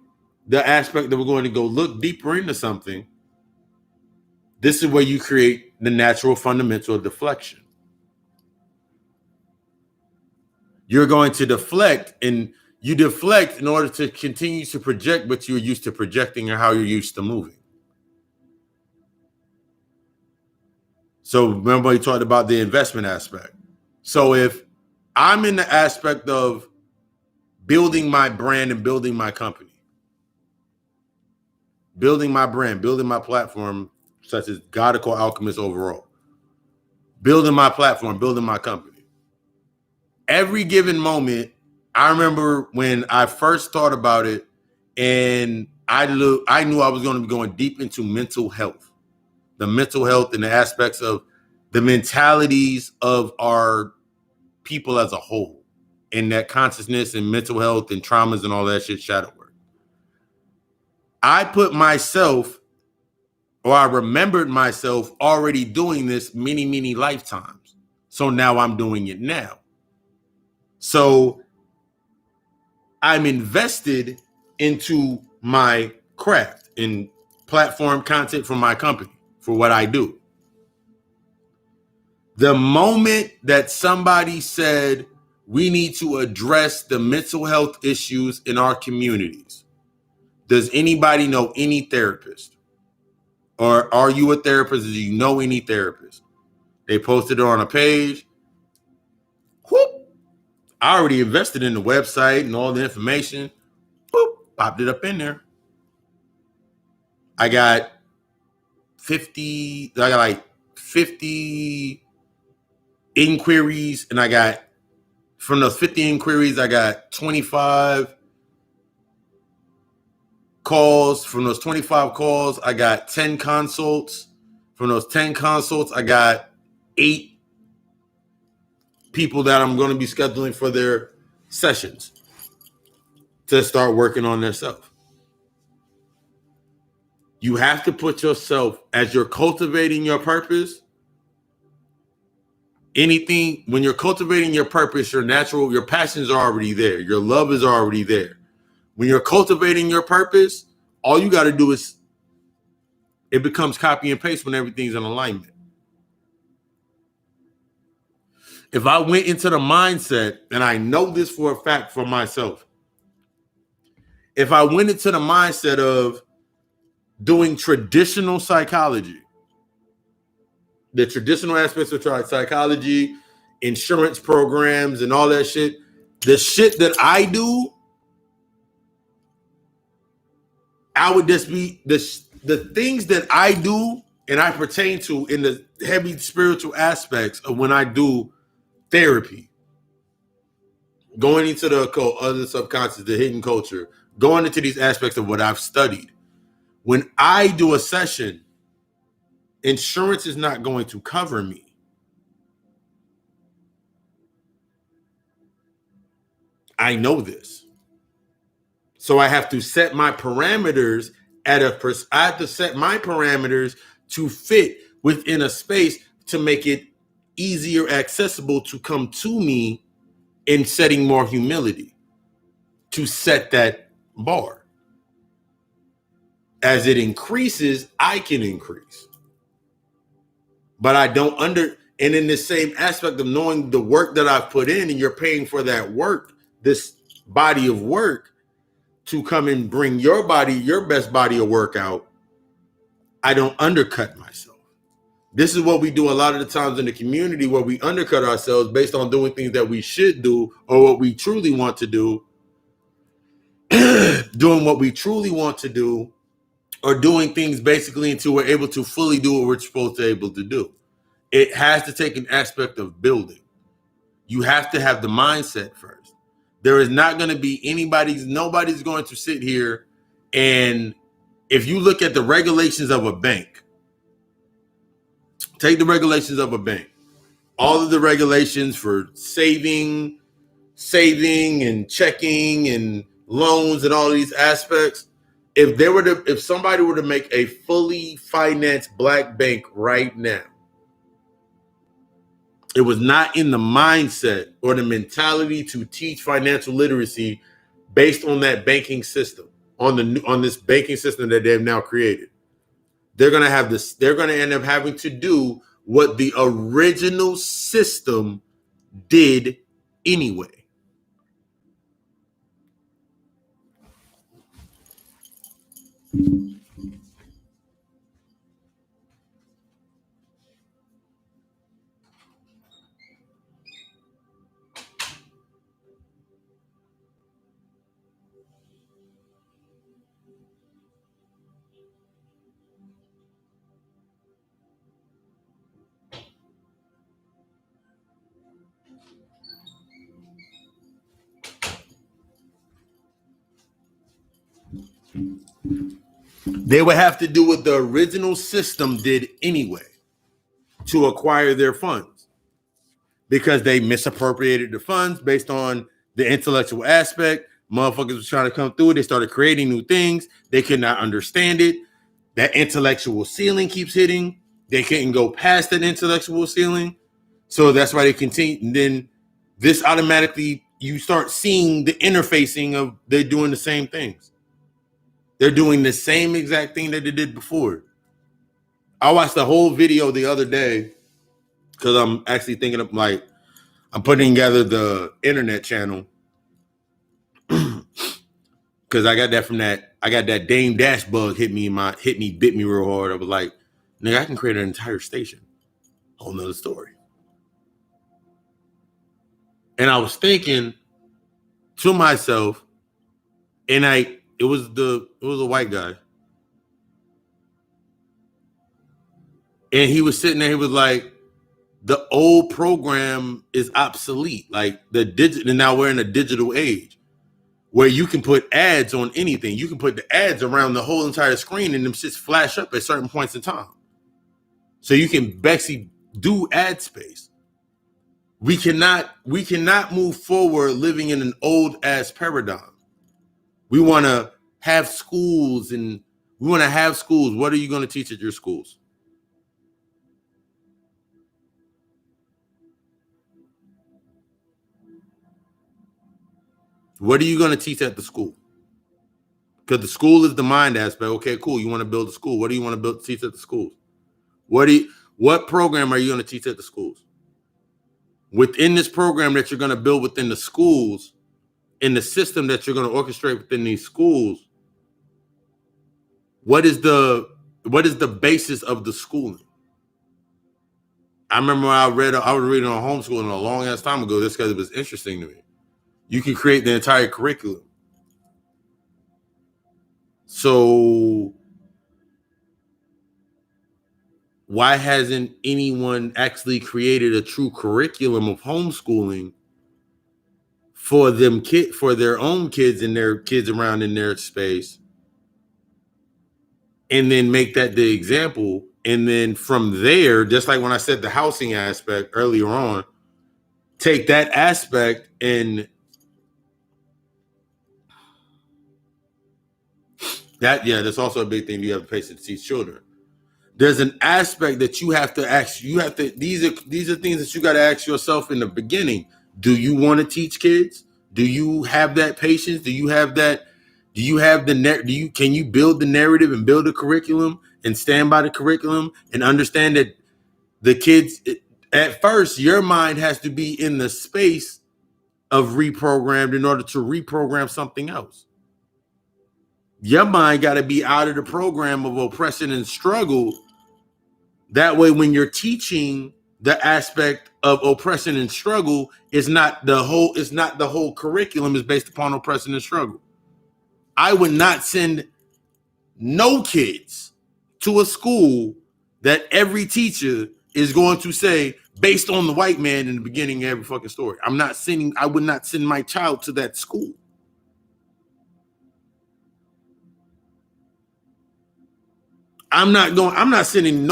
the aspect that we're going to go look deeper into something, this is where you create the natural fundamental deflection. You're going to deflect, and you deflect in order to continue to project what you're used to projecting or how you're used to moving. So remember we talked about the investment aspect. So if I'm in the aspect of building my brand and building my company, building my brand, building my platform, such as God Call Alchemist overall, building my platform, building my company. Every given moment, I remember when I first thought about it, and I knew I was going to be going deep into mental health, the mental health and the aspects of the mentalities of our people as a whole, and that consciousness and mental health and traumas and all that shit shadow work. I put myself, or I remembered myself already doing this many, many lifetimes. So now I'm doing it now. So I'm invested into my craft and platform content for my company, for what I do. The moment that somebody said, we need to address the mental health issues in our communities, does anybody know any therapist? Or are you a therapist? Do you know any therapist? They posted it on a page. Whoop. I already invested in the website and all the information. Boop, popped it up in there. I got 50 inquiries, and I got, from those 50 inquiries, I got 25 calls. From those 25 calls, I got 10 consults. From those 10 consults, I got 8 people that I'm going to be scheduling for their sessions to start working on themselves. You have to put yourself, as you're cultivating your purpose, when you're cultivating your purpose, your passions are already there. Your love is already there. When you're cultivating your purpose, all you got to do is, it becomes copy and paste when everything's in alignment. If I went into the mindset, and I know this for a fact for myself, if I went into the mindset of doing traditional psychology, the traditional aspects of psychology, insurance programs, and all that shit, the shit that I do, I would just be the things that I do and I pertain to in the heavy spiritual aspects of when I do therapy, going into the other subconscious, the hidden culture, going into these aspects of what I've studied. When I do a session, insurance is not going to cover me. I know this. So I have to set my parameters I have to set my parameters to fit within a space to make it easier accessible to come to me, in setting more humility to set that bar. As it increases, I can increase. But I don't and in the same aspect of knowing the work that I've put in, and you're paying for that work, this body of work, to come and bring your best body of work out, I don't undercut myself. This is what we do a lot of the times in the community, where we undercut ourselves based on doing things that we should do, or what we truly want to do, doing what we truly want to do, or doing things basically until we're able to fully do what we're supposed to be able to do. It has to take an aspect of building. You have to have the mindset first. There is not going to be nobody's going to sit here, and if you look at the regulations of a bank, take the regulations of a bank, all of the regulations for saving and checking and loans and all of these aspects. If somebody were to make a fully financed black bank right now, it was not in the mindset or the mentality to teach financial literacy based on that banking system, on this banking system that they've now created. They're going to end up having to do what the original system did anyway. They would have to do what the original system did anyway to acquire their funds, because they misappropriated the funds based on the intellectual aspect. Motherfuckers was trying to come through. They started creating new things. They could not understand it. That intellectual ceiling keeps hitting. They couldn't go past that intellectual ceiling. So that's why they continue. And then this automatically, you start seeing the interfacing of they're doing the same things. They're doing the same exact thing that they did before. I watched the whole video the other day because I'm actually thinking of I'm putting together the internet channel because I got that Dame Dash bug bit me real hard. I was like, nigga, I can create an entire station. Whole nother story. And I was thinking to myself, and it was a white guy. And he was sitting there, he was like, the old program is obsolete. Like the digital, and now we're in a digital age where you can put ads on anything. You can put the ads around the whole entire screen and them shits flash up at certain points in time. So you can basically do ad space. We cannot move forward living in an old ass paradigm. We want to have schools and we want to have schools. What are you going to teach at your schools? What are you going to teach at the school? Because the school is the mind aspect. Okay, cool. You want to build a school. What do you want to teach at the schools? What program are you going to teach at the schools? Within this program that you're going to build within the schools, in the system that you're going to orchestrate within these schools, what is the basis of the schooling? I remember I was reading on homeschooling a long ass time ago, just because it was interesting to me. You can create the entire curriculum. So why hasn't anyone actually created a true curriculum of homeschooling for their own kids and their kids around in their space, and then make that the example? And then from there, just like when I said the housing aspect earlier on, take that aspect and that's also a big thing. You have the patience to teach children. There's an aspect that you have to ask. These are things that you got to ask yourself in the beginning. Do you want to teach kids? Do you have that patience? Do you have that? Do you have can you build the narrative and build a curriculum and stand by the curriculum and understand that the kids, at first, your mind has to be in the space of reprogrammed in order to reprogram something else. Your mind got to be out of the program of oppression and struggle. That way, when you're teaching the aspect of oppression and struggle, it's not the whole curriculum is based upon oppression and struggle. I would not send no kids to a school that every teacher is going to say, based on the white man in the beginning of every fucking story. I would not send my child to that school. I'm not sending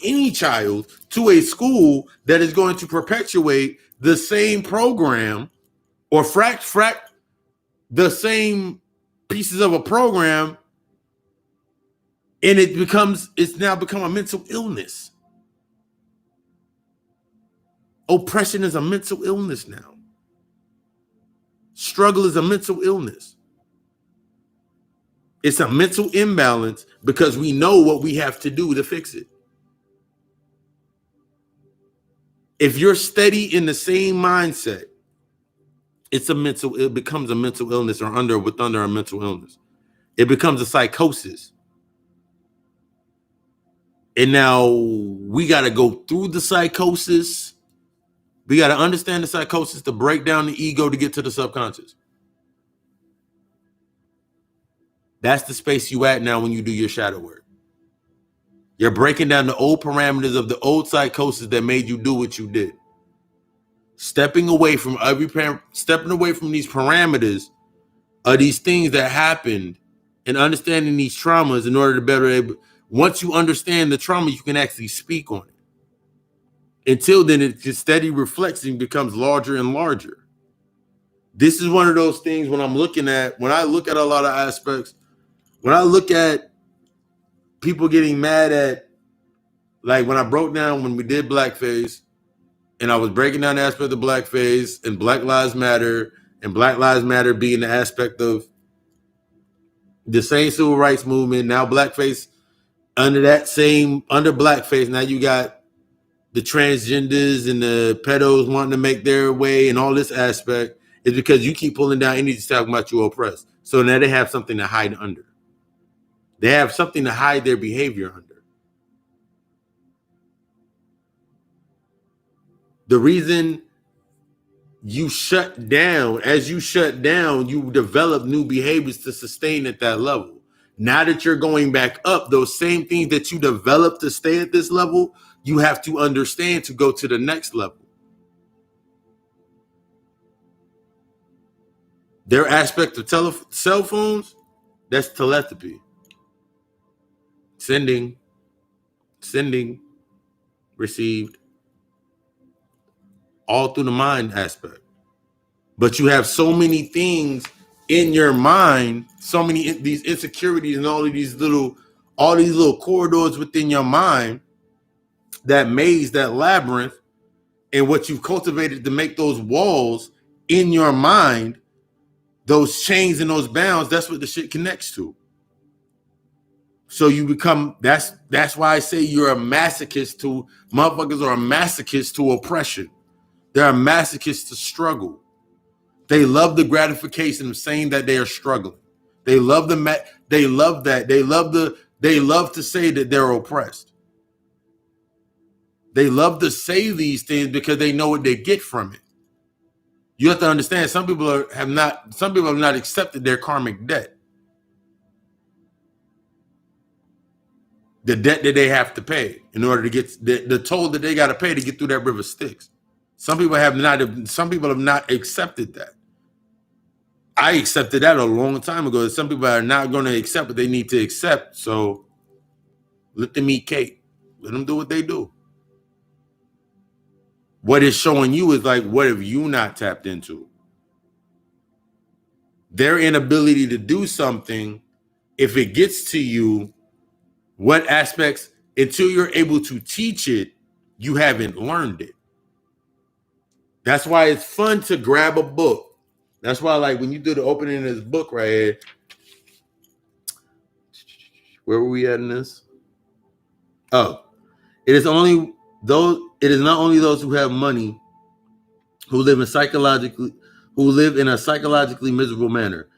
any child to a school that is going to perpetuate the same program or fract the same pieces of a program, and it's now become a mental illness. Oppression is a mental illness now. Struggle is a mental illness. It's a mental imbalance because we know what we have to do to fix it. If you're steady in the same mindset, it becomes a mental illness or under a mental illness. It becomes a psychosis. And now we got to go through the psychosis. We got to understand the psychosis to break down the ego to get to the subconscious. That's the space you at now when you do your shadow work. You're breaking down the old parameters of the old psychosis that made you do what you did. Stepping away from these parameters of these things that happened and understanding these traumas in order to better. Once you understand the trauma, you can actually speak on it. Until then, it just steady reflection becomes larger and larger. This is one of those things when I look at a lot of aspects, when I look at people getting mad at, like when I broke down when we did blackface, and I was breaking down the aspect of blackface and Black Lives Matter, and Black Lives Matter being the aspect of the same civil rights movement. Now blackface, under blackface, now you got the transgenders and the pedos wanting to make their way, and all this aspect is because you keep pulling down energy talking about you oppressed. So now they have something to hide under. They have something to hide their behavior under. The reason you shut down. As you shut down, you develop new behaviors to sustain at that level. Now that you're going back up, those same things that you developed to stay at this level, you have to understand to go to the next level. Their aspect of cell phones, that's telepathy. Sending, received, all through the mind aspect. But you have so many things in your mind, so many these insecurities and all these little corridors within your mind, that maze, that labyrinth, and what you've cultivated to make those walls in your mind, those chains and those bounds, that's what the shit connects to. So you become, that's why I say you're a masochist to, motherfuckers are a masochist to oppression. They're a masochist to struggle. They love the gratification of saying that they are struggling. They love they love that. They love to say that they're oppressed. They love to say these things because they know what they get from it. You have to understand, some people have not accepted their karmic debt. The debt that they have to pay in order to get the toll that they got to pay to get through that river Styx. Some people have not accepted that. I accepted that a long time ago. Some people are not going to accept what they need to accept. So let them eat cake. Let them do what they do. What it's showing you is like, what have you not tapped into? Their inability to do something, if it gets to you, what aspects, until you're able to teach it, you haven't learned it. That's why it's fun to grab a book. That's why, like, when you do the opening of this book right here, where were we at in this? Oh, it is not only those who have money who live in a psychologically miserable manner,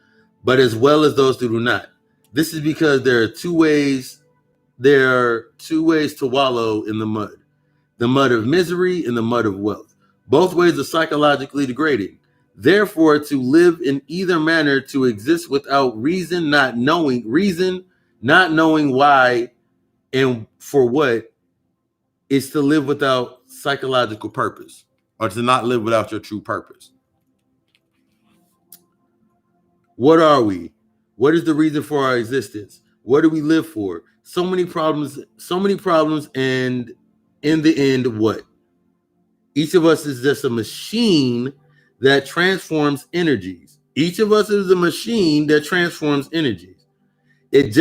but as well as those who do not. This is because there are two ways to wallow in the mud of misery and the mud of wealth. Both ways are psychologically degrading. Therefore, to live in either manner, to exist without reason, not knowing why and for what, is to live without psychological purpose, or to not live without your true purpose. What are we? What is the reason for our existence? What do we live for? So many problems, and in the end, what? Each of us is just a machine that transforms energies. Each of us is a machine that transforms energies. It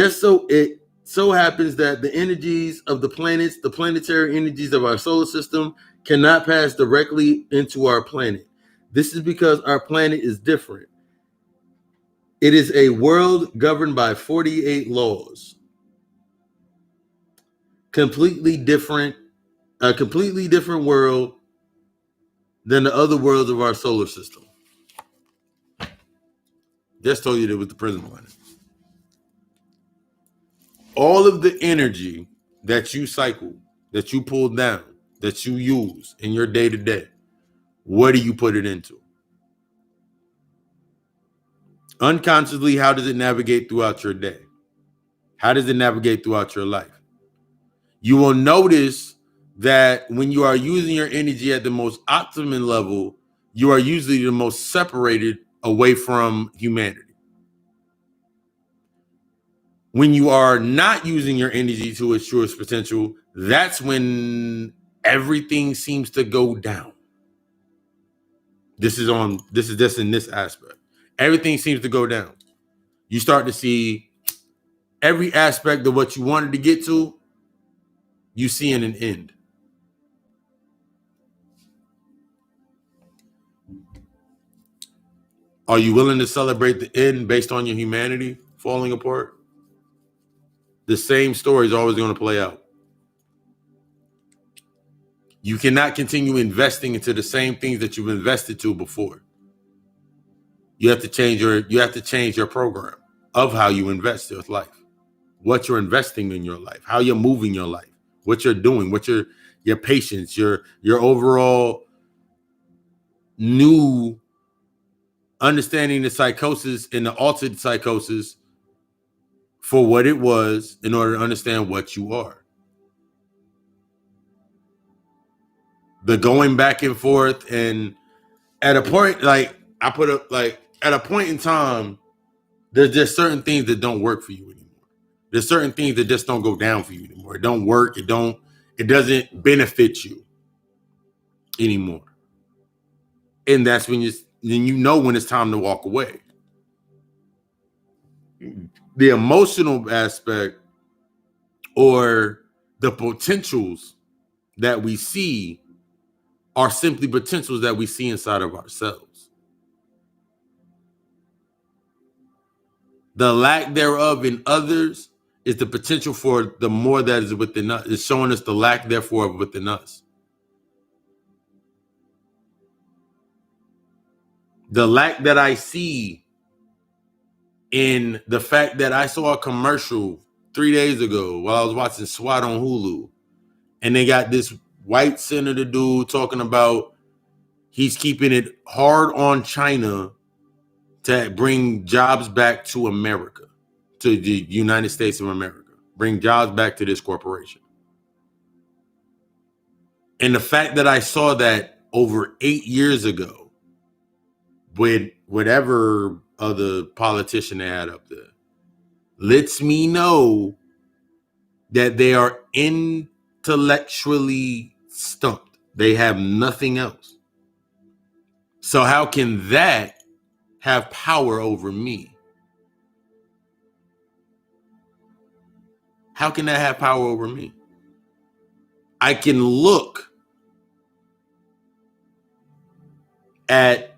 so happens that the energies of the planets, the planetary energies of our solar system, cannot pass directly into our planet. This is because our planet is different. It is a world governed by 48 laws. A completely different world than the other worlds of our solar system. Just told you that with the prison planet. All of the energy that you cycle, that you pull down, that you use in your day-to-day, what do you put it into? Unconsciously, how does it navigate throughout your day? How does it navigate throughout your life? You will notice that when you are using your energy at the most optimum level, you are usually the most separated away from humanity. When you are not using your energy to its truest potential, that's when everything seems to go down. This is just in this aspect. Everything seems to go down. You start to see every aspect of what you wanted to get to, you see in an end. Are you willing to celebrate the end based on your humanity falling apart? The same story is always going to play out. You cannot continue investing into the same things that you've invested to before. You have to change your program of how you invest your life, what you're investing in your life, how you're moving your life, what you're doing, what your patience, your overall new understanding the psychosis and the altered psychosis for what it was in order to understand what you are. The going back and forth, and at a point, like I put up, like at a point in time, there's just certain things that don't work for you anymore. There's certain things that just don't go down for you anymore. It don't work. It doesn't benefit you anymore. And that's when you know when it's time to walk away. The emotional aspect or the potentials that we see are simply potentials that we see inside of ourselves. The lack thereof in others is the potential for the more that is within us. It's showing us the lack, therefore, within us. The lack that I see in the fact that I saw a commercial 3 days ago while I was watching SWAT on Hulu, and they got this white senator dude talking about he's keeping it hard on China to bring jobs back to America, to the United States of America, bring jobs back to this corporation. And the fact that I saw that over 8 years ago with whatever other politician they had up there lets me know that they are intellectually stumped. They have nothing else. So how can that have power over me? How can that have power over me? I can look at,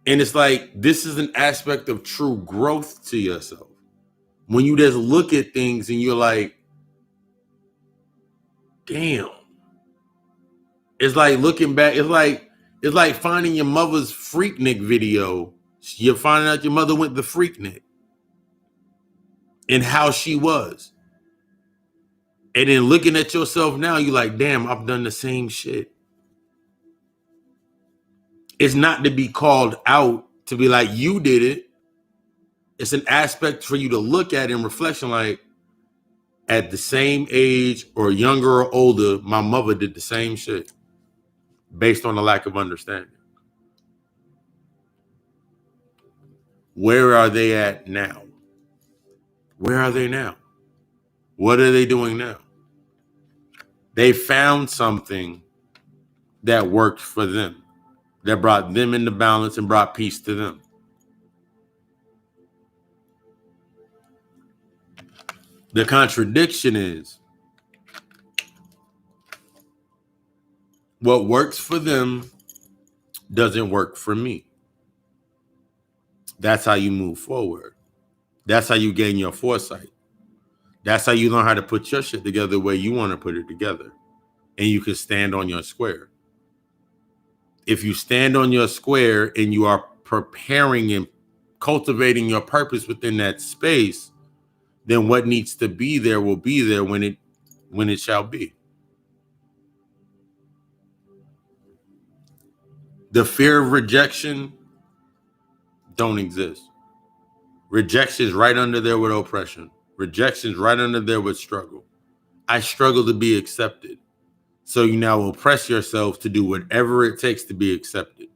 and it's like, this is an aspect of true growth to yourself. When you just look at things and you're like, damn. It's like looking back, it's like finding your mother's Freaknik video. You're finding out your mother went to Freaknik and how she was. And then looking at yourself now, you're like, damn, I've done the same shit. It's not to be called out, to be like, you did it. It's an aspect for you to look at in reflection, like, at the same age or younger or older, my mother did the same shit based on the lack of understanding. Where are they at now? Where are they now? What are they doing now? They found something that worked for them, that brought them into balance and brought peace to them. The contradiction is what works for them doesn't work for me. That's how you move forward. That's how you gain your foresight. That's how you learn how to put your shit together the way you want to put it together. And you can stand on your square. If you stand on your square and you are preparing and cultivating your purpose within that space, then what needs to be there will be there when it shall be. The fear of rejection don't exist. Rejection is right under there with oppression. Rejection is right under there with struggle. I struggle to be accepted. So you now oppress yourself to do whatever it takes to be accepted.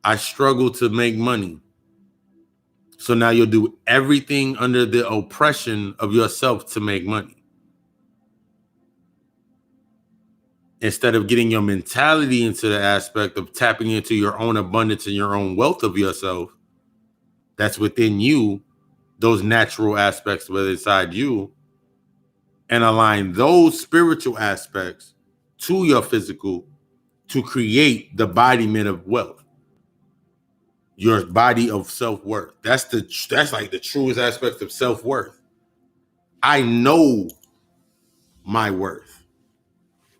I struggle to make money. So now you'll do everything under the oppression of yourself to make money. Instead of getting your mentality into the aspect of tapping into your own abundance and your own wealth of yourself that's within you, those natural aspects whether inside you, and align those spiritual aspects to your physical to create the embodiment of wealth, your body of self-worth. That's like the truest aspect of self-worth. I know my worth.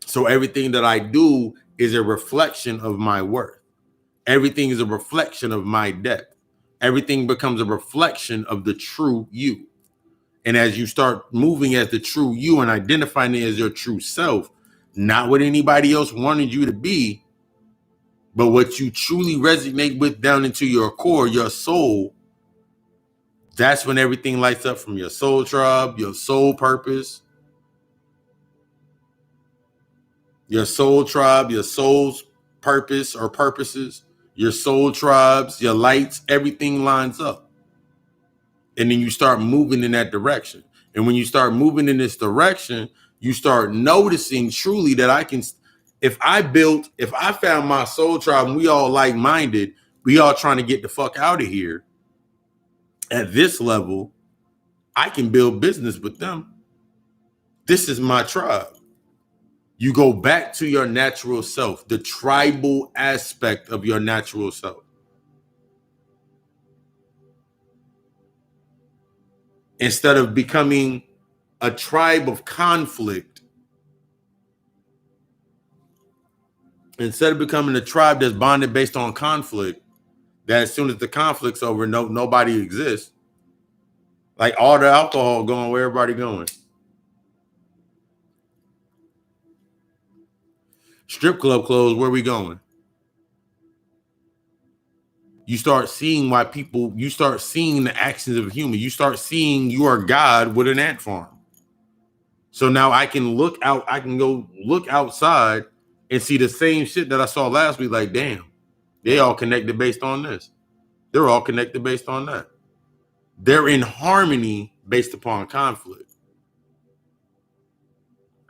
So everything that I do is a reflection of my worth. Everything is a reflection of my depth. Everything becomes a reflection of the true you. And as you start moving as the true you and identifying it as your true self, not what anybody else wanted you to be, but what you truly resonate with down into your core, your soul, that's when everything lights up, from your soul tribe, your soul purpose, your soul tribe, your soul's purpose or purposes, your soul tribes, your lights, everything lines up. And then you start moving in that direction. And when you start moving in this direction, you start noticing truly that if I found my soul tribe and we all like-minded, we all trying to get the fuck out of here at this level, I can build business with them. This is my tribe. You go back to your natural self, the tribal aspect of your natural self. Instead of becoming a tribe of conflict, instead of becoming a tribe that's bonded based on conflict, that as soon as the conflict's over, nobody exists. Like all the alcohol going, where everybody going? Strip club closed, where we going? You start seeing you start seeing the actions of a human. You start seeing you are God with an ant farm. So now I can go look outside and see the same shit that I saw last week. Like, damn, they all connected based on this. They're all connected based on that. They're in harmony based upon conflict.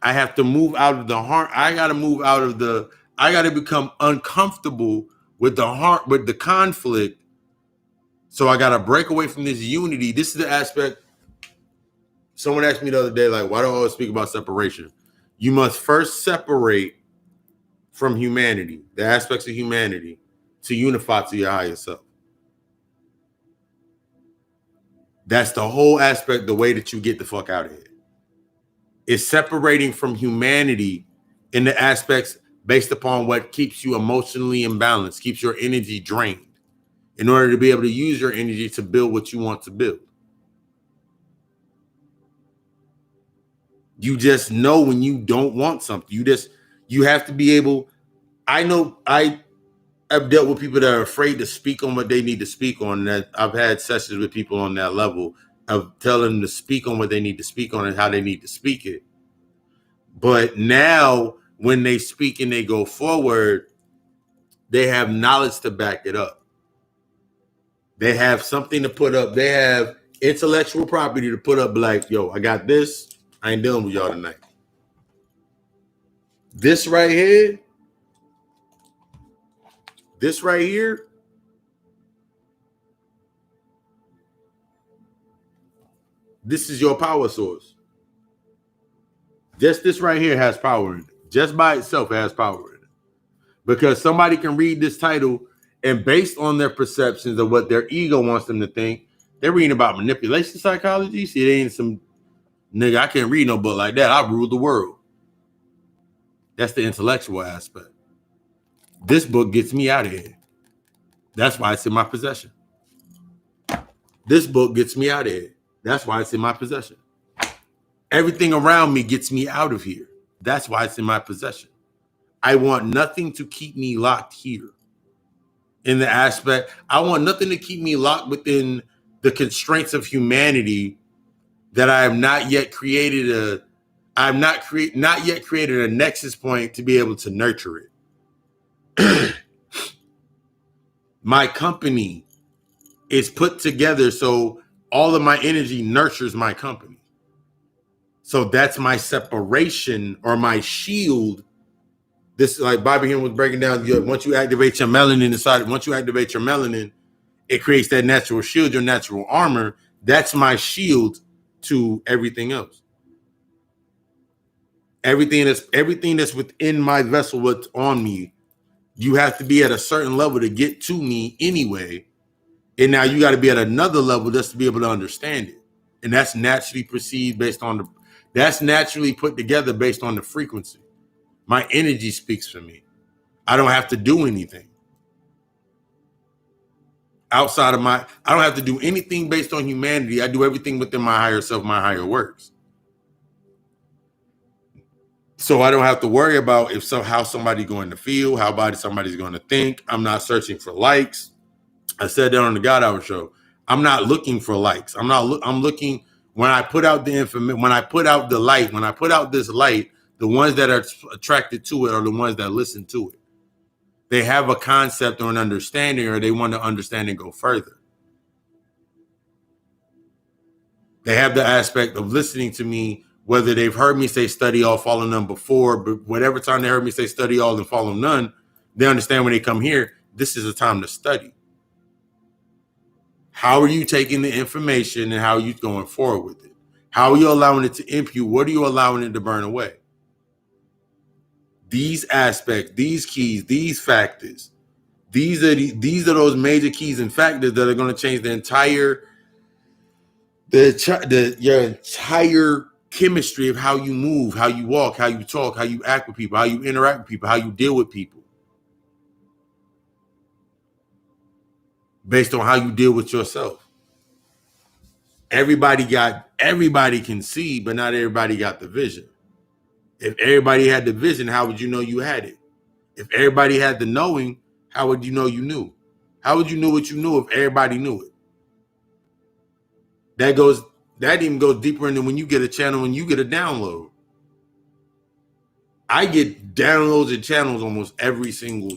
I have to move out of the heart. I got to become uncomfortable with with the conflict. So I got to break away from this unity. This is the aspect. Someone asked me the other day, like, why do I always speak about separation? You must first separate from humanity, the aspects of humanity, to unify to your higher self. That's the whole aspect, the way that you get the fuck out of here. Is separating from humanity in the aspects based upon what keeps you emotionally imbalanced, keeps your energy drained, in order to be able to use your energy to build what you want to build. You just know when you don't want something. You have to be able. I know I've dealt with people that are afraid to speak on what they need to speak on. That I've had sessions with people on that level of telling them to speak on what they need to speak on and how they need to speak it. But now when they speak and they go forward, they have knowledge to back it up. They have something to put up. They have intellectual property to put up, like, yo, I got this. I ain't dealing with y'all tonight. This right here, this is your power source. Just this right here has power in it. Just by itself, it has power in it. Because somebody can read this title and based on their perceptions of what their ego wants them to think, they're reading about manipulation psychology. See, it ain't some nigga, I can't read no book like that. I rule the world. That's the intellectual aspect. This book gets me out of here. That's why it's in my possession. This book gets me out of here. That's why it's in my possession. Everything around me gets me out of here. That's why it's in my possession. I want nothing to keep me locked here. In the aspect, I want nothing to keep me locked within the constraints of humanity that I have not yet created not yet created a nexus point to be able to nurture it. My company is put together so all of my energy nurtures my company. So that's my separation or my shield. This, like Bobby here was breaking down, once you activate your melanin inside, once you activate your melanin, it creates that natural shield, your natural armor. That's my shield to everything else. Everything that's within my vessel, what's on me, you have to be at a certain level to get to me anyway. And now you got to be at another level just to be able to understand it. And that's naturally perceived that's naturally put together based on the frequency. My energy speaks for me. I don't have to do anything. outside of I don't have to do anything based on humanity. I do everything within my higher self, my higher works. So I don't have to worry about how somebody's going to feel, how somebody's going to think. I'm not searching for likes. I said that on the God Hour show. I'm not looking for likes. I'm looking when I put out the information, when I put out the light, when I put out this light, the ones that are attracted to it are the ones that listen to it. They have a concept or an understanding, or they want to understand and go further. They have the aspect of listening to me, whether they've heard me say study all, follow none before, but whatever time they heard me say study all and follow none, they understand when they come here, this is a time to study. How are you taking the information and how are you going forward with it? How are you allowing it to impute? What are you allowing it to burn away? These aspects, these keys, these factors, these are those major keys and factors that are going to change your entire chemistry of how you move, how you walk, how you talk, how you act with people, how you interact with people, how you deal with people, based on how you deal with yourself. Everybody can see, but not everybody got the vision. If everybody had the vision, how would you know you had it? If everybody had the knowing, how would you know you knew? How would you know what you knew if everybody knew it? That even goes deeper into when you get a channel, when you get a download. I get downloads and channels almost every single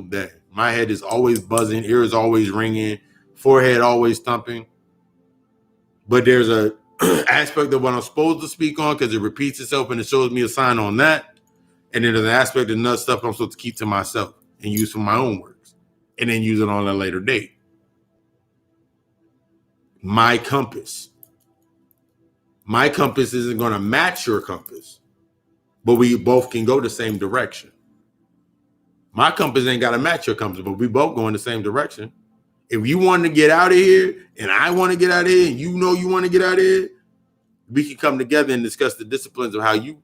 day. My head is always buzzing, ears always ringing, forehead always thumping. But there's a aspect of what I'm supposed to speak on because it repeats itself and it shows me a sign on that. And then there's an aspect of another stuff I'm supposed to keep to myself and use for my own works and then use it on a later date. My compass isn't going to match your compass, but we both can go the same direction. My compass ain't got to match your compass, but we both go in the same direction. If you want to get out of here and I want to get out of here and you know you want to get out of here, we can come together and discuss the disciplines of how you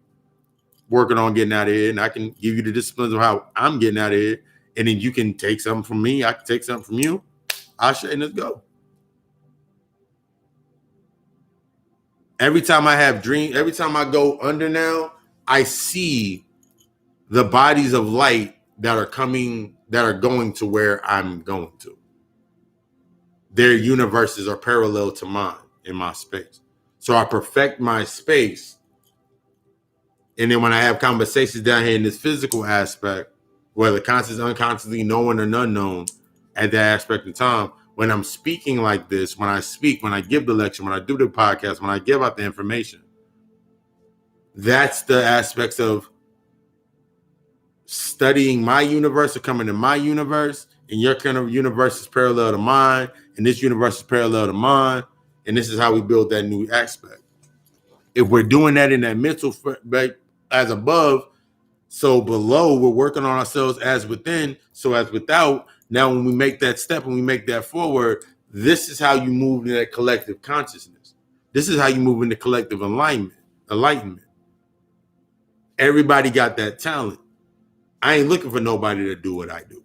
working on getting out of here, and I can give you the disciplines of how I'm getting out of here, and then you can take something from me, I can take something from you. I'll share and let's go. Every time I have dreams, every time I go under now, I see the bodies of light that are going to where I'm going to. Their universes are parallel to mine in my space. So I perfect my space. And then when I have conversations down here in this physical aspect, whether conscious, unconsciously, known or unknown, at that aspect of time, when I'm speaking like this, when I speak, when I give the lecture, when I do the podcast, when I give out the information, that's the aspects of studying my universe or coming to my universe, and your kind of universe is parallel to mine, and this universe is parallel to mine, and this is how we build that new aspect. If we're doing that in that mental as above, so below, we're working on ourselves as within, so as without. Now, when we make that step and we make that forward, this is how you move in that collective consciousness. This is how you move into collective enlightenment. Everybody got that talent. I ain't looking for nobody to do what I do,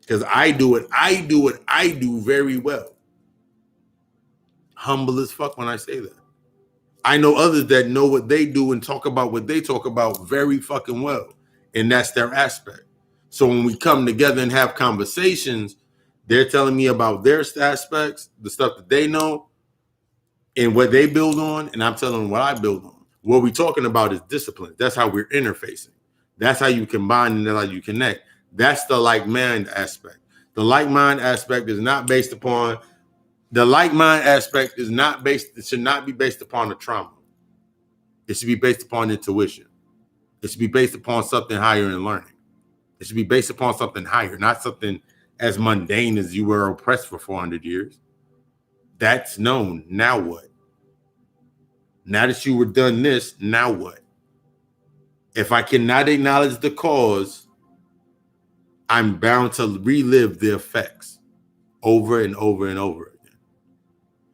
because I do very well. Humble as fuck when I say that. I know others that know what they do and talk about what they talk about very fucking well. And that's their aspect. So when we come together and have conversations, they're telling me about their aspects, the stuff that they know and what they build on. And I'm telling them what I build on. What we're talking about is discipline. That's how we're interfacing. That's how you combine and that's how you connect. That's the like-mind aspect. The like-mind aspect is not based upon it should not be based upon the trauma. It should be based upon intuition. It should be based upon something higher in learning. It should be based upon something higher, not something as mundane as you were oppressed for 400 years. That's known. Now what? Now that you were done this, now what? If I cannot acknowledge the cause, I'm bound to relive the effects over and over and over again.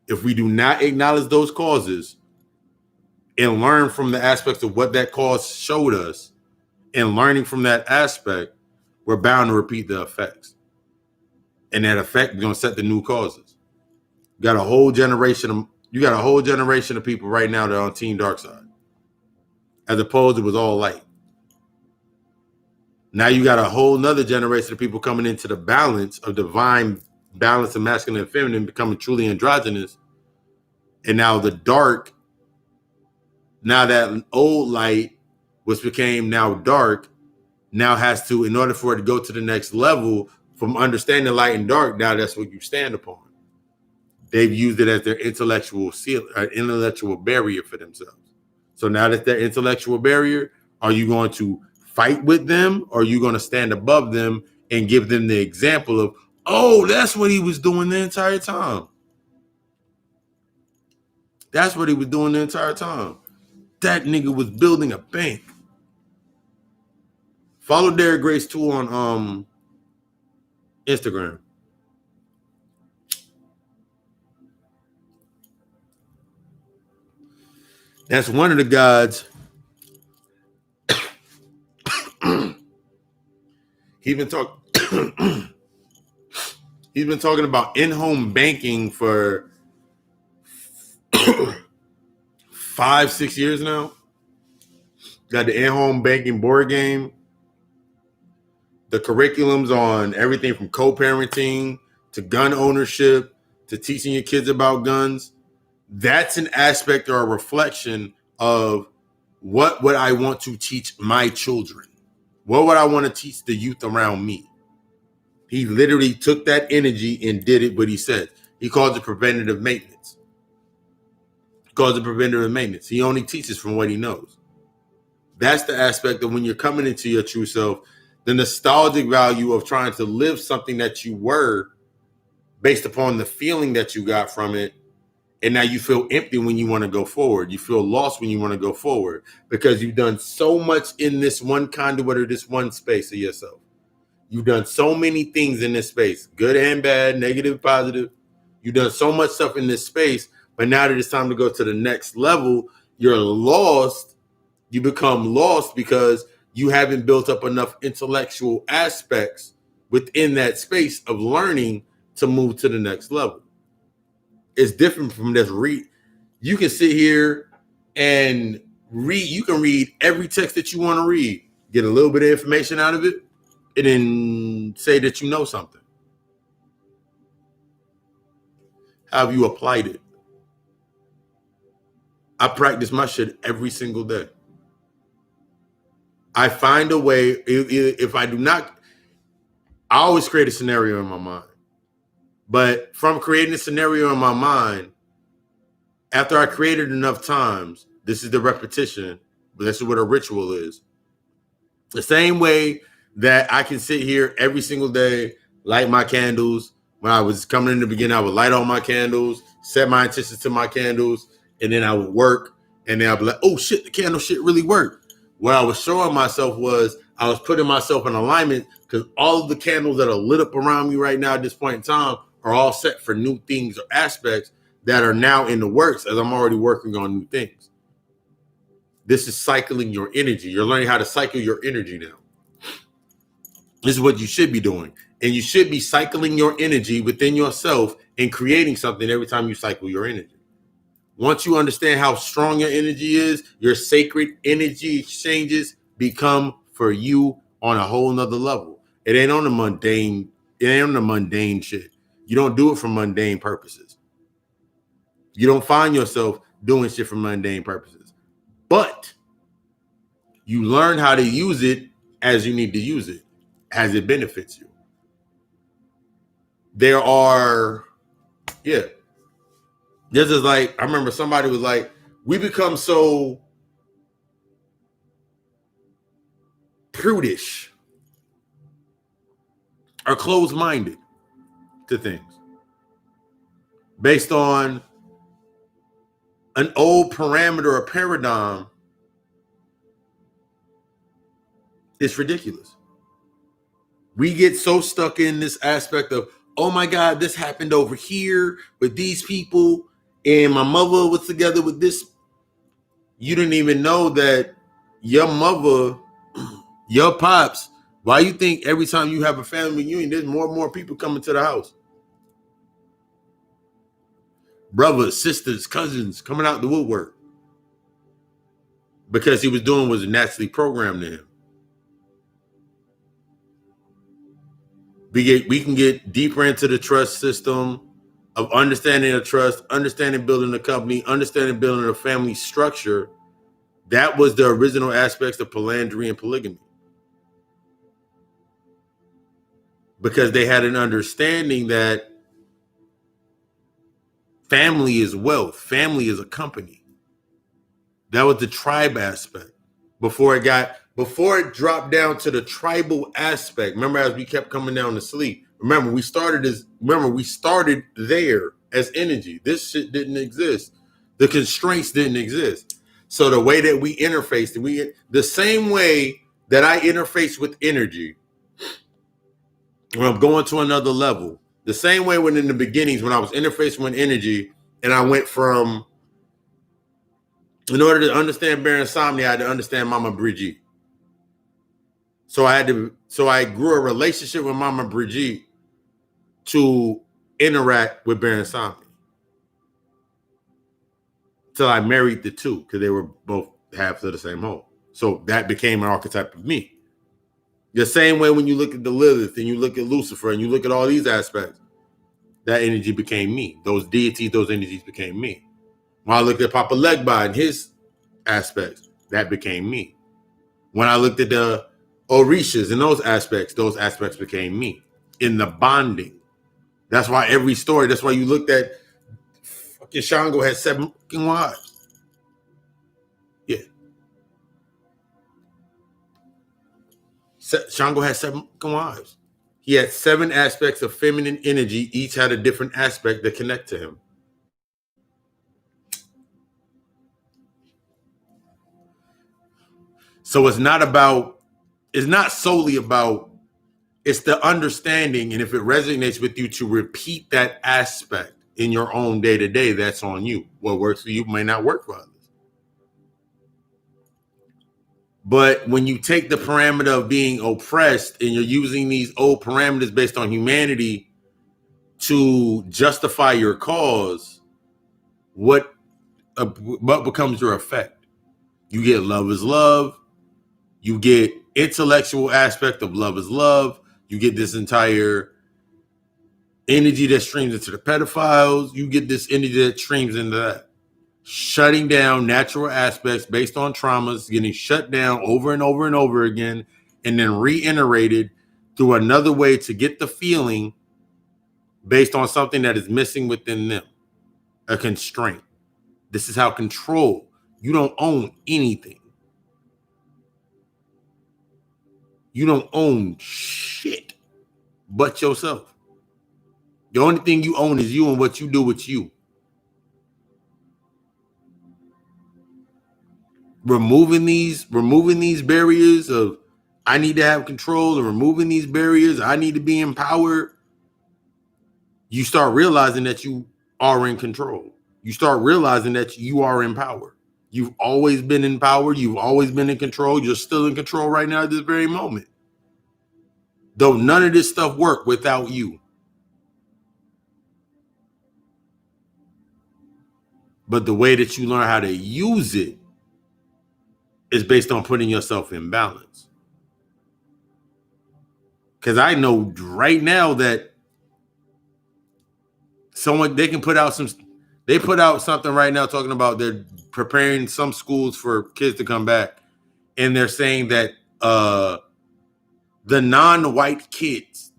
If we do not acknowledge those causes and learn from the aspects of what that cause showed us, and learning from that aspect, we're bound to repeat the effects. And that effect is going to set the new causes. You got a whole generation of people right now that are on Team Dark Side. As opposed to it was all light. Now you got a whole nother generation of people coming into the balance of divine balance of masculine and feminine, becoming truly androgynous. And now the dark, now that old light, which became now dark, now has to, in order for it to go to the next level from understanding light and dark, now that's what you stand upon. They've used it as their intellectual barrier for themselves. So now that their intellectual barrier, are you going to fight with them, or are you going to stand above them and give them the example of, oh, that's what he was doing the entire time. That's what he was doing the entire time. That nigga was building a bank. Follow Derek Grace 2 on Instagram. That's one of the gods. He's been talking about in-home banking for 5-6 years now. Got the in-home banking board game. The curriculums on everything from co-parenting to gun ownership to teaching your kids about guns. That's an aspect or a reflection of what would I want to teach my children? What would I want to teach the youth around me? He literally took that energy and did it what he said. He calls it preventative maintenance. He only teaches from what he knows. That's the aspect of when you're coming into your true self, the nostalgic value of trying to live something that you were based upon the feeling that you got from it. And now you feel empty when you want to go forward. You feel lost when you want to go forward because you've done so much in this one conduit or this one space of yourself. You've done so many things in this space, good and bad, negative, positive. You've done so much stuff in this space, but now that it's time to go to the next level, you're lost. You become lost because you haven't built up enough intellectual aspects within that space of learning to move to the next level. It's different from just read. You can sit here and read. You can read every text that you want to read, get a little bit of information out of it, and then say that you know something. How have you applied it? I practice my shit every single day. I find a way. If I do not, I always create a scenario in my mind. But from creating a scenario in my mind, after I created enough times, this is the repetition, but this is what a ritual is. The same way that I can sit here every single day, light my candles. When I was coming in the beginning, I would light all my candles, set my intentions to my candles, and then I would work. And then I'd be like, oh shit, the candle shit really worked. What I was showing myself was I was putting myself in alignment because all of the candles that are lit up around me right now at this point in time are all set for new things or aspects that are now in the works as I'm already working on new things. This is cycling your energy. You're learning how to cycle your energy now. This is what you should be doing. And you should be cycling your energy within yourself and creating something every time you cycle your energy. Once you understand how strong your energy is, your sacred energy exchanges become for you on a whole nother level. It ain't on the mundane shit. You don't do it for mundane purposes. You don't find yourself doing shit for mundane purposes. But you learn how to use it as you need to use it, as it benefits you. This is like, I remember somebody was like, we become so prudish or closed-minded to things based on an old parameter or paradigm. It's ridiculous. We get so stuck in this aspect of, oh my God, this happened over here with these people, and my mother was together with this. You didn't even know that your mother, your pops Why you think every time you have a family reunion, there's more and more people coming to the house? Brothers, sisters, cousins coming out the woodwork. Because he was doing what was naturally programmed in him. We can get deeper into the trust system of understanding the trust, understanding building a company, understanding building a family structure. That was the original aspects of polyandry and polygamy. Because they had an understanding that family is wealth, family is a company. That was the tribe aspect. Before it dropped down to the tribal aspect. Remember, as we kept coming down to sleep. Remember, we started there as energy. This shit didn't exist. The constraints didn't exist. So the way that we interfaced, the same way that I interface with energy when I'm going to another level, the same way when in the beginnings when I was interfacing with energy and I went from, in order to understand Baron Insomnia, I had to understand Mama Brigitte. So I grew a relationship with Mama Brigitte to interact with Baron Insomnia. Till I married the two, because they were both halves of the same home. So that became an archetype of me. The same way when you look at the Lilith and you look at Lucifer and you look at all these aspects, that energy became me. Those deities, those energies became me. When I looked at Papa Legba and his aspects, that became me. When I looked at the Orishas and those aspects became me in the bonding. That's why every story, that's why you looked at fucking Shango had 7 fucking wives. Yeah. Shango had 7 fucking wives. He had 7 aspects of feminine energy. Each had a different aspect that connect to him. So it's not solely about, it's the understanding. And if it resonates with you to repeat that aspect in your own day-to-day, that's on you. What works for you may not work for others. But when you take the parameter of being oppressed and you're using these old parameters based on humanity to justify your cause, what becomes your effect? You get love is love. You get intellectual aspect of love is love. You get this entire energy that streams into the pedophiles. You get this energy that streams into that. Shutting down natural aspects based on traumas, getting shut down over and over and over again, and then reiterated through another way to get the feeling based on something that is missing within them, a constraint. This is how control. You don't own anything. You don't own shit but yourself. The only thing you own is you and what you do with you. Removing these barriers of I need to have control, and removing these barriers, I need to be empowered. You start realizing that you are in control. You start realizing that you are in power. You've always been in power. You've always been in control. You're still in control right now at this very moment. Though none of this stuff worked without you. But the way that you learn how to use it is based on putting yourself in balance. Because I know right now that they put out something right now talking about they're preparing some schools for kids to come back. And they're saying that the non-white kids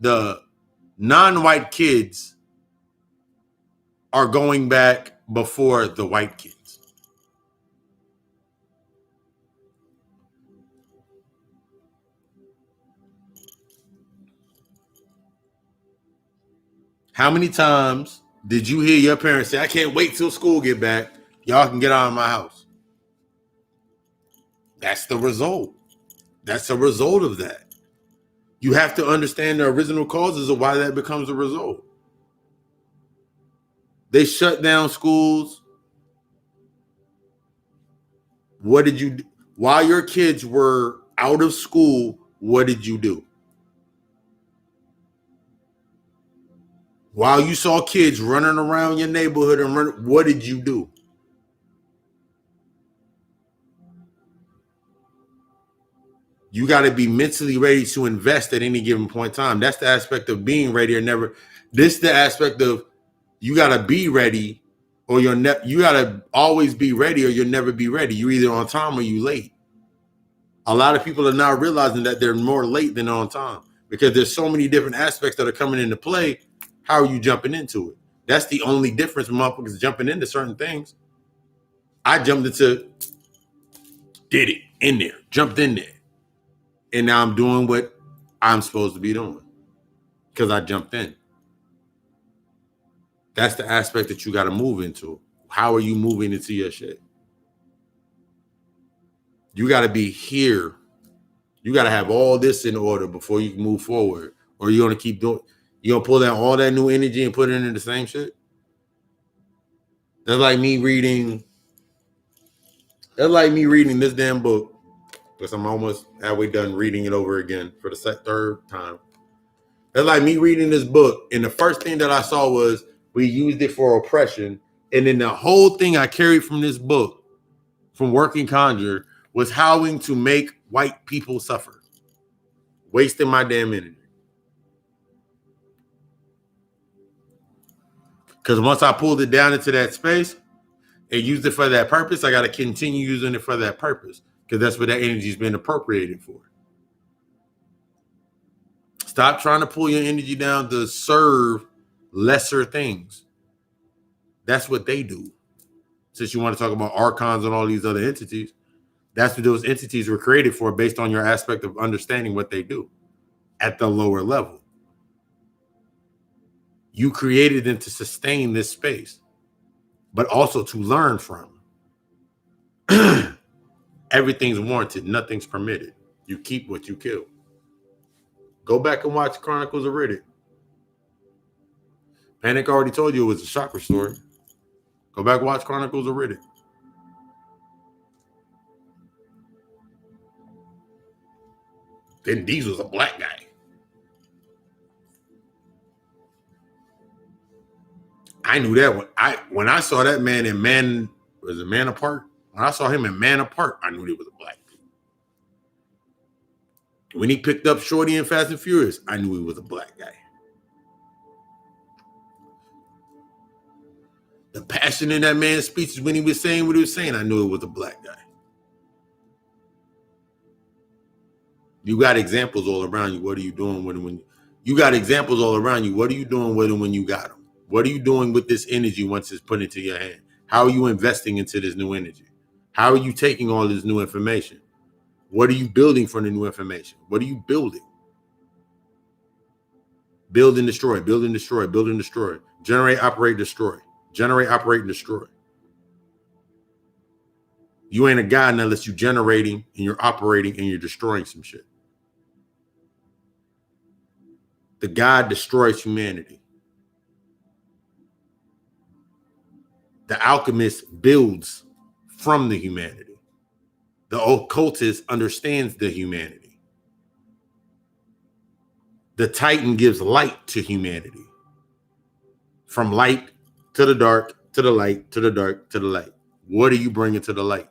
are going back before the white kids. How many times did you hear your parents say, I can't wait till school get back. Y'all can get out of my house. That's the result. That's a result of that. You have to understand the original causes of why that becomes a result. They shut down schools. What did you do? While your kids were out of school, what did you do? While you saw kids running around your neighborhood and what did you do? You got to be mentally ready to invest at any given point in time. That's the aspect of being ready or never. This is the aspect of you got to be ready or you got to always be ready or you'll never be ready. You're either on time or you late. A lot of people are now realizing that they're more late than on time because there's so many different aspects that are coming into play. How are you jumping into it? That's the only difference. Motherfuckers jumping into certain things. I jumped into, did it in there, jumped in there. And now I'm doing what I'm supposed to be doing because I jumped in. That's the aspect that you got to move into. How are you moving into your shit? You got to be here. You got to have all this in order before you can move forward. Or you're going to keep doing, you're going to pull down all that new energy and put it into the same shit. That's like me reading this damn book because I'm almost halfway done reading it over again for the third time. That's like me reading this book, and the first thing that I saw was we used it for oppression, and then the whole thing I carried from this book, from Working Conjure, was howling to make white people suffer, wasting my damn energy. Because once I pulled it down into that space and used it for that purpose, I got to continue using it for that purpose because that's what that energy's been appropriated for. Stop trying to pull your energy down to serve lesser things. That's what they do. Since you want to talk about archons and all these other entities, that's what those entities were created for based on your aspect of understanding what they do at the lower level. You created them to sustain this space, but also to learn from. Everything's warranted. Nothing's permitted. You keep what you kill. Go back and watch Chronicles of Riddick. Panic already told you it was a chakra story. Go back and watch Chronicles of Riddick. Then Diesel's a black guy. I knew that when I saw that man in Man Apart. When I saw him in Man Apart, I knew he was a black dude. When he picked up Shorty in Fast and Furious, I knew he was a black guy. The passion in that man's speeches when he was saying what he was saying, I knew it was a black guy. You got examples all around you. What are you doing when you got examples all around you? What are you doing with them when you got them? What are you doing with this energy once it's put into your hand? How are you investing into this new energy? How are you taking all this new information? What are you building from the new information? What are you building? Build and destroy, build and destroy, build and destroy. Generate, operate, destroy. Generate, operate, and destroy. You ain't a god unless you're generating and you're operating and you're destroying some shit. The God destroys humanity. The alchemist builds from the humanity. The occultist understands the humanity. The Titan gives light to humanity. From light to the dark, to the light, to the dark, to the light. What are you bringing to the light?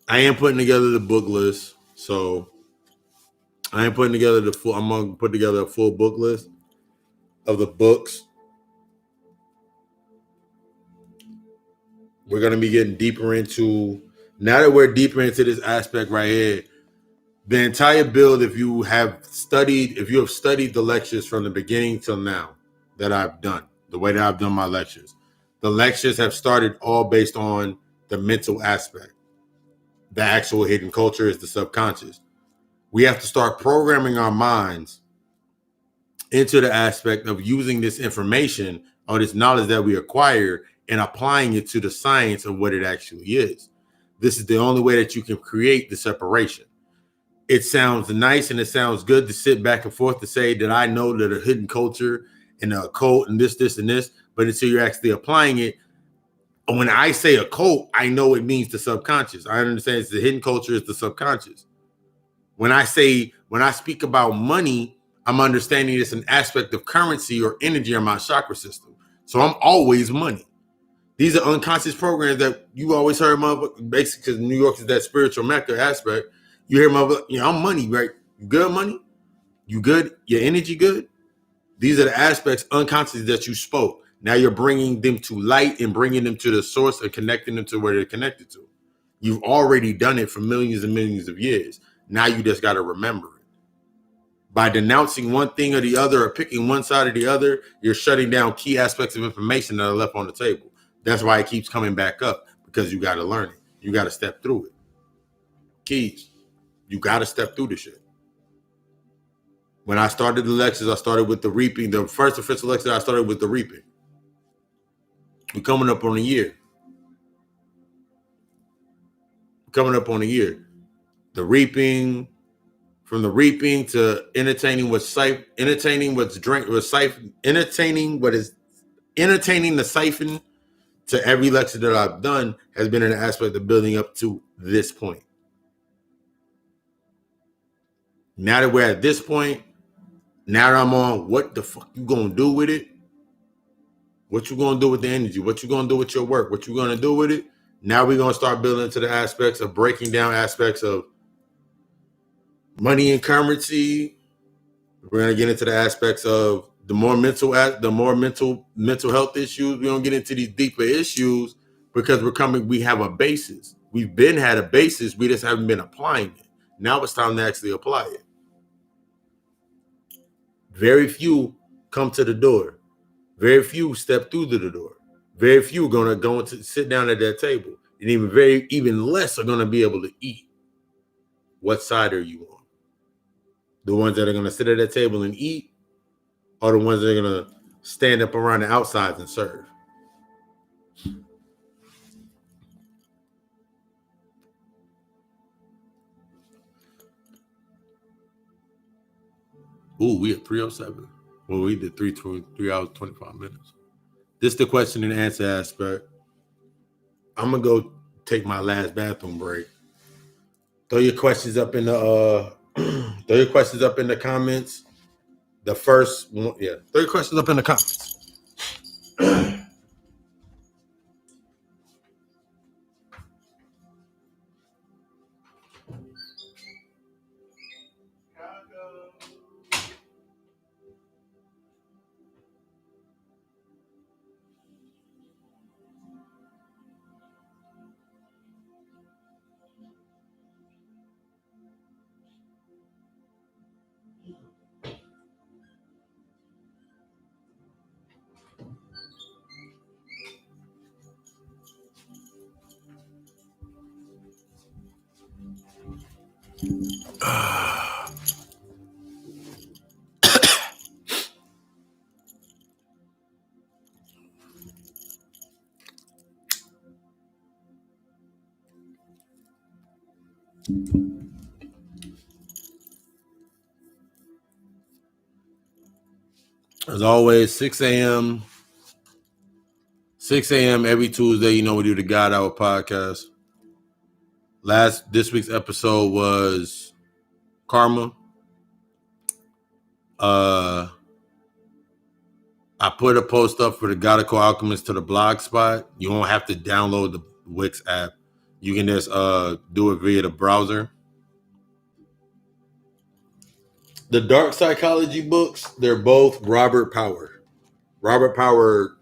I am putting together the book list, so I am putting together I'm gonna put together a full book list of the books. We're gonna be getting deeper into, now that we're deeper into this aspect right here, the entire build. If you have studied the lectures from the beginning till now that I've done, the way that I've done my lectures, the lectures have started all based on the mental aspect. The actual hidden culture is the subconscious. We have to start programming our minds into the aspect of using this information or this knowledge that we acquire and applying it to the science of what it actually is. This is the only way that you can create the separation. it sounds nice and it sounds good to sit back and forth to say that I know that a hidden culture and a occult and this, and this, but until you're actually applying it, when I say occult, I know it means the subconscious. I understand it's the hidden culture, is the subconscious. When I speak about money, I'm understanding it's an aspect of currency or energy in my chakra system. So I'm always money. These are unconscious programs that you always heard, basically, because New York is that spiritual mecca aspect. You hear, I'm money, right? You good money? You good? Your energy good? These are the aspects unconscious that you spoke. Now you're bringing them to light and bringing them to the source and connecting them to where they're connected to. You've already done it for millions and millions of years. Now you just got to remember it. By denouncing one thing or the other or picking one side or the other, you're shutting down key aspects of information that are left on the table. That's why it keeps coming back up, because you got to learn it. You got to step through it. Keys, you got to step through the shit. When I started the lectures, I started with the reaping. The first official lecture I started with the reaping. We're coming up on a year. The reaping, from the reaping to entertaining the siphon to every lecture that I've done has been an aspect of building up to this point. Now that we're at this point, now that I'm on, what the fuck you gonna do with it? What you gonna do with the energy? What you gonna do with your work? What you gonna do with it? Now we're gonna start building into the aspects of breaking down aspects of money and currency. We're gonna get into the aspects of the more mental health issues. We don't get into these deeper issues because we have a basis. We've had a basis. We just haven't been applying it. Now it's time to actually apply it. Very few come to the door. Very few step through to the door. Very few are going to sit down at that table, and even less are going to be able to eat. What side are you on? The ones that are going to sit at that table and eat, or the ones that are going to stand up around the outsides and serve? Ooh, we at 3:07. Well, we did 3 hours 25 minutes. This is the question and answer aspect. I'm gonna go take my last bathroom break. Throw your questions up in the comments. The first one, yeah. Throw your questions up in the comments. As always, 6 a.m. 6 a.m. every Tuesday. You know we do the God Hour podcast. This week's episode was Karma. I put a post up for the Godico Alchemist to the blog spot. You won't have to download the Wix app. You can just do it via the browser. The Dark Psychology books, they're both Robert Power. Robert Power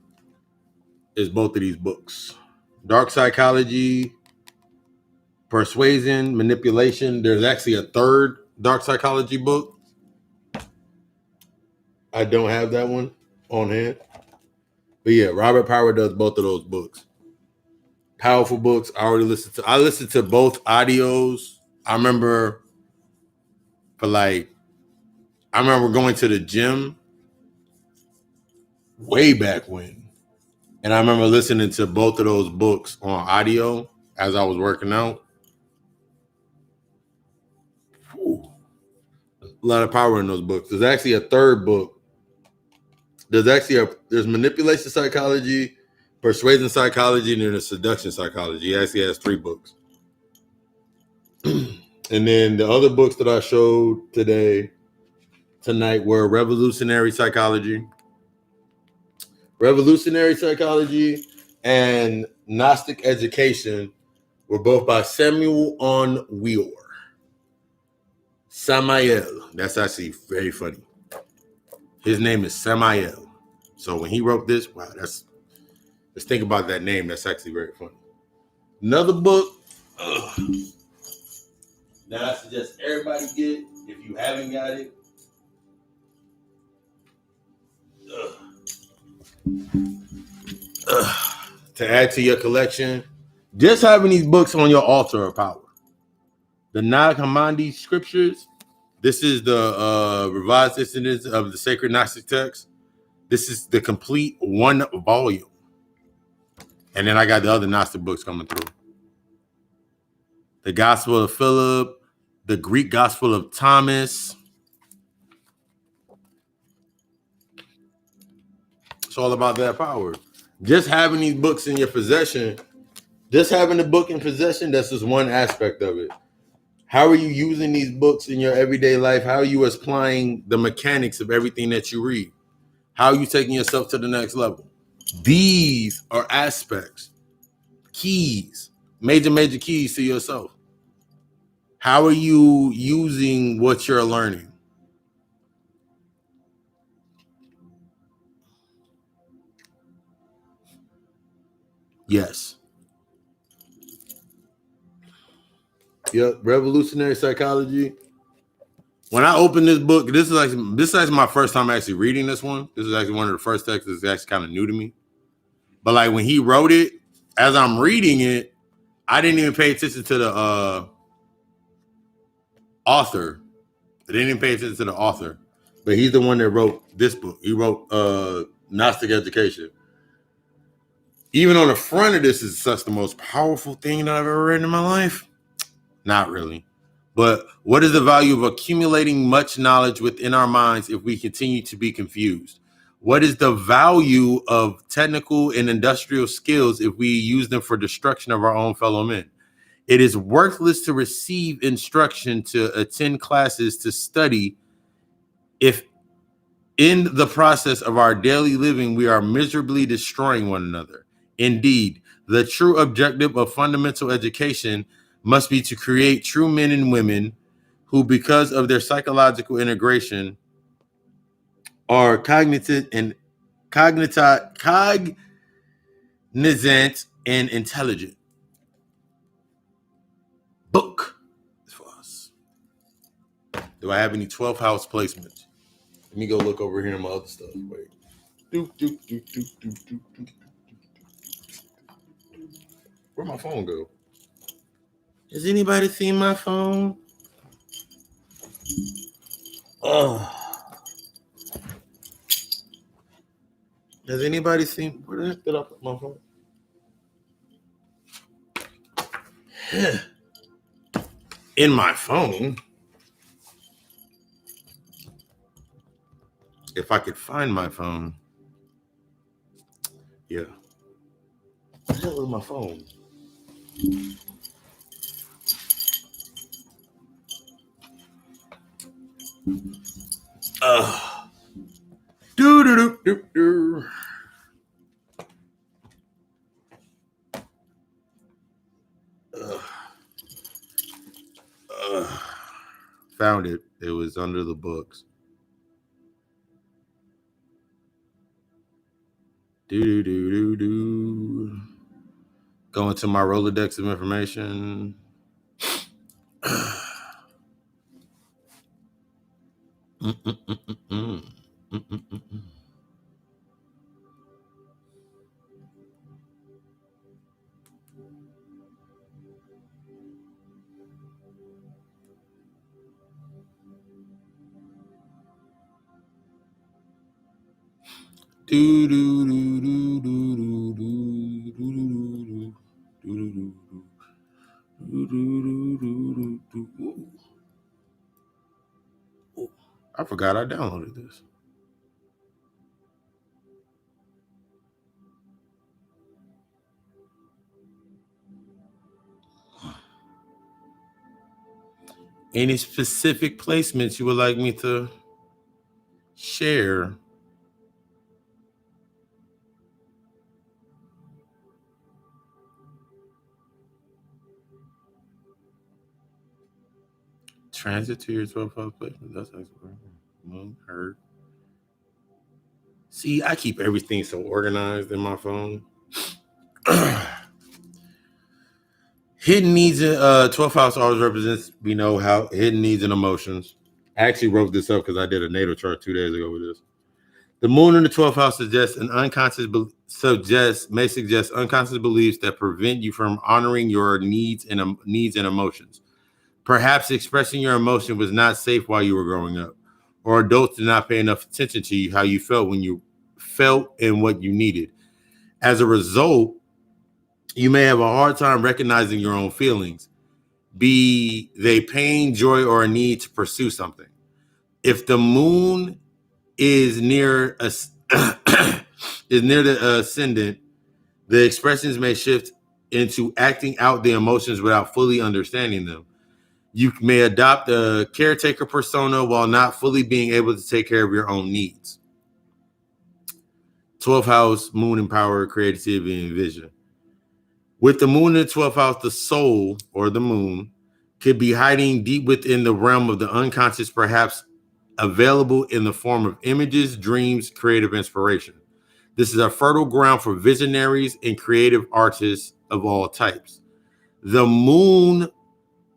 is both of these books. Dark Psychology, Persuasion, Manipulation. There's actually a third Dark Psychology book. I don't have that one on hand. But yeah, Robert Power does both of those books. Powerful books. I listened to both audios. I remember going to the gym way back when. And I remember listening to both of those books on audio as I was working out. Whew. A lot of power in those books. There's actually a third book. There's manipulation psychology, persuasion psychology, and then there's seduction psychology. He actually has 3 books. And then the other books that I showed tonight were revolutionary psychology, and Gnostic education were both by Samuel on Wheeler. Samael. That's actually very funny. His name is Samael. So when he wrote this, wow, let's think about that name. That's actually very funny. Another book that I suggest everybody get if you haven't got it. To add to your collection, just having these books on your altar of power. The Nag Hammadi scriptures. This is the revised incidents of the sacred Gnostic text. This is the complete 1 volume. And then I got the other Gnostic books coming through. The Gospel of Philip, the Greek Gospel of Thomas. It's all about that power. Just having these books in your possession, just having the book in possession, that's just one aspect of it. How are you using these books in your everyday life? How are you applying the mechanics of everything that you read? How are you taking yourself to the next level? These are aspects, keys, major keys to yourself. How are you using what you're learning? Yes. Yep. Revolutionary psychology. When I opened this book, this is actually my first time actually reading this one. This is actually one of the first texts that's actually kind of new to me. But like when he wrote it, as I'm reading it, I didn't even pay attention to the author. I didn't even pay attention to the author. But he's the one that wrote this book. He wrote Gnostic Education. Even on the front of this is such the most powerful thing that I've ever read in my life. Not really. But what is the value of accumulating much knowledge within our minds if we continue to be confused? What is the value of technical and industrial skills if we use them for destruction of our own fellow men? It is worthless to receive instruction, to attend classes, to study, if in the process of our daily living we are miserably destroying one another. Indeed, the true objective of fundamental education must be to create true men and women who, because of their psychological integration, are cognizant and intelligent. Book is for us. Do I have any 12th house placements? Let me go look over here in my other stuff. Wait. Where'd my phone go? Has anybody seen my phone? Has anybody seen? Where the heck did I put my phone? In my phone? If I could find my phone. Yeah. What the hell is my phone? Found it. It was under the books. Going to my Rolodex of information. I forgot I downloaded this. Any specific placements you would like me to share? Transit to your 12th house placement. That's moon, hurt. See, I keep everything so organized in my phone. Hidden needs in 12th house always represents, we know how hidden needs and emotions. I actually wrote this up because I did a natal chart 2 days ago with this. The moon in the 12th house suggests may suggest unconscious beliefs that prevent you from honoring your needs and emotions. Perhaps expressing your emotion was not safe while you were growing up, or adults did not pay enough attention to you, how you felt when you felt and what you needed. As a result, you may have a hard time recognizing your own feelings, be they pain, joy, or a need to pursue something. If the moon is near a is near the ascendant, the expressions may shift into acting out the emotions without fully understanding them. You may adopt a caretaker persona while not fully being able to take care of your own needs. 12th house, moon and power, creativity, and vision. With the moon in the 12th house, the soul, or the moon, could be hiding deep within the realm of the unconscious, perhaps available in the form of images, dreams, creative inspiration. This is a fertile ground for visionaries and creative artists of all types. The moon,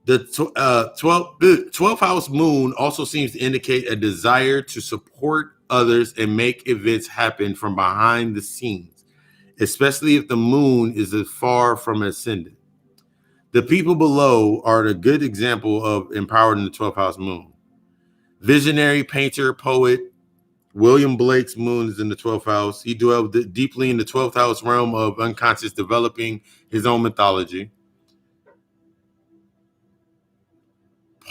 the 12th house moon also seems to indicate a desire to support others and make events happen from behind the scenes, especially if the moon is as far from ascendant. The people below are a good example of empowered in the 12th house moon. Visionary, painter, poet, William Blake's moon is in the 12th house. He dwelled deeply in the 12th house realm of unconscious, developing his own mythology.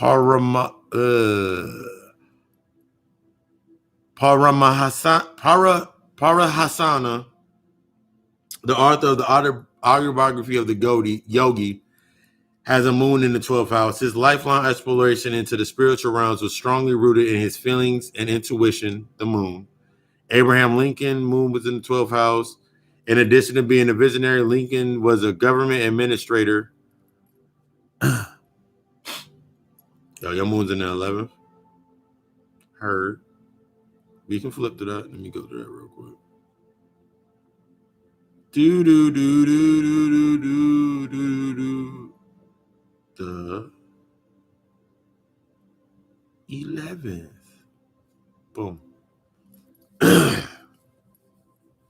Paramahasana, the author of the autobiography of the G.O.D, Yogi, has a moon in the 12th house. His lifelong exploration into the spiritual realms was strongly rooted in his feelings and intuition, the moon. Abraham Lincoln, moon was in the 12th house. In addition to being a visionary, Lincoln was a government administrator. Yo, your moon's in the 11th. Heard. We can flip to that. Let me go to that real quick. Do do do do do do do do. The 11th. Boom.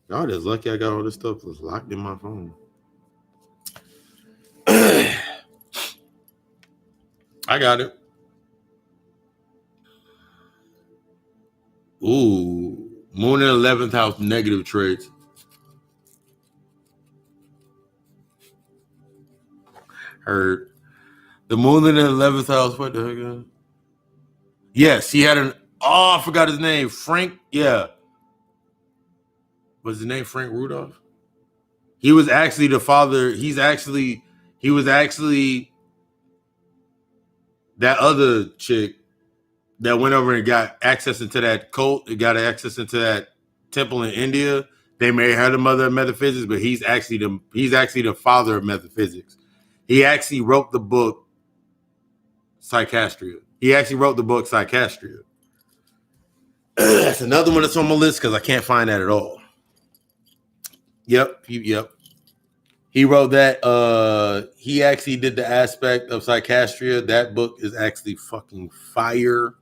Y'all just lucky I got all this stuff was locked in my phone. I got it. Ooh. Moon in 11th house, negative traits. Heard. The moon in the 11th house. What the heck? Yes, he had an. Oh, I forgot his name. Frank. Yeah. Was his name Frank Rudolph? He was actually the father. He was actually that other chick that went over and got access into that cult. It got access into that temple in India. They made her the mother of metaphysics, but he's actually the father of metaphysics. He actually wrote the book Psychastria. That's another one that's on my list because I can't find that at all. Yep. He wrote that. He actually did the aspect of Psychastria. That book is actually fucking fire.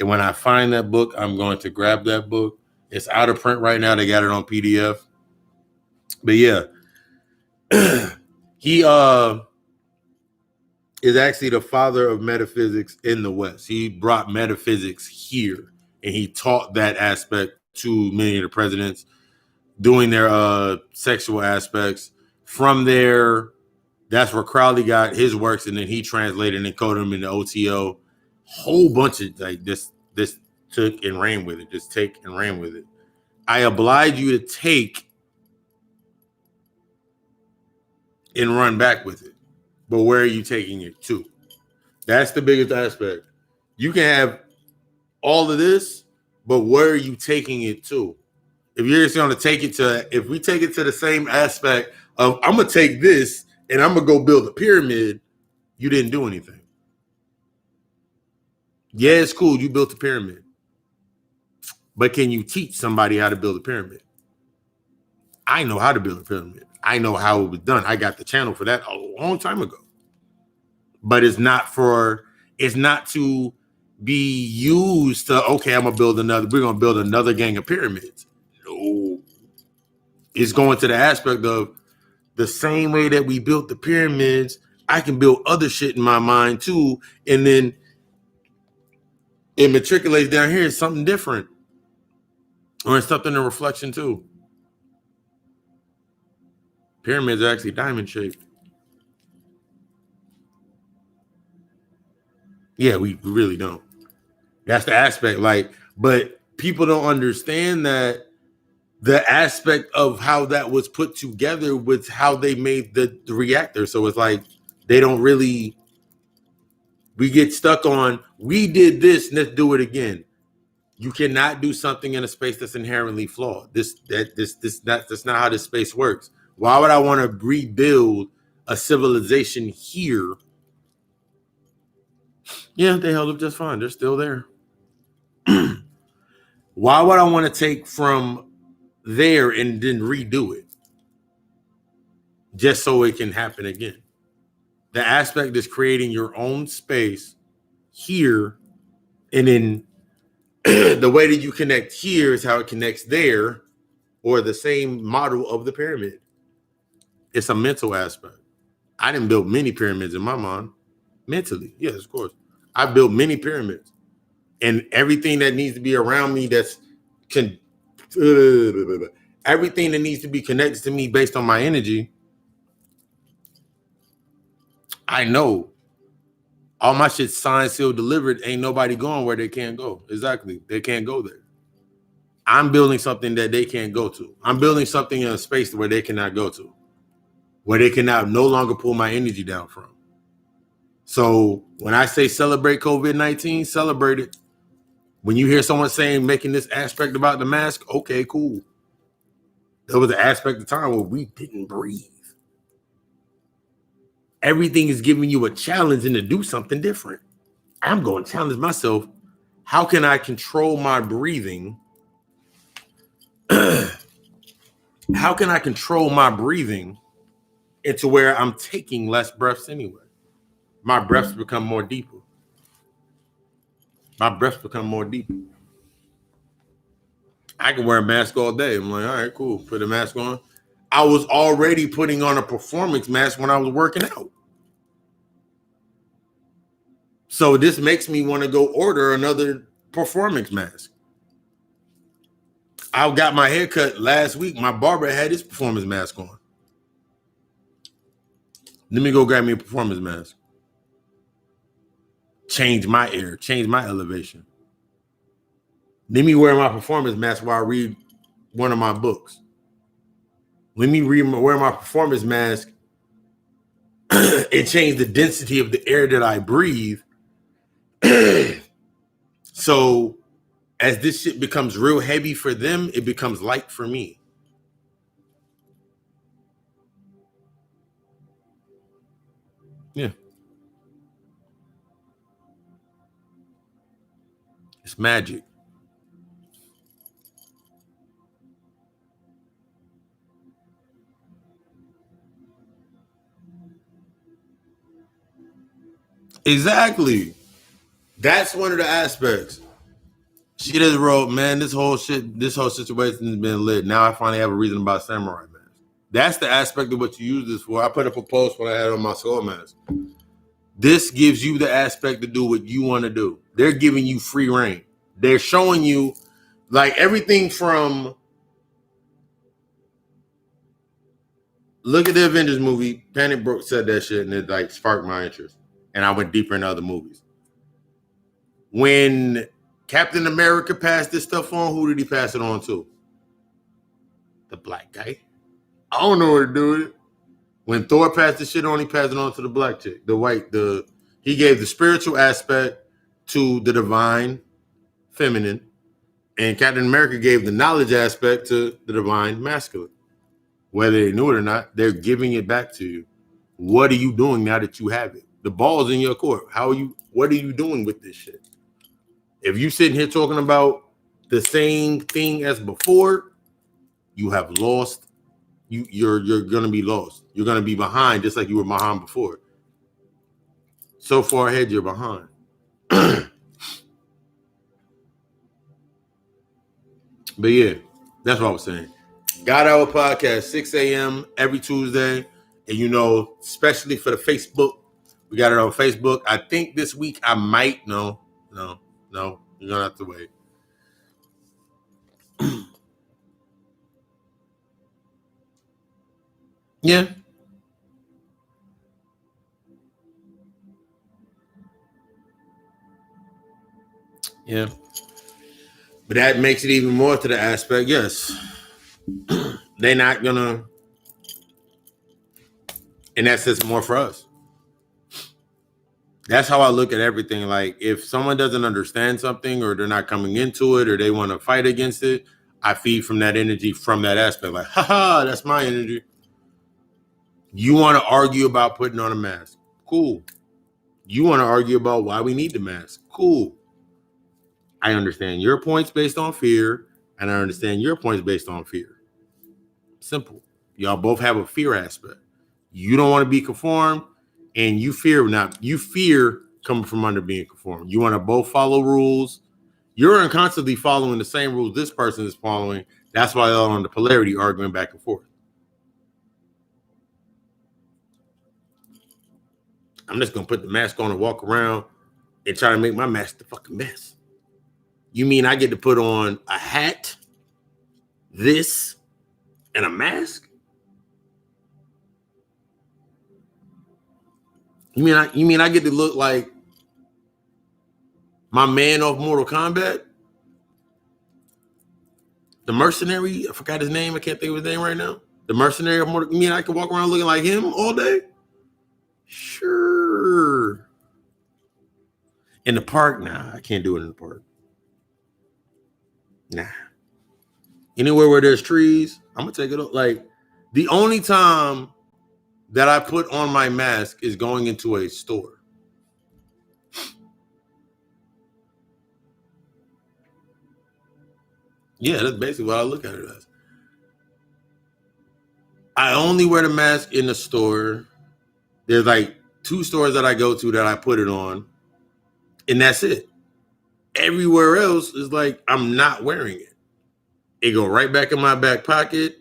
And when I find that book, I'm going to grab that book. It's out of print right now. They got it on PDF. But yeah, he is actually the father of metaphysics in the West. He brought metaphysics here, and he taught that aspect to many of the presidents, doing their sexual aspects. From there, that's where Crowley got his works, and then he translated and coded them into OTO. Whole bunch of like this took and ran with it. Just take and ran with it. I oblige you to take and run back with it. But where are you taking it to? That's the biggest aspect. You can have all of this, but where are you taking it to? If you're just going to take it to, if we take it to the same aspect of, I'm going to take this and I'm going to go build a pyramid, you didn't do anything. Yeah, it's cool. You built a pyramid. But can you teach somebody how to build a pyramid? I know how to build a pyramid. I know how it was done. I got the channel for that a long time ago. But it's not to be used to, okay, we're going to build another gang of pyramids. No. It's going to the aspect of the same way that we built the pyramids, I can build other shit in my mind too. And then it matriculates down here as something different. Or it's something in reflection too. Pyramids are actually diamond shaped. Yeah, we really don't. That's the aspect. But people don't understand that the aspect of how that was put together with how they made the reactor. So it's like they don't really, we get stuck on, we did this, let's do it again. You cannot do something in a space that's inherently flawed. That's not how this space works. Why would I want to rebuild a civilization here? Yeah, they held up just fine. They're still there. Why would I want to take from there and then redo it just so it can happen again? The aspect is creating your own space here, and then the way that you connect here is how it connects there, or the same model of the pyramid. It's a mental aspect. I didn't build many pyramids in my mind. Mentally, yes, of course. I built many pyramids. And everything that needs to be around me everything that needs to be connected to me based on my energy, I know. All my shit signed, sealed, delivered. Ain't nobody going where they can't go. Exactly. They can't go there. I'm building something that they can't go to. I'm building something in a space where they cannot go to, where they cannot no longer pull my energy down from. So when I say celebrate COVID-19, celebrate it. When you hear someone saying, making this aspect about the mask, okay, cool. There was an aspect of time where we didn't breathe. Everything is giving you a challenge and to do something different. I'm going to challenge myself. How can I control my breathing? How can I control my breathing into where I'm taking less breaths anyway? My breaths become more deeper. My breaths become more deeper. I can wear a mask all day. I'm like, all right, cool. Put a mask on. I was already putting on a performance mask when I was working out. So this makes me want to go order another performance mask. I got my hair cut last week. My barber had his performance mask on. Let me go grab me a performance mask. Change my air, change my elevation. Let me wear my performance mask while I read one of my books. Let me wear my performance mask and change the density of the air that I breathe. So as this shit becomes real heavy for them, it becomes light for me. Yeah. It's magic. Exactly. That's one of the aspects. She just wrote, man, this whole situation has been lit. Now I finally have a reason about samurai mask. That's the aspect of what you use this for. I put up a post when I had on my soul mask. This gives you the aspect to do what you want to do. They're giving you free reign. They're showing you like everything from, look at the Avengers movie. Panic Broke said that shit and it like sparked my interest. And I went deeper into other movies. When Captain America passed this stuff on. Who did he pass it on to? The black guy. I don't know what to do with it. When Thor passed the shit on, he passed it on to the black chick, the white. He gave the spiritual aspect to the divine feminine, and Captain America gave the knowledge aspect to the divine masculine. Whether they knew it or not, they're giving it back to you. What are you doing now that you have it? The ball's in your court. What are you doing with this shit? If you sitting here talking about the same thing as before, you have lost. You're gonna be lost. You're gonna be behind, just like you were behind before. So far ahead, you're behind. But yeah, that's what I was saying. God Hour Podcast, 6 a.m. every Tuesday. And especially for the Facebook, we got it on Facebook. I think this week I might. No. You're gonna have to wait. Yeah. Yeah. But that makes it even more to the aspect, yes. They're not gonna, and that's just more for us. That's how I look at everything. Like, if someone doesn't understand something, or they're not coming into it, or they want to fight against it, I feed from that energy, from that aspect. Like, haha, that's my energy. You want to argue about putting on a mask? Cool. You want to argue about why we need the mask? Cool. I understand your points based on fear, and I understand your points based on fear. Simple. Y'all both have a fear aspect. You don't want to be conformed, and you fear coming from under being conformed. You want to both follow rules. You're constantly following the same rules this person is following. That's why they're on the polarity, arguing back and forth. I'm just gonna put the mask on and walk around and try to make my mask the fucking best. You mean I get to put on a hat, this, and a mask? You mean I get to look like my man off Mortal Kombat? The mercenary? I forgot his name. I can't think of his name right now. The mercenary of Mortal. You mean I can walk around looking like him all day? Sure. In the park? Nah, I can't do it in the park. Nah. Anywhere where there's trees, I'm gonna take it up. Like, the only time that I put on my mask is going into a store. Yeah, that's basically what I look at it as. I only wear the mask in the store. There's like 2 stores that I go to that I put it on, and that's it. Everywhere else is like I'm not wearing it. It go right back in my back pocket,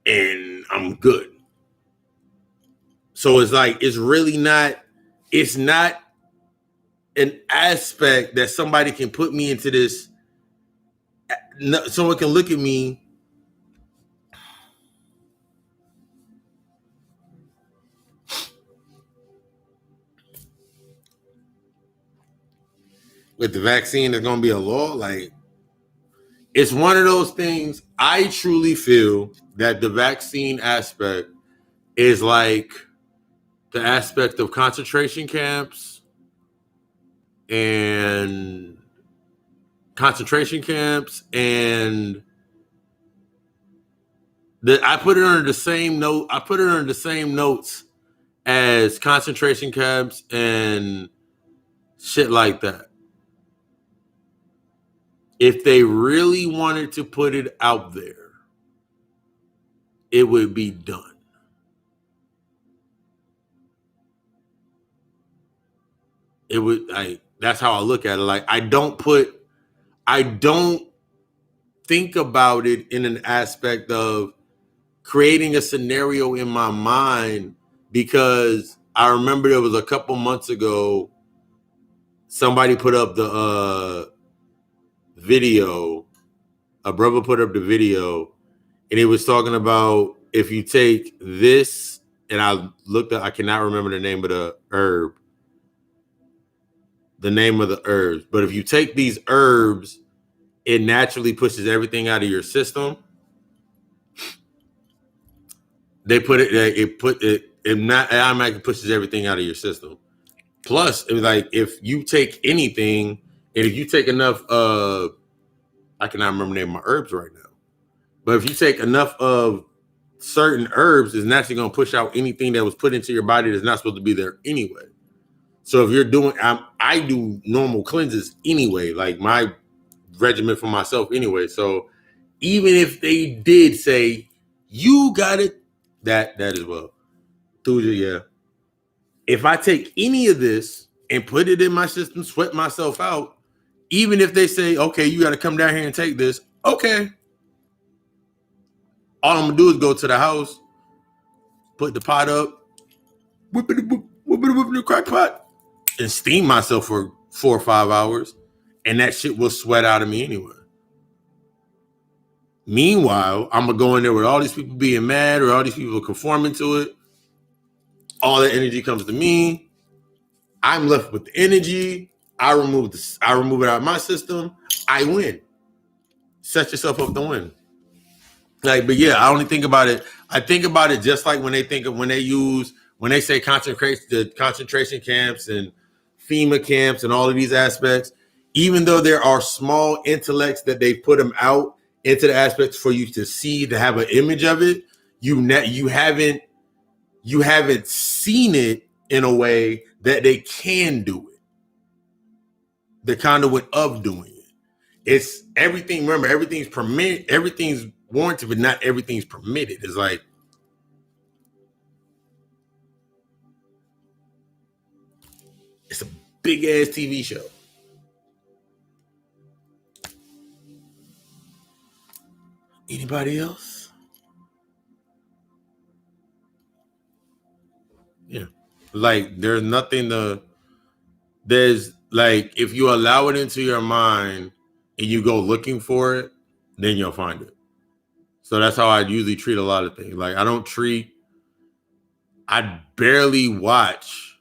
and I'm good. So it's like, it's not an aspect that somebody can put me into this. Someone can look at me with the vaccine. There's going to be a law. Like, it's one of those things. I truly feel that the vaccine aspect is like the aspect of concentration camps and I put it under the same note. I put it under the same notes as concentration camps and shit like that. If they really wanted to put it out there, it would be done. It would. That's how I look at it. Like, I don't think about it in an aspect of creating a scenario in my mind, because I remember there was a couple months ago, somebody put up the video. A brother put up the video, and he was talking about, if you take this, and I cannot remember the name of the herb, the name of the herbs. But if you take these herbs, it naturally pushes everything out of your system. It not automatically pushes everything out of your system. Plus, it was like if you take anything, and if you take enough, I cannot remember the name of my herbs right now, but if you take enough of certain herbs, it's naturally going to push out anything that was put into your body that's not supposed to be there anyway. So if you're doing, I do normal cleanses anyway, like my regimen for myself anyway. So even if they did say you got it, that as well, yeah. If I take any of this and put it in my system, sweat myself out, even if they say, okay, you got to come down here and take this, okay. All I'm gonna do is go to the house, put the pot up, whip it in the crack pot, and steam myself for 4 or 5 hours, and that shit will sweat out of me anyway. Meanwhile, I'm gonna go in there with all these people being mad or all these people conforming to it. All that energy comes to me. I'm left with the energy. I remove it out of my system. I win. Set yourself up to win. Like, but yeah, I only think about it. I think about it just like when they say concentration camps and FEMA camps and all of these aspects. Even though there are small intellects that they put them out into the aspects for you to see, to have an image of it, you haven't seen it in a way that they can do it. The conduit of doing it. It's everything. Remember, everything's permitted, everything's warranted, but not everything's permitted. It's like it's a big ass TV show. Anybody else? Yeah. Like there's like if you allow it into your mind and you go looking for it, then you'll find it. So that's how I usually treat a lot of things. Like I barely watch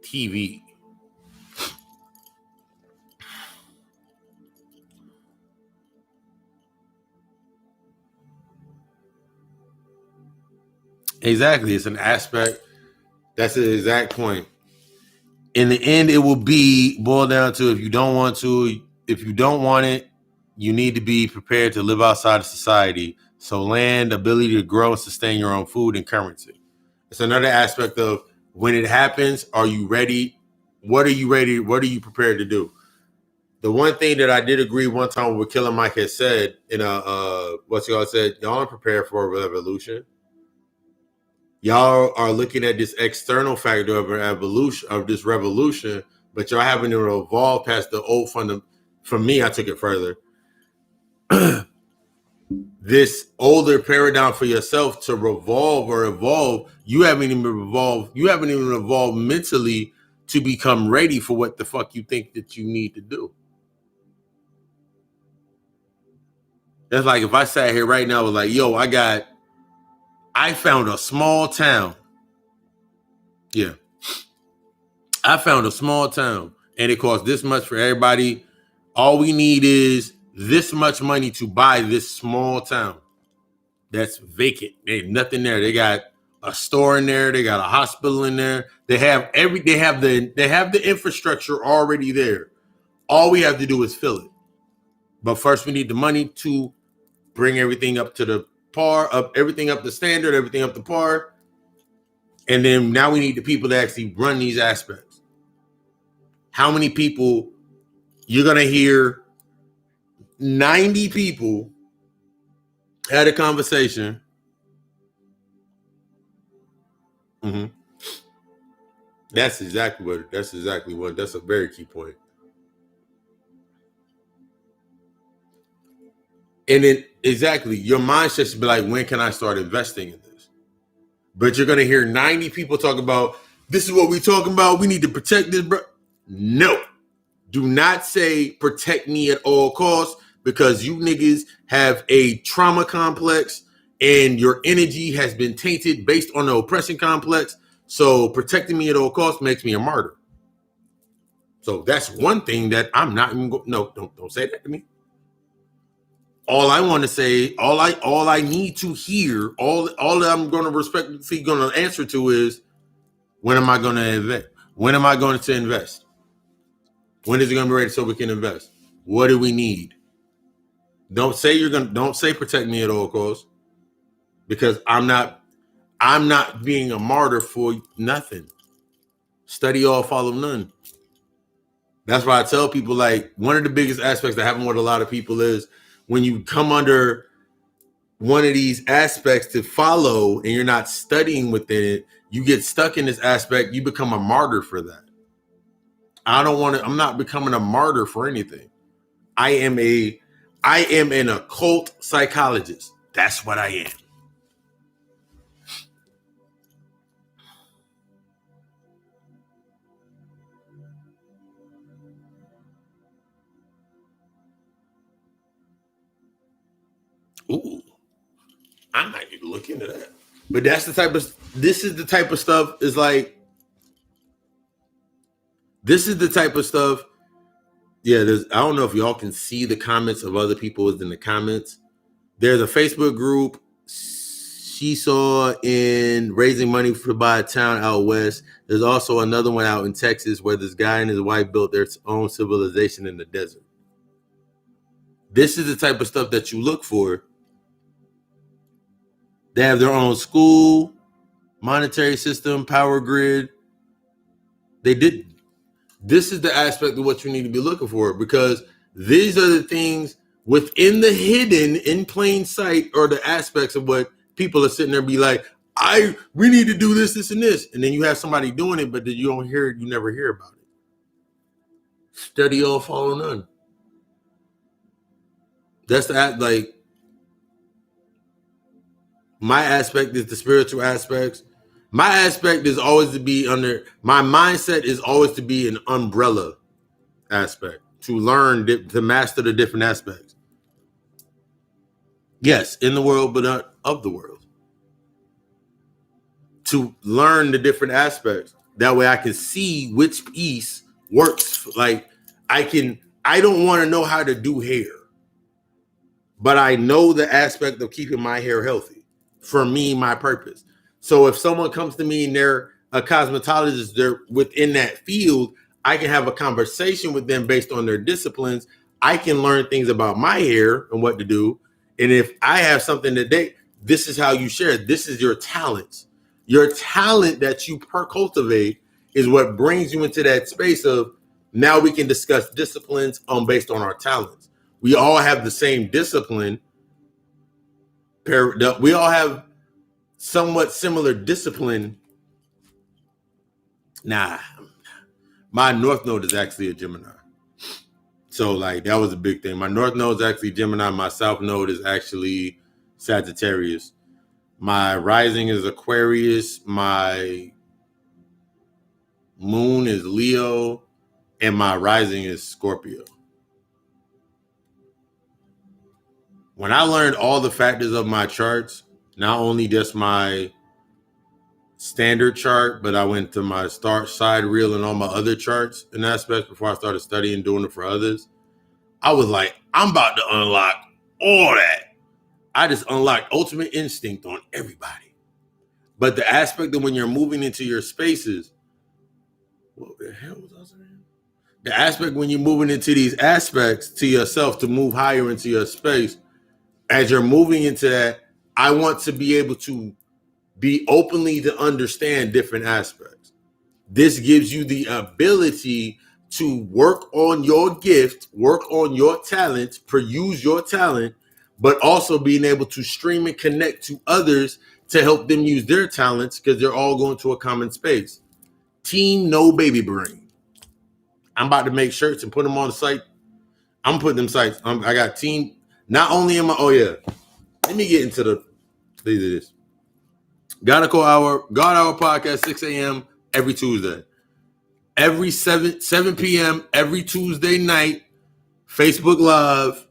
TV. Exactly. It's an aspect. That's the exact point. In the end, it will boil down to if you don't want it, you need to be prepared to live outside of society. So land, ability to grow and sustain your own food and currency. It's another aspect of when it happens, are you ready? What are you ready? What are you prepared to do? The one thing that I did agree one time with Killer Mike had said in y'all are prepared for a revolution. Y'all are looking at this external factor of an evolution of this revolution, but y'all having to evolve past the old fundamental. For me, I took it further. This older paradigm for yourself to revolve or evolve, you haven't even evolved. You haven't even evolved mentally to become ready for what the fuck you think that you need to do. That's like if I sat here right now, I was like, yo, I found a small town. Yeah. I found a small town and it costs this much for everybody. All we need is this much money to buy this small town that's vacant. There's nothing there. They got a store in there. They got a hospital in there. They have the infrastructure already there. All we have to do is fill it. But first we need the money to bring everything up to the everything up the standard, everything up to par. And then now we need the people to actually run these aspects. How many people you're going to hear 90 people had a conversation. Mm-hmm. That's a very key point. And then exactly your mindset should be like, when can I start investing in this? But you're going to hear 90 people talk about, this is what we're talking about. We need to protect this, bro. No, do not say protect me at all costs, because you niggas have a trauma complex and your energy has been tainted based on the oppression complex. So protecting me at all costs makes me a martyr. So that's one thing that I'm not even going. No, don't say that to me. All I want to say, all I need to hear, all that I'm going to respectfully going to answer to is, when am I going to invest? When am I going to invest? When is it going to be ready so we can invest? What do we need? Don't say protect me at all costs, because I'm not being a martyr for nothing. Study all, follow none. That's why I tell people, like, one of the biggest aspects that happen with a lot of people is when you come under one of these aspects to follow and you're not studying within it, you get stuck in this aspect, you become a martyr for that. I'm not becoming a martyr for anything. I am an occult psychologist. That's what I am. Ooh, I might need to look into that. But this is the type of stuff is like, this is the type of stuff. Yeah, I don't know if y'all can see the comments of other people in the comments. There's a Facebook group she saw in raising money to buy a town out west. There's also another one out in Texas where this guy and his wife built their own civilization in the desert. This is the type of stuff that you look for. They have their own school, monetary system, power grid. This is the aspect of what you need to be looking for, because these are the things within the hidden, in plain sight, or the aspects of what people are sitting there be like, we need to do this, and this. And then you have somebody doing it, but then you don't hear it, you never hear about it. Study all, follow none. That's like, my aspect is the spiritual aspects. My aspect is always to be my mindset is always to be an umbrella aspect, to learn, to master the different aspects. Yes, in the world, but not of the world. To learn the different aspects. That way I can see which piece works. Like, I don't want to know how to do hair, but I know the aspect of keeping my hair healthy for me, my purpose. So if someone comes to me and they're a cosmetologist, they're within that field, I can have a conversation with them based on their disciplines. I can learn things about my hair and what to do. And if I have something that this is how you share. This is your talents. Your talent that you cultivate is what brings you into that space of, now we can discuss disciplines based on our talents. We all have the same discipline. We all have somewhat similar discipline. Nah, my North Node is actually a Gemini. So, like, that was a big thing. My North Node is actually Gemini. My South Node is actually Sagittarius. My rising is Aquarius. My moon is Leo. And my rising is Scorpio. When I learned all the factors of my charts, not only just my standard chart, but I went to my start side reel and all my other charts and aspects before I started studying, doing it for others. I was like, I'm about to unlock all that. I just unlocked ultimate instinct on everybody. But the aspect of when you're moving into your spaces, what the hell was I saying? The aspect when you're moving into these aspects to yourself to move higher into your space, as you're moving into that, I want to be able to be openly to understand different aspects. This gives you the ability to work on your gift, work on your talent, use your talent, but also being able to stream and connect to others to help them use their talents, because they're all going to a common space. Team No Baby Brain. I'm about to make shirts and put them on the site. I'm putting them sites. I got team. Not only am I. Oh yeah. Let me get into this. God Hour podcast, 6 a.m. every Tuesday. Every 7 p.m. every Tuesday night, Facebook Live,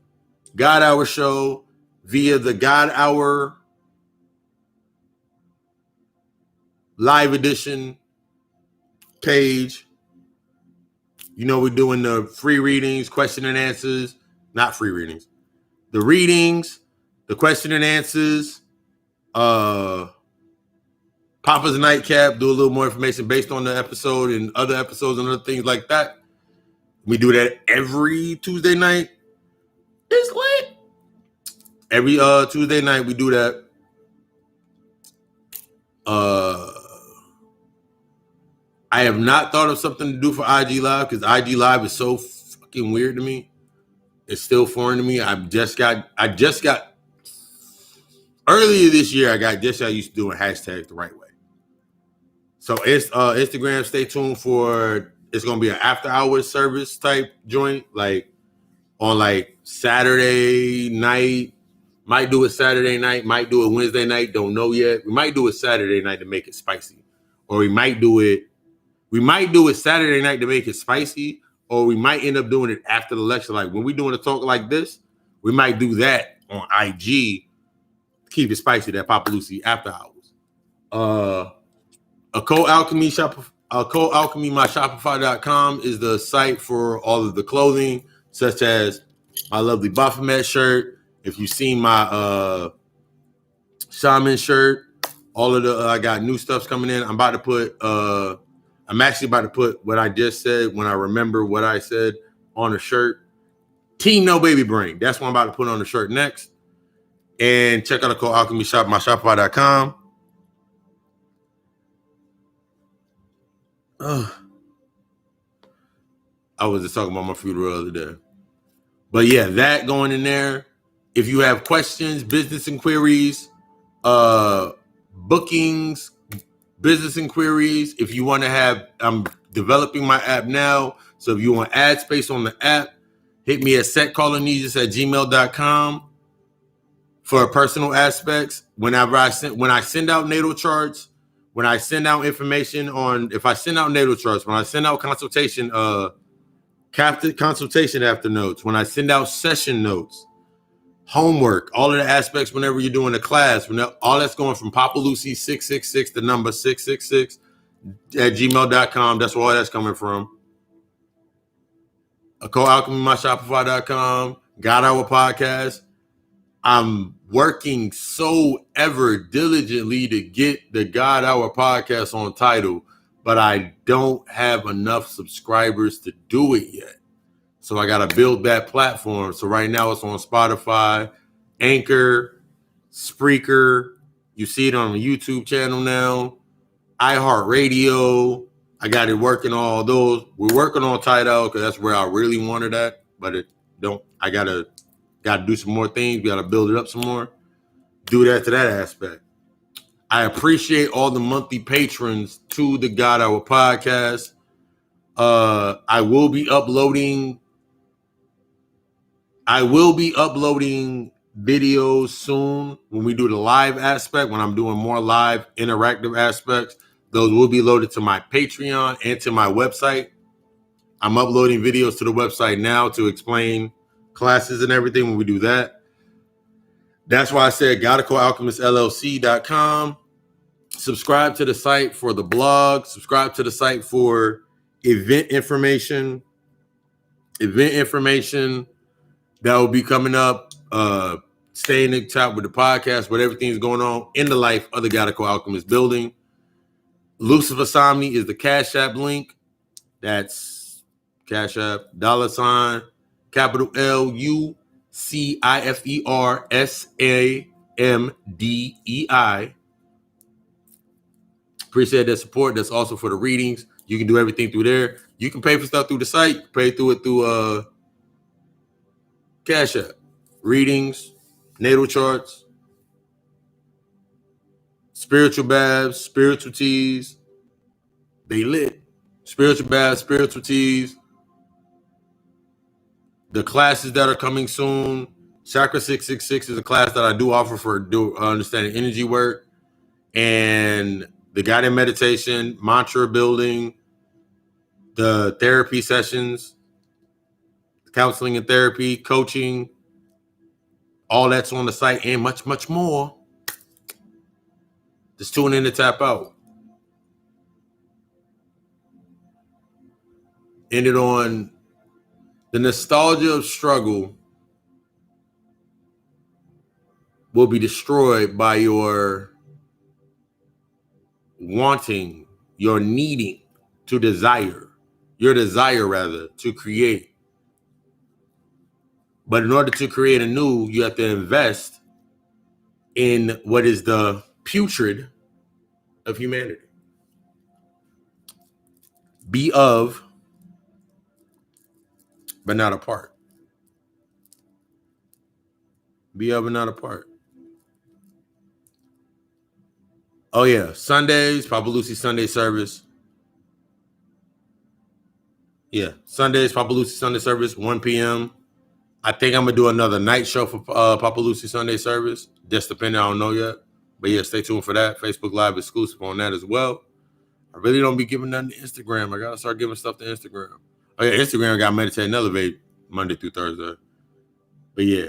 God Hour show via the God Hour live edition page. You know, we're doing the free readings, question and answers, not free readings. The readings, the question and answers, Papa's Nightcap, do a little more information based on the episode and other episodes and other things like that. We do that every Tuesday night. It's lit. Every Tuesday night we do that. I have not thought of something to do for IG Live because IG Live is so fucking weird to me. It's still foreign to me. I just got earlier this year. I got used to doing hashtags the right way. So it's Instagram. Stay tuned for. It's gonna be an after hours service type joint, like on like Saturday night. Might do it Saturday night. Might do it Wednesday night. Don't know yet. We might do it Saturday night to make it spicy, or we might do it. We might do it Saturday night to make it spicy, or we might end up doing it after the lecture. Like when we're doing a talk like this, we might do that on IG. Keep it spicy, that Papa Lucy after hours. A Code Alchemy my Shopify.com is the site for all of the clothing, such as my lovely Baphomet shirt. If you've seen my shaman shirt, all of the I got new stuff's coming in. I'm actually about to put what I just said when I remember what I said on a shirt. Team No Baby Brain. That's what I'm about to put on the shirt next. And check out the Code Alchemy Shop, my Shopify.com. I was just talking about my funeral the other day. But yeah, that going in there. If you have questions, business inquiries, bookings, business inquiries, if you want to have, I'm developing my app now. So if you want ad space on the app, hit me at setcolonises@gmail.com for personal aspects. When I send out natal charts, when I send out information if I send out natal charts, when I send out consultation after notes, when I send out session notes, homework, all of the aspects whenever you're doing a class, all that's going from Papa Lucy 666, the number 666 at gmail.com. That's where all that's coming from. Code Alchemy, my Shopify.com, God Hour Podcast. I'm working so ever diligently to get the God Hour Podcast on Tidal, but I don't have enough subscribers to do it yet. So I got to build that platform. So right now it's on Spotify, Anchor, Spreaker. You see it on the YouTube channel now. iHeartRadio. I got it working all those. We're working on Tidal because that's where I really wanted that. But I got to do some more things. We got to build it up some more. Do that to that aspect. I appreciate all the monthly patrons to the God Hour Podcast. I will be uploading videos soon when we do the live aspect, when I'm doing more live interactive aspects. Those will be loaded to my Patreon and to my website. I'm uploading videos to the website now to explain classes and everything when we do that. That's why I said GottaCodeAlchemistLLC.com. Subscribe to the site for the blog. Subscribe to the site for event information. That will be coming up. Stay in the top with the podcast, with everything's going on in the life of the God Code Alchemist building. Lucifer Somni is the Cash App link. That's Cash App, $, capital LUCIFERSAMDEI. Appreciate that support. That's also for the readings. You can do everything through there. You can pay for stuff through the site. Pay through it through Cash App. Readings, natal charts, spiritual baths, spiritual teas. They lit. Spiritual baths, spiritual teas. The classes that are coming soon. Chakra 666 is a class that I do offer for understanding energy work. And the guided meditation, mantra building, the therapy sessions, counseling and therapy, coaching. All that's on the site and much, much more. Just tune in to tap out. ended on the nostalgia of struggle will be destroyed by your wanting, your needing to desire, your desire rather to create. But in order to create anew, you have to invest in what is the putrid of humanity. Be of, but not a part. Be of, but not a part. Oh yeah, Sundays, Papa Lucy Sunday service. Yeah, Sundays, Papa Lucy Sunday service, 1 p.m. I think I'm gonna do another night show for Papa Lucy Sunday service. Just depending, I don't know yet. But yeah, stay tuned for that. Facebook Live exclusive on that as well. I really don't be giving nothing to Instagram. I gotta start giving stuff to Instagram. Oh yeah, Instagram got Meditate and Elevate Monday through Thursday. But yeah.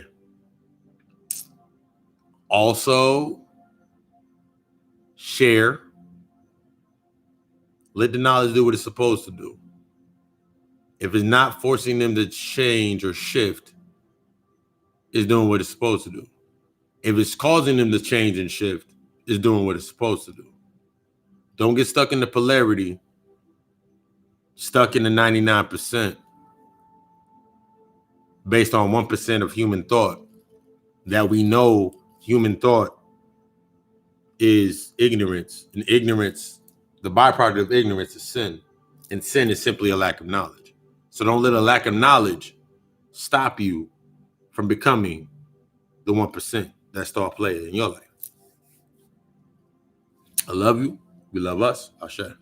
Also, share. Let the knowledge do what it's supposed to do. If it's not forcing them to change or shift, it's doing what it's supposed to do. If it's causing them to change and shift, it's doing what it's supposed to do. Don't get stuck in the polarity, stuck in the 99% based on 1% of human thought that we know human thought is ignorance. And ignorance, the byproduct of ignorance is sin. And sin is simply a lack of knowledge. So don't let a lack of knowledge stop you from becoming the 1% that star player in your life. I love you. We love us. I'll share.